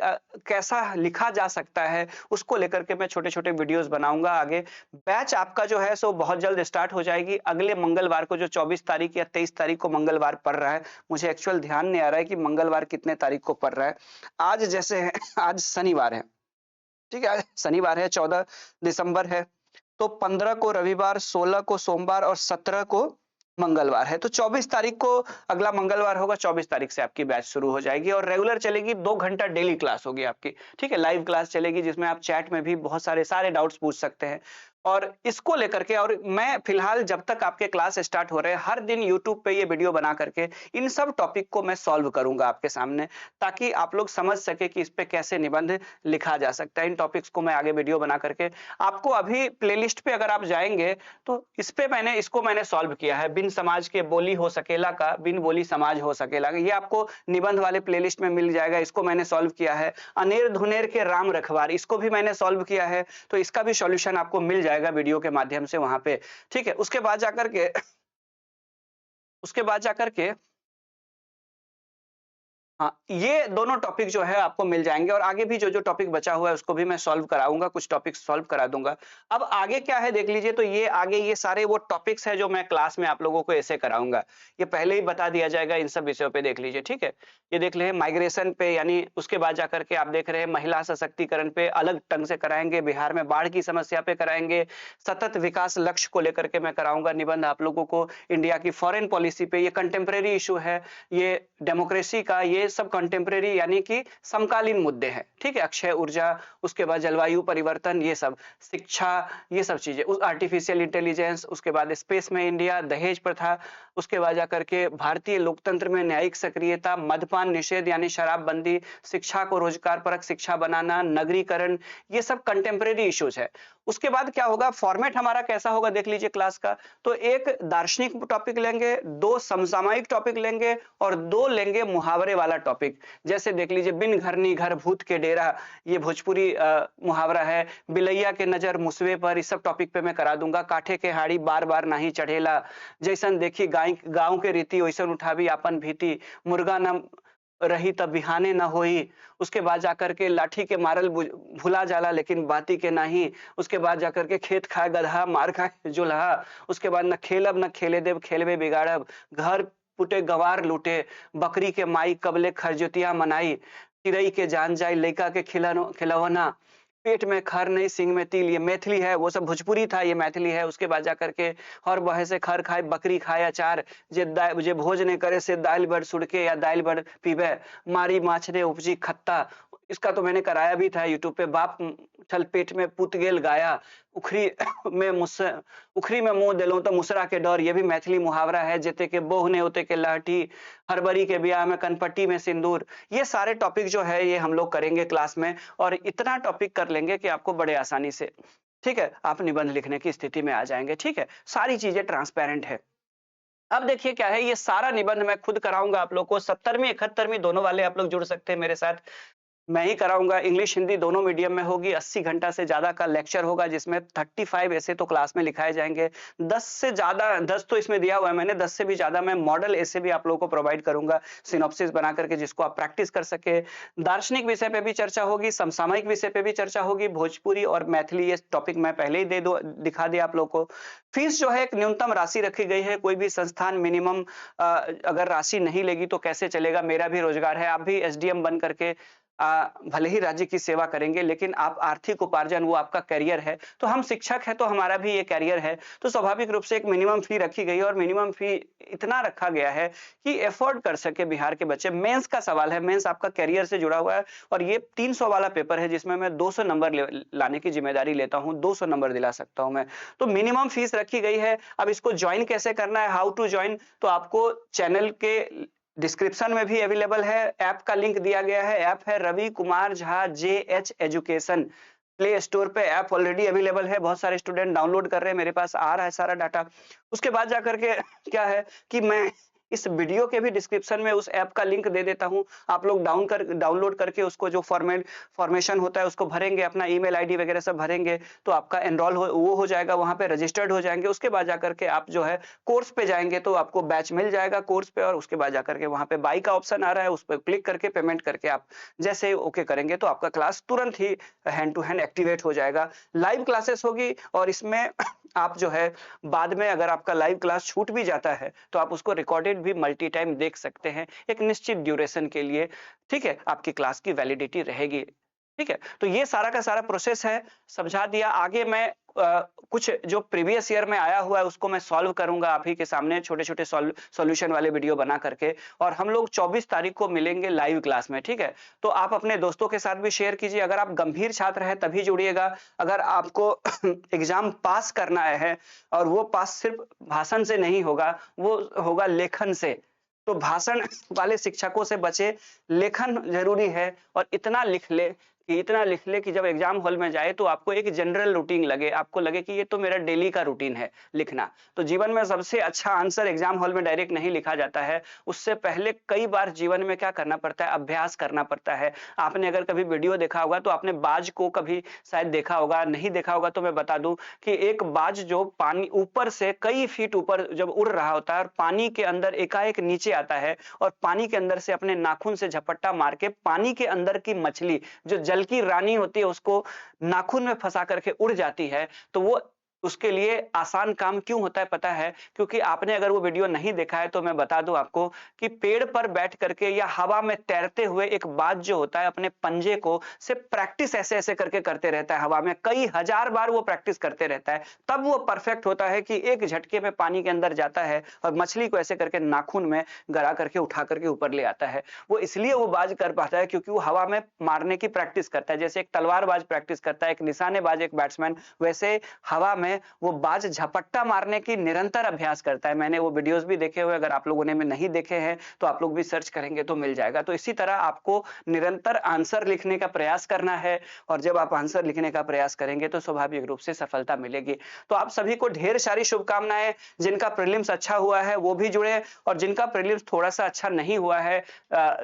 कैसा लिखा जा सकता है उसको लेकर के मैं छोटे-छोटे वीडियोस बनाऊंगा आगे। बैच आपका जो है सो बहुत जल्द स्टार्ट हो जाएगी अगले मंगलवार को, जो 24 तारीख या 23 तारीख को मंगलवार पड़ रहा है। मुझे एक्चुअल ध्यान नहीं आ रहा है कि मंगलवार कितने तारीख को पड़ रहा है। आज जैसे है, आज शनिवार है, ठीक है, आज शनिवार है, 14 दिसंबर है, तो 15 को रविवार, 16 को सोमवार और 17 को मंगलवार है। तो 24 तारीख को अगला मंगलवार होगा, 24 तारीख से आपकी बैच शुरू हो जाएगी और रेगुलर चलेगी। 2 घंटा डेली क्लास होगी आपकी। ठीक है, लाइव क्लास चलेगी जिसमें आप चैट में भी बहुत सारे डाउट्स पूछ सकते हैं। और इसको लेकर के, और मैं फिलहाल जब तक आपके क्लास स्टार्ट हो रहे हैं हर दिन यूट्यूब पे ये वीडियो बना करके इन सब टॉपिक को मैं सॉल्व करूंगा आपके सामने, ताकि आप लोग समझ सके कि इस पे कैसे निबंध लिखा जा सकता है। इन टॉपिक्स को मैं आगे वीडियो बना करके आपको, अभी प्लेलिस्ट पे अगर आप जाएंगे तो इस पे इसको मैंने सॉल्व किया है। बिन समाज के बोली हो सकेला का, बिन बोली समाज हो सकेला, ये आपको निबंध वाले प्लेलिस्ट में मिल जाएगा। इसको मैंने सॉल्व किया है। अनेर धुनेर के राम रखवार, इसको भी मैंने सॉल्व किया है, तो इसका भी सॉल्यूशन आपको मिल जाएगा वीडियो के माध्यम से वहां पे। ठीक है, उसके बाद जाकर के हाँ, ये दोनों टॉपिक जो है आपको मिल जाएंगे, और आगे भी जो जो टॉपिक बचा हुआ है उसको भी मैं सॉल्व कराऊंगा, कुछ टॉपिक सॉल्व करा दूंगा। अब आगे क्या है देख लीजिए, तो ये आगे ये सारे वो टॉपिक्स है जो मैं क्लास में आप लोगों को ऐसे कराऊंगा, ये पहले ही बता दिया जाएगा। इन सब विषयों पे देख लीजिए। ठीक है, ये देख ले माइग्रेशन पे, यानी उसके बाद जाकर के आप देख रहे हैं महिला सशक्तिकरण पे अलग ढंग से कराएंगे, बिहार में बाढ़ की समस्या पे कराएंगे, सतत विकास लक्ष्य को लेकर के मैं कराऊंगा निबंध आप लोगों को, इंडिया की फॉरेन पॉलिसी पे, ये कंटेम्प्रेरी इशू है, ये डेमोक्रेसी का, ये सब कंटेम्प्रेरी यानी कि समकालीन मुद्दे हैं। ठीक है, अक्षय ऊर्जा, उसके बाद जलवायु परिवर्तन, ये सब शिक्षा, ये सब चीजें, उस आर्टिफिशियल इंटेलिजेंस, उसके बाद स्पेस में इंडिया, दहेज प्रथा, उसके बाद जाकर के भारतीय लोकतंत्र में न्यायिक सक्रियता, मद्यपान निषेध यानी शराबबंदी, शिक्षा को रोजगार परक शिक्षा बनाना, नगरीकरण, ये सब कंटेम्प्रेरी इश्यूज है। उसके बाद क्या होगा, फॉर्मेट हमारा कैसा होगा देख लीजिए क्लास का, तो एक दार्शनिक टॉपिक लेंगे, 2 समसामयिक टॉपिक लेंगे और 2 लेंगे मुहावरे वाला टॉपिक। जैसे देख लीजिए, बिन घरनी घर भूत के डेरा, ये भोजपुरी मुहावरा है, बिलैया के नजर मुसवे पर, इस सब टॉपिक पे मैं करा दूंगा। काठे के हाड़ी बार बार नहीं चढ़ेला, जैसन देखी गांव के रीति वैसन उठावी आपन भीति, मुर्गा न रही तब बिहाने न होई, उसके बाद जाकर के लाठी के मारल भुला जाला लेकिन बाती के नहीं, उसके बाद जाकर के खेत खाए गधा मार खाए जुल्हा, उसके बाद न खेलब न खेले देव खेलबे बिगाड़ब, घर पुटे गवार लूटे, बकरी के माई कबले खरजुतिया मनाई, चिड़ई के जान जाए लइका के खिलौना, पेट में खर नहीं सिंग में तिल, ये मैथिली है, वो सब भोजपुरी था, ये मैथिली है। उसके बाद जाकर के हर बहे से खर खाए बकरी खाए अचार, जे भोज ने करे से दाल बड़ सुड़के या दाल बड़ पीबे, मारी माछरे उपजी खत्ता, इसका तो मैंने कराया भी था यूट्यूब पे। बाप छल पेट में पुत गेल गाया, उखरी में मुंह दिलो तो मुसरा के डर, ये भी मैथिली मुहावरा है। जेते के बोह ने होते के लहठी, हरबरी के ब्याह में कनपट्टी में सिंदूर, ये सारे टॉपिक जो है ये हम लोग करेंगे क्लास में, और इतना टॉपिक कर लेंगे कि आपको बड़े आसानी से, ठीक है, आप निबंध लिखने की स्थिति में आ जाएंगे। ठीक है, सारी चीजें ट्रांसपेरेंट है। अब देखिए क्या है, ये सारा निबंध मैं खुद कराऊंगा आप लोग को। 70वीं 71वीं दोनों वाले आप लोग जुड़ सकते हैं मेरे साथ, मैं ही कराऊंगा। इंग्लिश हिंदी दोनों मीडियम में होगी। 80 घंटा से ज्यादा का लेक्चर होगा, जिसमें 35 ऐसे तो क्लास में लिखाए जाएंगे। 10 से ज्यादा, 10 तो इसमें दिया हुआ है मैंने, 10 से भी ज्यादा मैं मॉडल ऐसे भी आप लोगों को प्रोवाइड करूंगा, सिनॉप्सिस बना करके, जिसको आप प्रैक्टिस कर सके। दार्शनिक विषय पे भी चर्चा होगी, समसामयिक विषय पे भी चर्चा होगी, भोजपुरी और मैथिली, ये टॉपिक मैं पहले ही दिखा दिया आप लोग को। फीस जो है एक न्यूनतम राशि रखी गई है। कोई भी संस्थान मिनिमम अगर राशि नहीं लेगी तो कैसे चलेगा, मेरा भी रोजगार है। आप भी एसडीएम बन करके भले ही राज्य की सेवा करेंगे लेकिन आप आर्थिक उपार्जन वो आपका करियर है। तो हम शिक्षक हैं तो हमारा भी ये करियर है। तो स्वाभाविक रूप से एक मिनिमम फी रखी गई है और मिनिमम फी इतना रखा गया है कि अफोर्ड कर सके बिहार के बच्चे। मेंस का सवाल है, मेंस आपका करियर से जुड़ा हुआ है और ये 300 वाला पेपर है जिसमें मैं 200 नंबर लाने की जिम्मेदारी लेता हूँ, 200 नंबर दिला सकता हूँ मैं। तो मिनिमम फीस रखी गई है। अब इसको ज्वाइन कैसे करना है, हाउ टू ज्वाइन, तो आपको चैनल के डिस्क्रिप्शन में भी अवेलेबल है, ऐप का लिंक दिया गया है। ऐप है Ravi Kumar Jha JH education. Play store पे ऐप ऑलरेडी अवेलेबल है, बहुत सारे स्टूडेंट डाउनलोड कर रहे हैं, मेरे पास आ रहा है सारा डाटा। उसके बाद जाकर के क्या है कि मैं इस वीडियो के भी डिस्क्रिप्शन में उस ऐप का लिंक दे देता हूं। आप लोग डाउनलोड करके उसको जो फॉर्मेशन होता है उसको भरेंगे, अपना ईमेल आईडी वगैरह सब भरेंगे तो आपका एनरोल हो जाएगा, वहां पे रजिस्टर्ड हो जाएंगे। उसके बाद जाकर के आप जो है कोर्स पे जाएंगे तो आपको बैच मिल जाएगा कोर्स पे, और उसके बाद जाकर के वहां पे बाई का ऑप्शन आ रहा है, उस पर क्लिक करके पेमेंट करके आप जैसे ही ओके करेंगे तो आपका क्लास तुरंत ही हैंड टू हैंड एक्टिवेट हो जाएगा। लाइव क्लासेस होगी और इसमें आप जो है बाद में अगर आपका लाइव क्लास छूट भी जाता है तो आप उसको रिकॉर्डेड भी मल्टी टाइम देख सकते हैं एक निश्चित ड्यूरेशन के लिए। ठीक है, आपकी क्लास की वैलिडिटी रहेगी। ठीक है, तो ये सारा का सारा प्रोसेस है, समझा दिया। आगे मैं कुछ जो प्रीवियस ईयर में आया हुआ है उसको मैं सॉल्व करूंगा आप ही के सामने, छोटे-छोटे सॉल्यूशन वाले वीडियो बना करके, और हम लोग 24 तारीख को मिलेंगे लाइव क्लास में। ठीक है, तो आप अपने दोस्तों के साथ भी शेयर कीजिए। अगर आप गंभीर छात्र हैं तभी जुड़िएगा। अगर आपको एग्जाम पास करना है और वो पास सिर्फ भाषण से नहीं होगा, वो होगा लेखन से। तो भाषण वाले शिक्षकों से बचे, लेखन जरूरी है। और इतना लिख ले कि जब एग्जाम हॉल में जाए तो आपको एक जनरल रूटीन लगे, आपको लगे कि ये तो मेरा डेली का रूटीन है लिखना। तो जीवन में सबसे अच्छा आंसर एग्जाम हॉल में डायरेक्ट नहीं लिखा जाता है, उससे पहले कई बार जीवन में क्या करना पड़ता है, अभ्यास करना पड़ता है। आपने अगर कभी वीडियो देखा होगा तो आपने बाज को कभी शायद देखा होगा, नहीं देखा होगा तो मैं बता दूं कि एक बाज जो पानी ऊपर से कई फीट ऊपर जब उड़ रहा होता है और पानी के अंदर एकाएक नीचे आता है और पानी के अंदर से अपने नाखून से झपट्टा मार के पानी के अंदर की मछली जो जल की रानी होती है उसको नाखून में फंसा करके उड़ जाती है। तो वो उसके लिए आसान काम क्यों होता है पता है? क्योंकि आपने अगर वो वीडियो नहीं देखा है तो मैं बता दूं आपको कि पेड़ पर बैठ करके या हवा में तैरते हुए एक बाज जो होता है अपने पंजे को से प्रैक्टिस ऐसे ऐसे करके करते रहता है, हवा में कई हजार बार वो प्रैक्टिस करते रहता है, तब वो परफेक्ट होता है कि एक झटके में पानी के अंदर जाता है और मछली को ऐसे करके नाखून में गड़ा करके उठा करके ऊपर ले आता है। वो इसलिए वो बाज कर पाता है क्योंकि वो हवा में मारने की प्रैक्टिस करता है, जैसे एक तलवारबाज प्रैक्टिस करता है, एक निशानेबाज, एक बैट्समैन, वैसे हवा में वो बाज झपट्टा मारने की निरंतर अभ्यास करता है। मैंने वो वीडियोस भी देखे हुए, अगर आप लोगों ने में नहीं देखे हैं तो आप लोग भी सर्च करेंगे तो मिल जाएगा। तो इसी तरह आपको निरंतर आंसर लिखने का प्रयास करना है और जब आप आंसर लिखने का प्रयास करेंगे तो स्वाभाविक रूप से सफलता मिलेगी। तो आप सभी को ढेर सारी शुभकामनाएं। जिनका प्रीलिम्स अच्छा हुआ है वो भी जुड़े और जिनका प्रीलिम्स थोड़ा सा अच्छा नहीं हुआ है,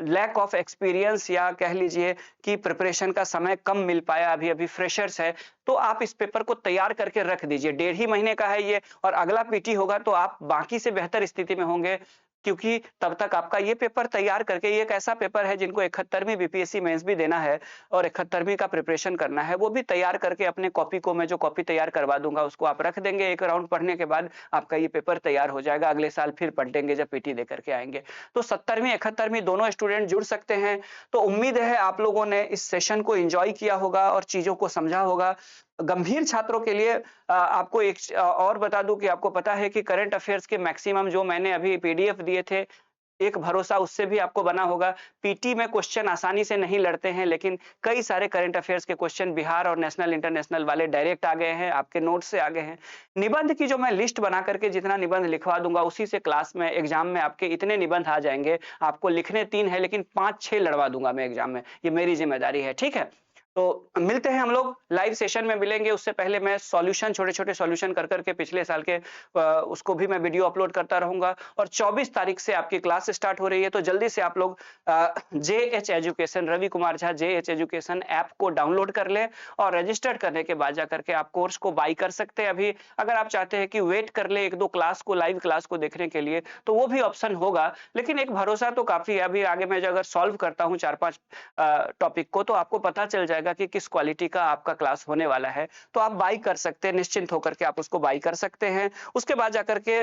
लैक ऑफ एक्सपीरियंस या कह लीजिए कि प्रिपरेशन का समय कम मिल पाया, अभी अभी फ्रेशर्स है, तो आप इस पेपर को तैयार करके रख दीजिए। 1.5 ही महीने का है ये और अगला पीटी होगा तो आप बाकी से बेहतर स्थिति में होंगे, क्योंकि तब तक आपका ये पेपर तैयार करके, ये एक ऐसा पेपर है जिनको 71वीं बीपीएससी मेंस भी देना है और 71वीं का प्रिपरेशन करना है, वो भी तैयार करके अपने कॉपी को, मैं जो कॉपी तैयार करवा दूंगा उसको आप रख देंगे। एक राउंड पढ़ने के बाद आपका ये पेपर तैयार हो जाएगा, अगले साल फिर पलटेंगे जब पीटी दे करके आएंगे। तो 70वीं 71वीं दोनों स्टूडेंट जुड़ सकते हैं। तो उम्मीद है आप लोगों ने इस सेशन को एंजॉय किया होगा और चीजों को समझा होगा। गंभीर छात्रों के लिए आपको एक और बता दूं कि आपको पता है कि करंट अफेयर्स के मैक्सिमम जो मैंने अभी पीडीएफ दिए थे, एक भरोसा उससे भी आपको बना होगा। पीटी में क्वेश्चन आसानी से नहीं लड़ते हैं, लेकिन कई सारे करंट अफेयर्स के क्वेश्चन बिहार और नेशनल इंटरनेशनल वाले डायरेक्ट आ गए हैं, आपके नोट से आ गए हैं। निबंध की जो मैं लिस्ट बना करके जितना निबंध लिखवा दूंगा उसी से क्लास में एग्जाम में आपके इतने निबंध आ जाएंगे। आपको लिखने 3 है लेकिन 5-6 लड़वा दूंगा मैं एग्जाम में, ये मेरी जिम्मेदारी है। ठीक है, तो मिलते हैं हम लोग लाइव सेशन में मिलेंगे। उससे पहले मैं सॉल्यूशन, छोटे छोटे सॉल्यूशन कर करके पिछले साल के उसको भी मैं वीडियो अपलोड करता रहूंगा। और 24 तारीख से आपकी क्लास स्टार्ट हो रही है, तो जल्दी से आप लोग JH education, Ravi Kumar Jha JH education app को डाउनलोड कर ले और रजिस्टर्ड करने के बाद जाकर के आप कोर्स को बाई कर सकते हैं। अभी अगर आप चाहते हैं कि वेट कर ले 1-2 क्लास को, लाइव क्लास को देखने के लिए, तो वो भी ऑप्शन होगा, लेकिन एक भरोसा तो काफी है। अभी आगे मैं अगर सॉल्व करता हूँ 4-5 टॉपिक को तो आपको पता चल जाएगा जाएगा कि किस क्वालिटी का आपका क्लास होने वाला है, तो आप बाई कर सकते हैं, निश्चिंत होकर के आप उसको बाई कर सकते हैं। उसके बाद जाकर के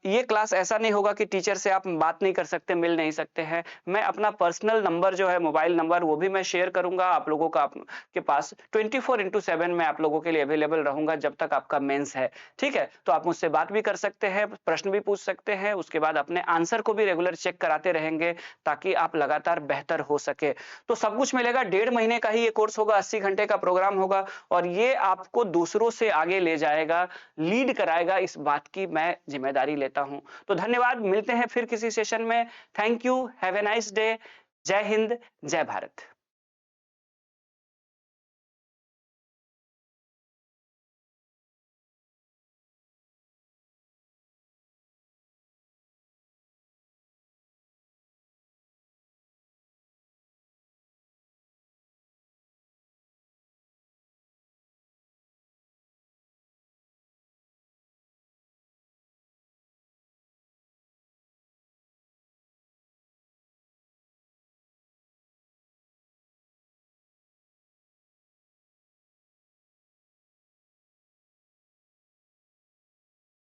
ये क्लास ऐसा नहीं होगा कि टीचर से आप बात नहीं कर सकते, मिल नहीं सकते हैं। मैं अपना पर्सनल नंबर जो है, मोबाइल नंबर, वो भी मैं शेयर करूँगा आप लोगों का के पास। 24/7 मैं आप लोगों के लिए अवेलेबल रहूँगा जब तक आपका मेंस है, ठीक है? तो आप मुझसे बात भी कर सकते हैं, प्रश्न भी पूछ सकते हैं, उसके बाद अपने आंसर को भी रेगुलर चेक कराते रहेंगे ताकि आप लगातार बेहतर हो सके। तो सब कुछ मिलेगा, 1.5 महीने का ही ये कोर्स होगा, 80 घंटे का प्रोग्राम होगा और ये आपको दूसरों से आगे ले जाएगा, लीड कराएगा, इस बात की मैं ज़िम्मेदारी लेता हूँ। तो धन्यवाद, मिलते हैं फिर किसी सेशन में। Thank you, have a nice day. जय हिंद, जय भारत।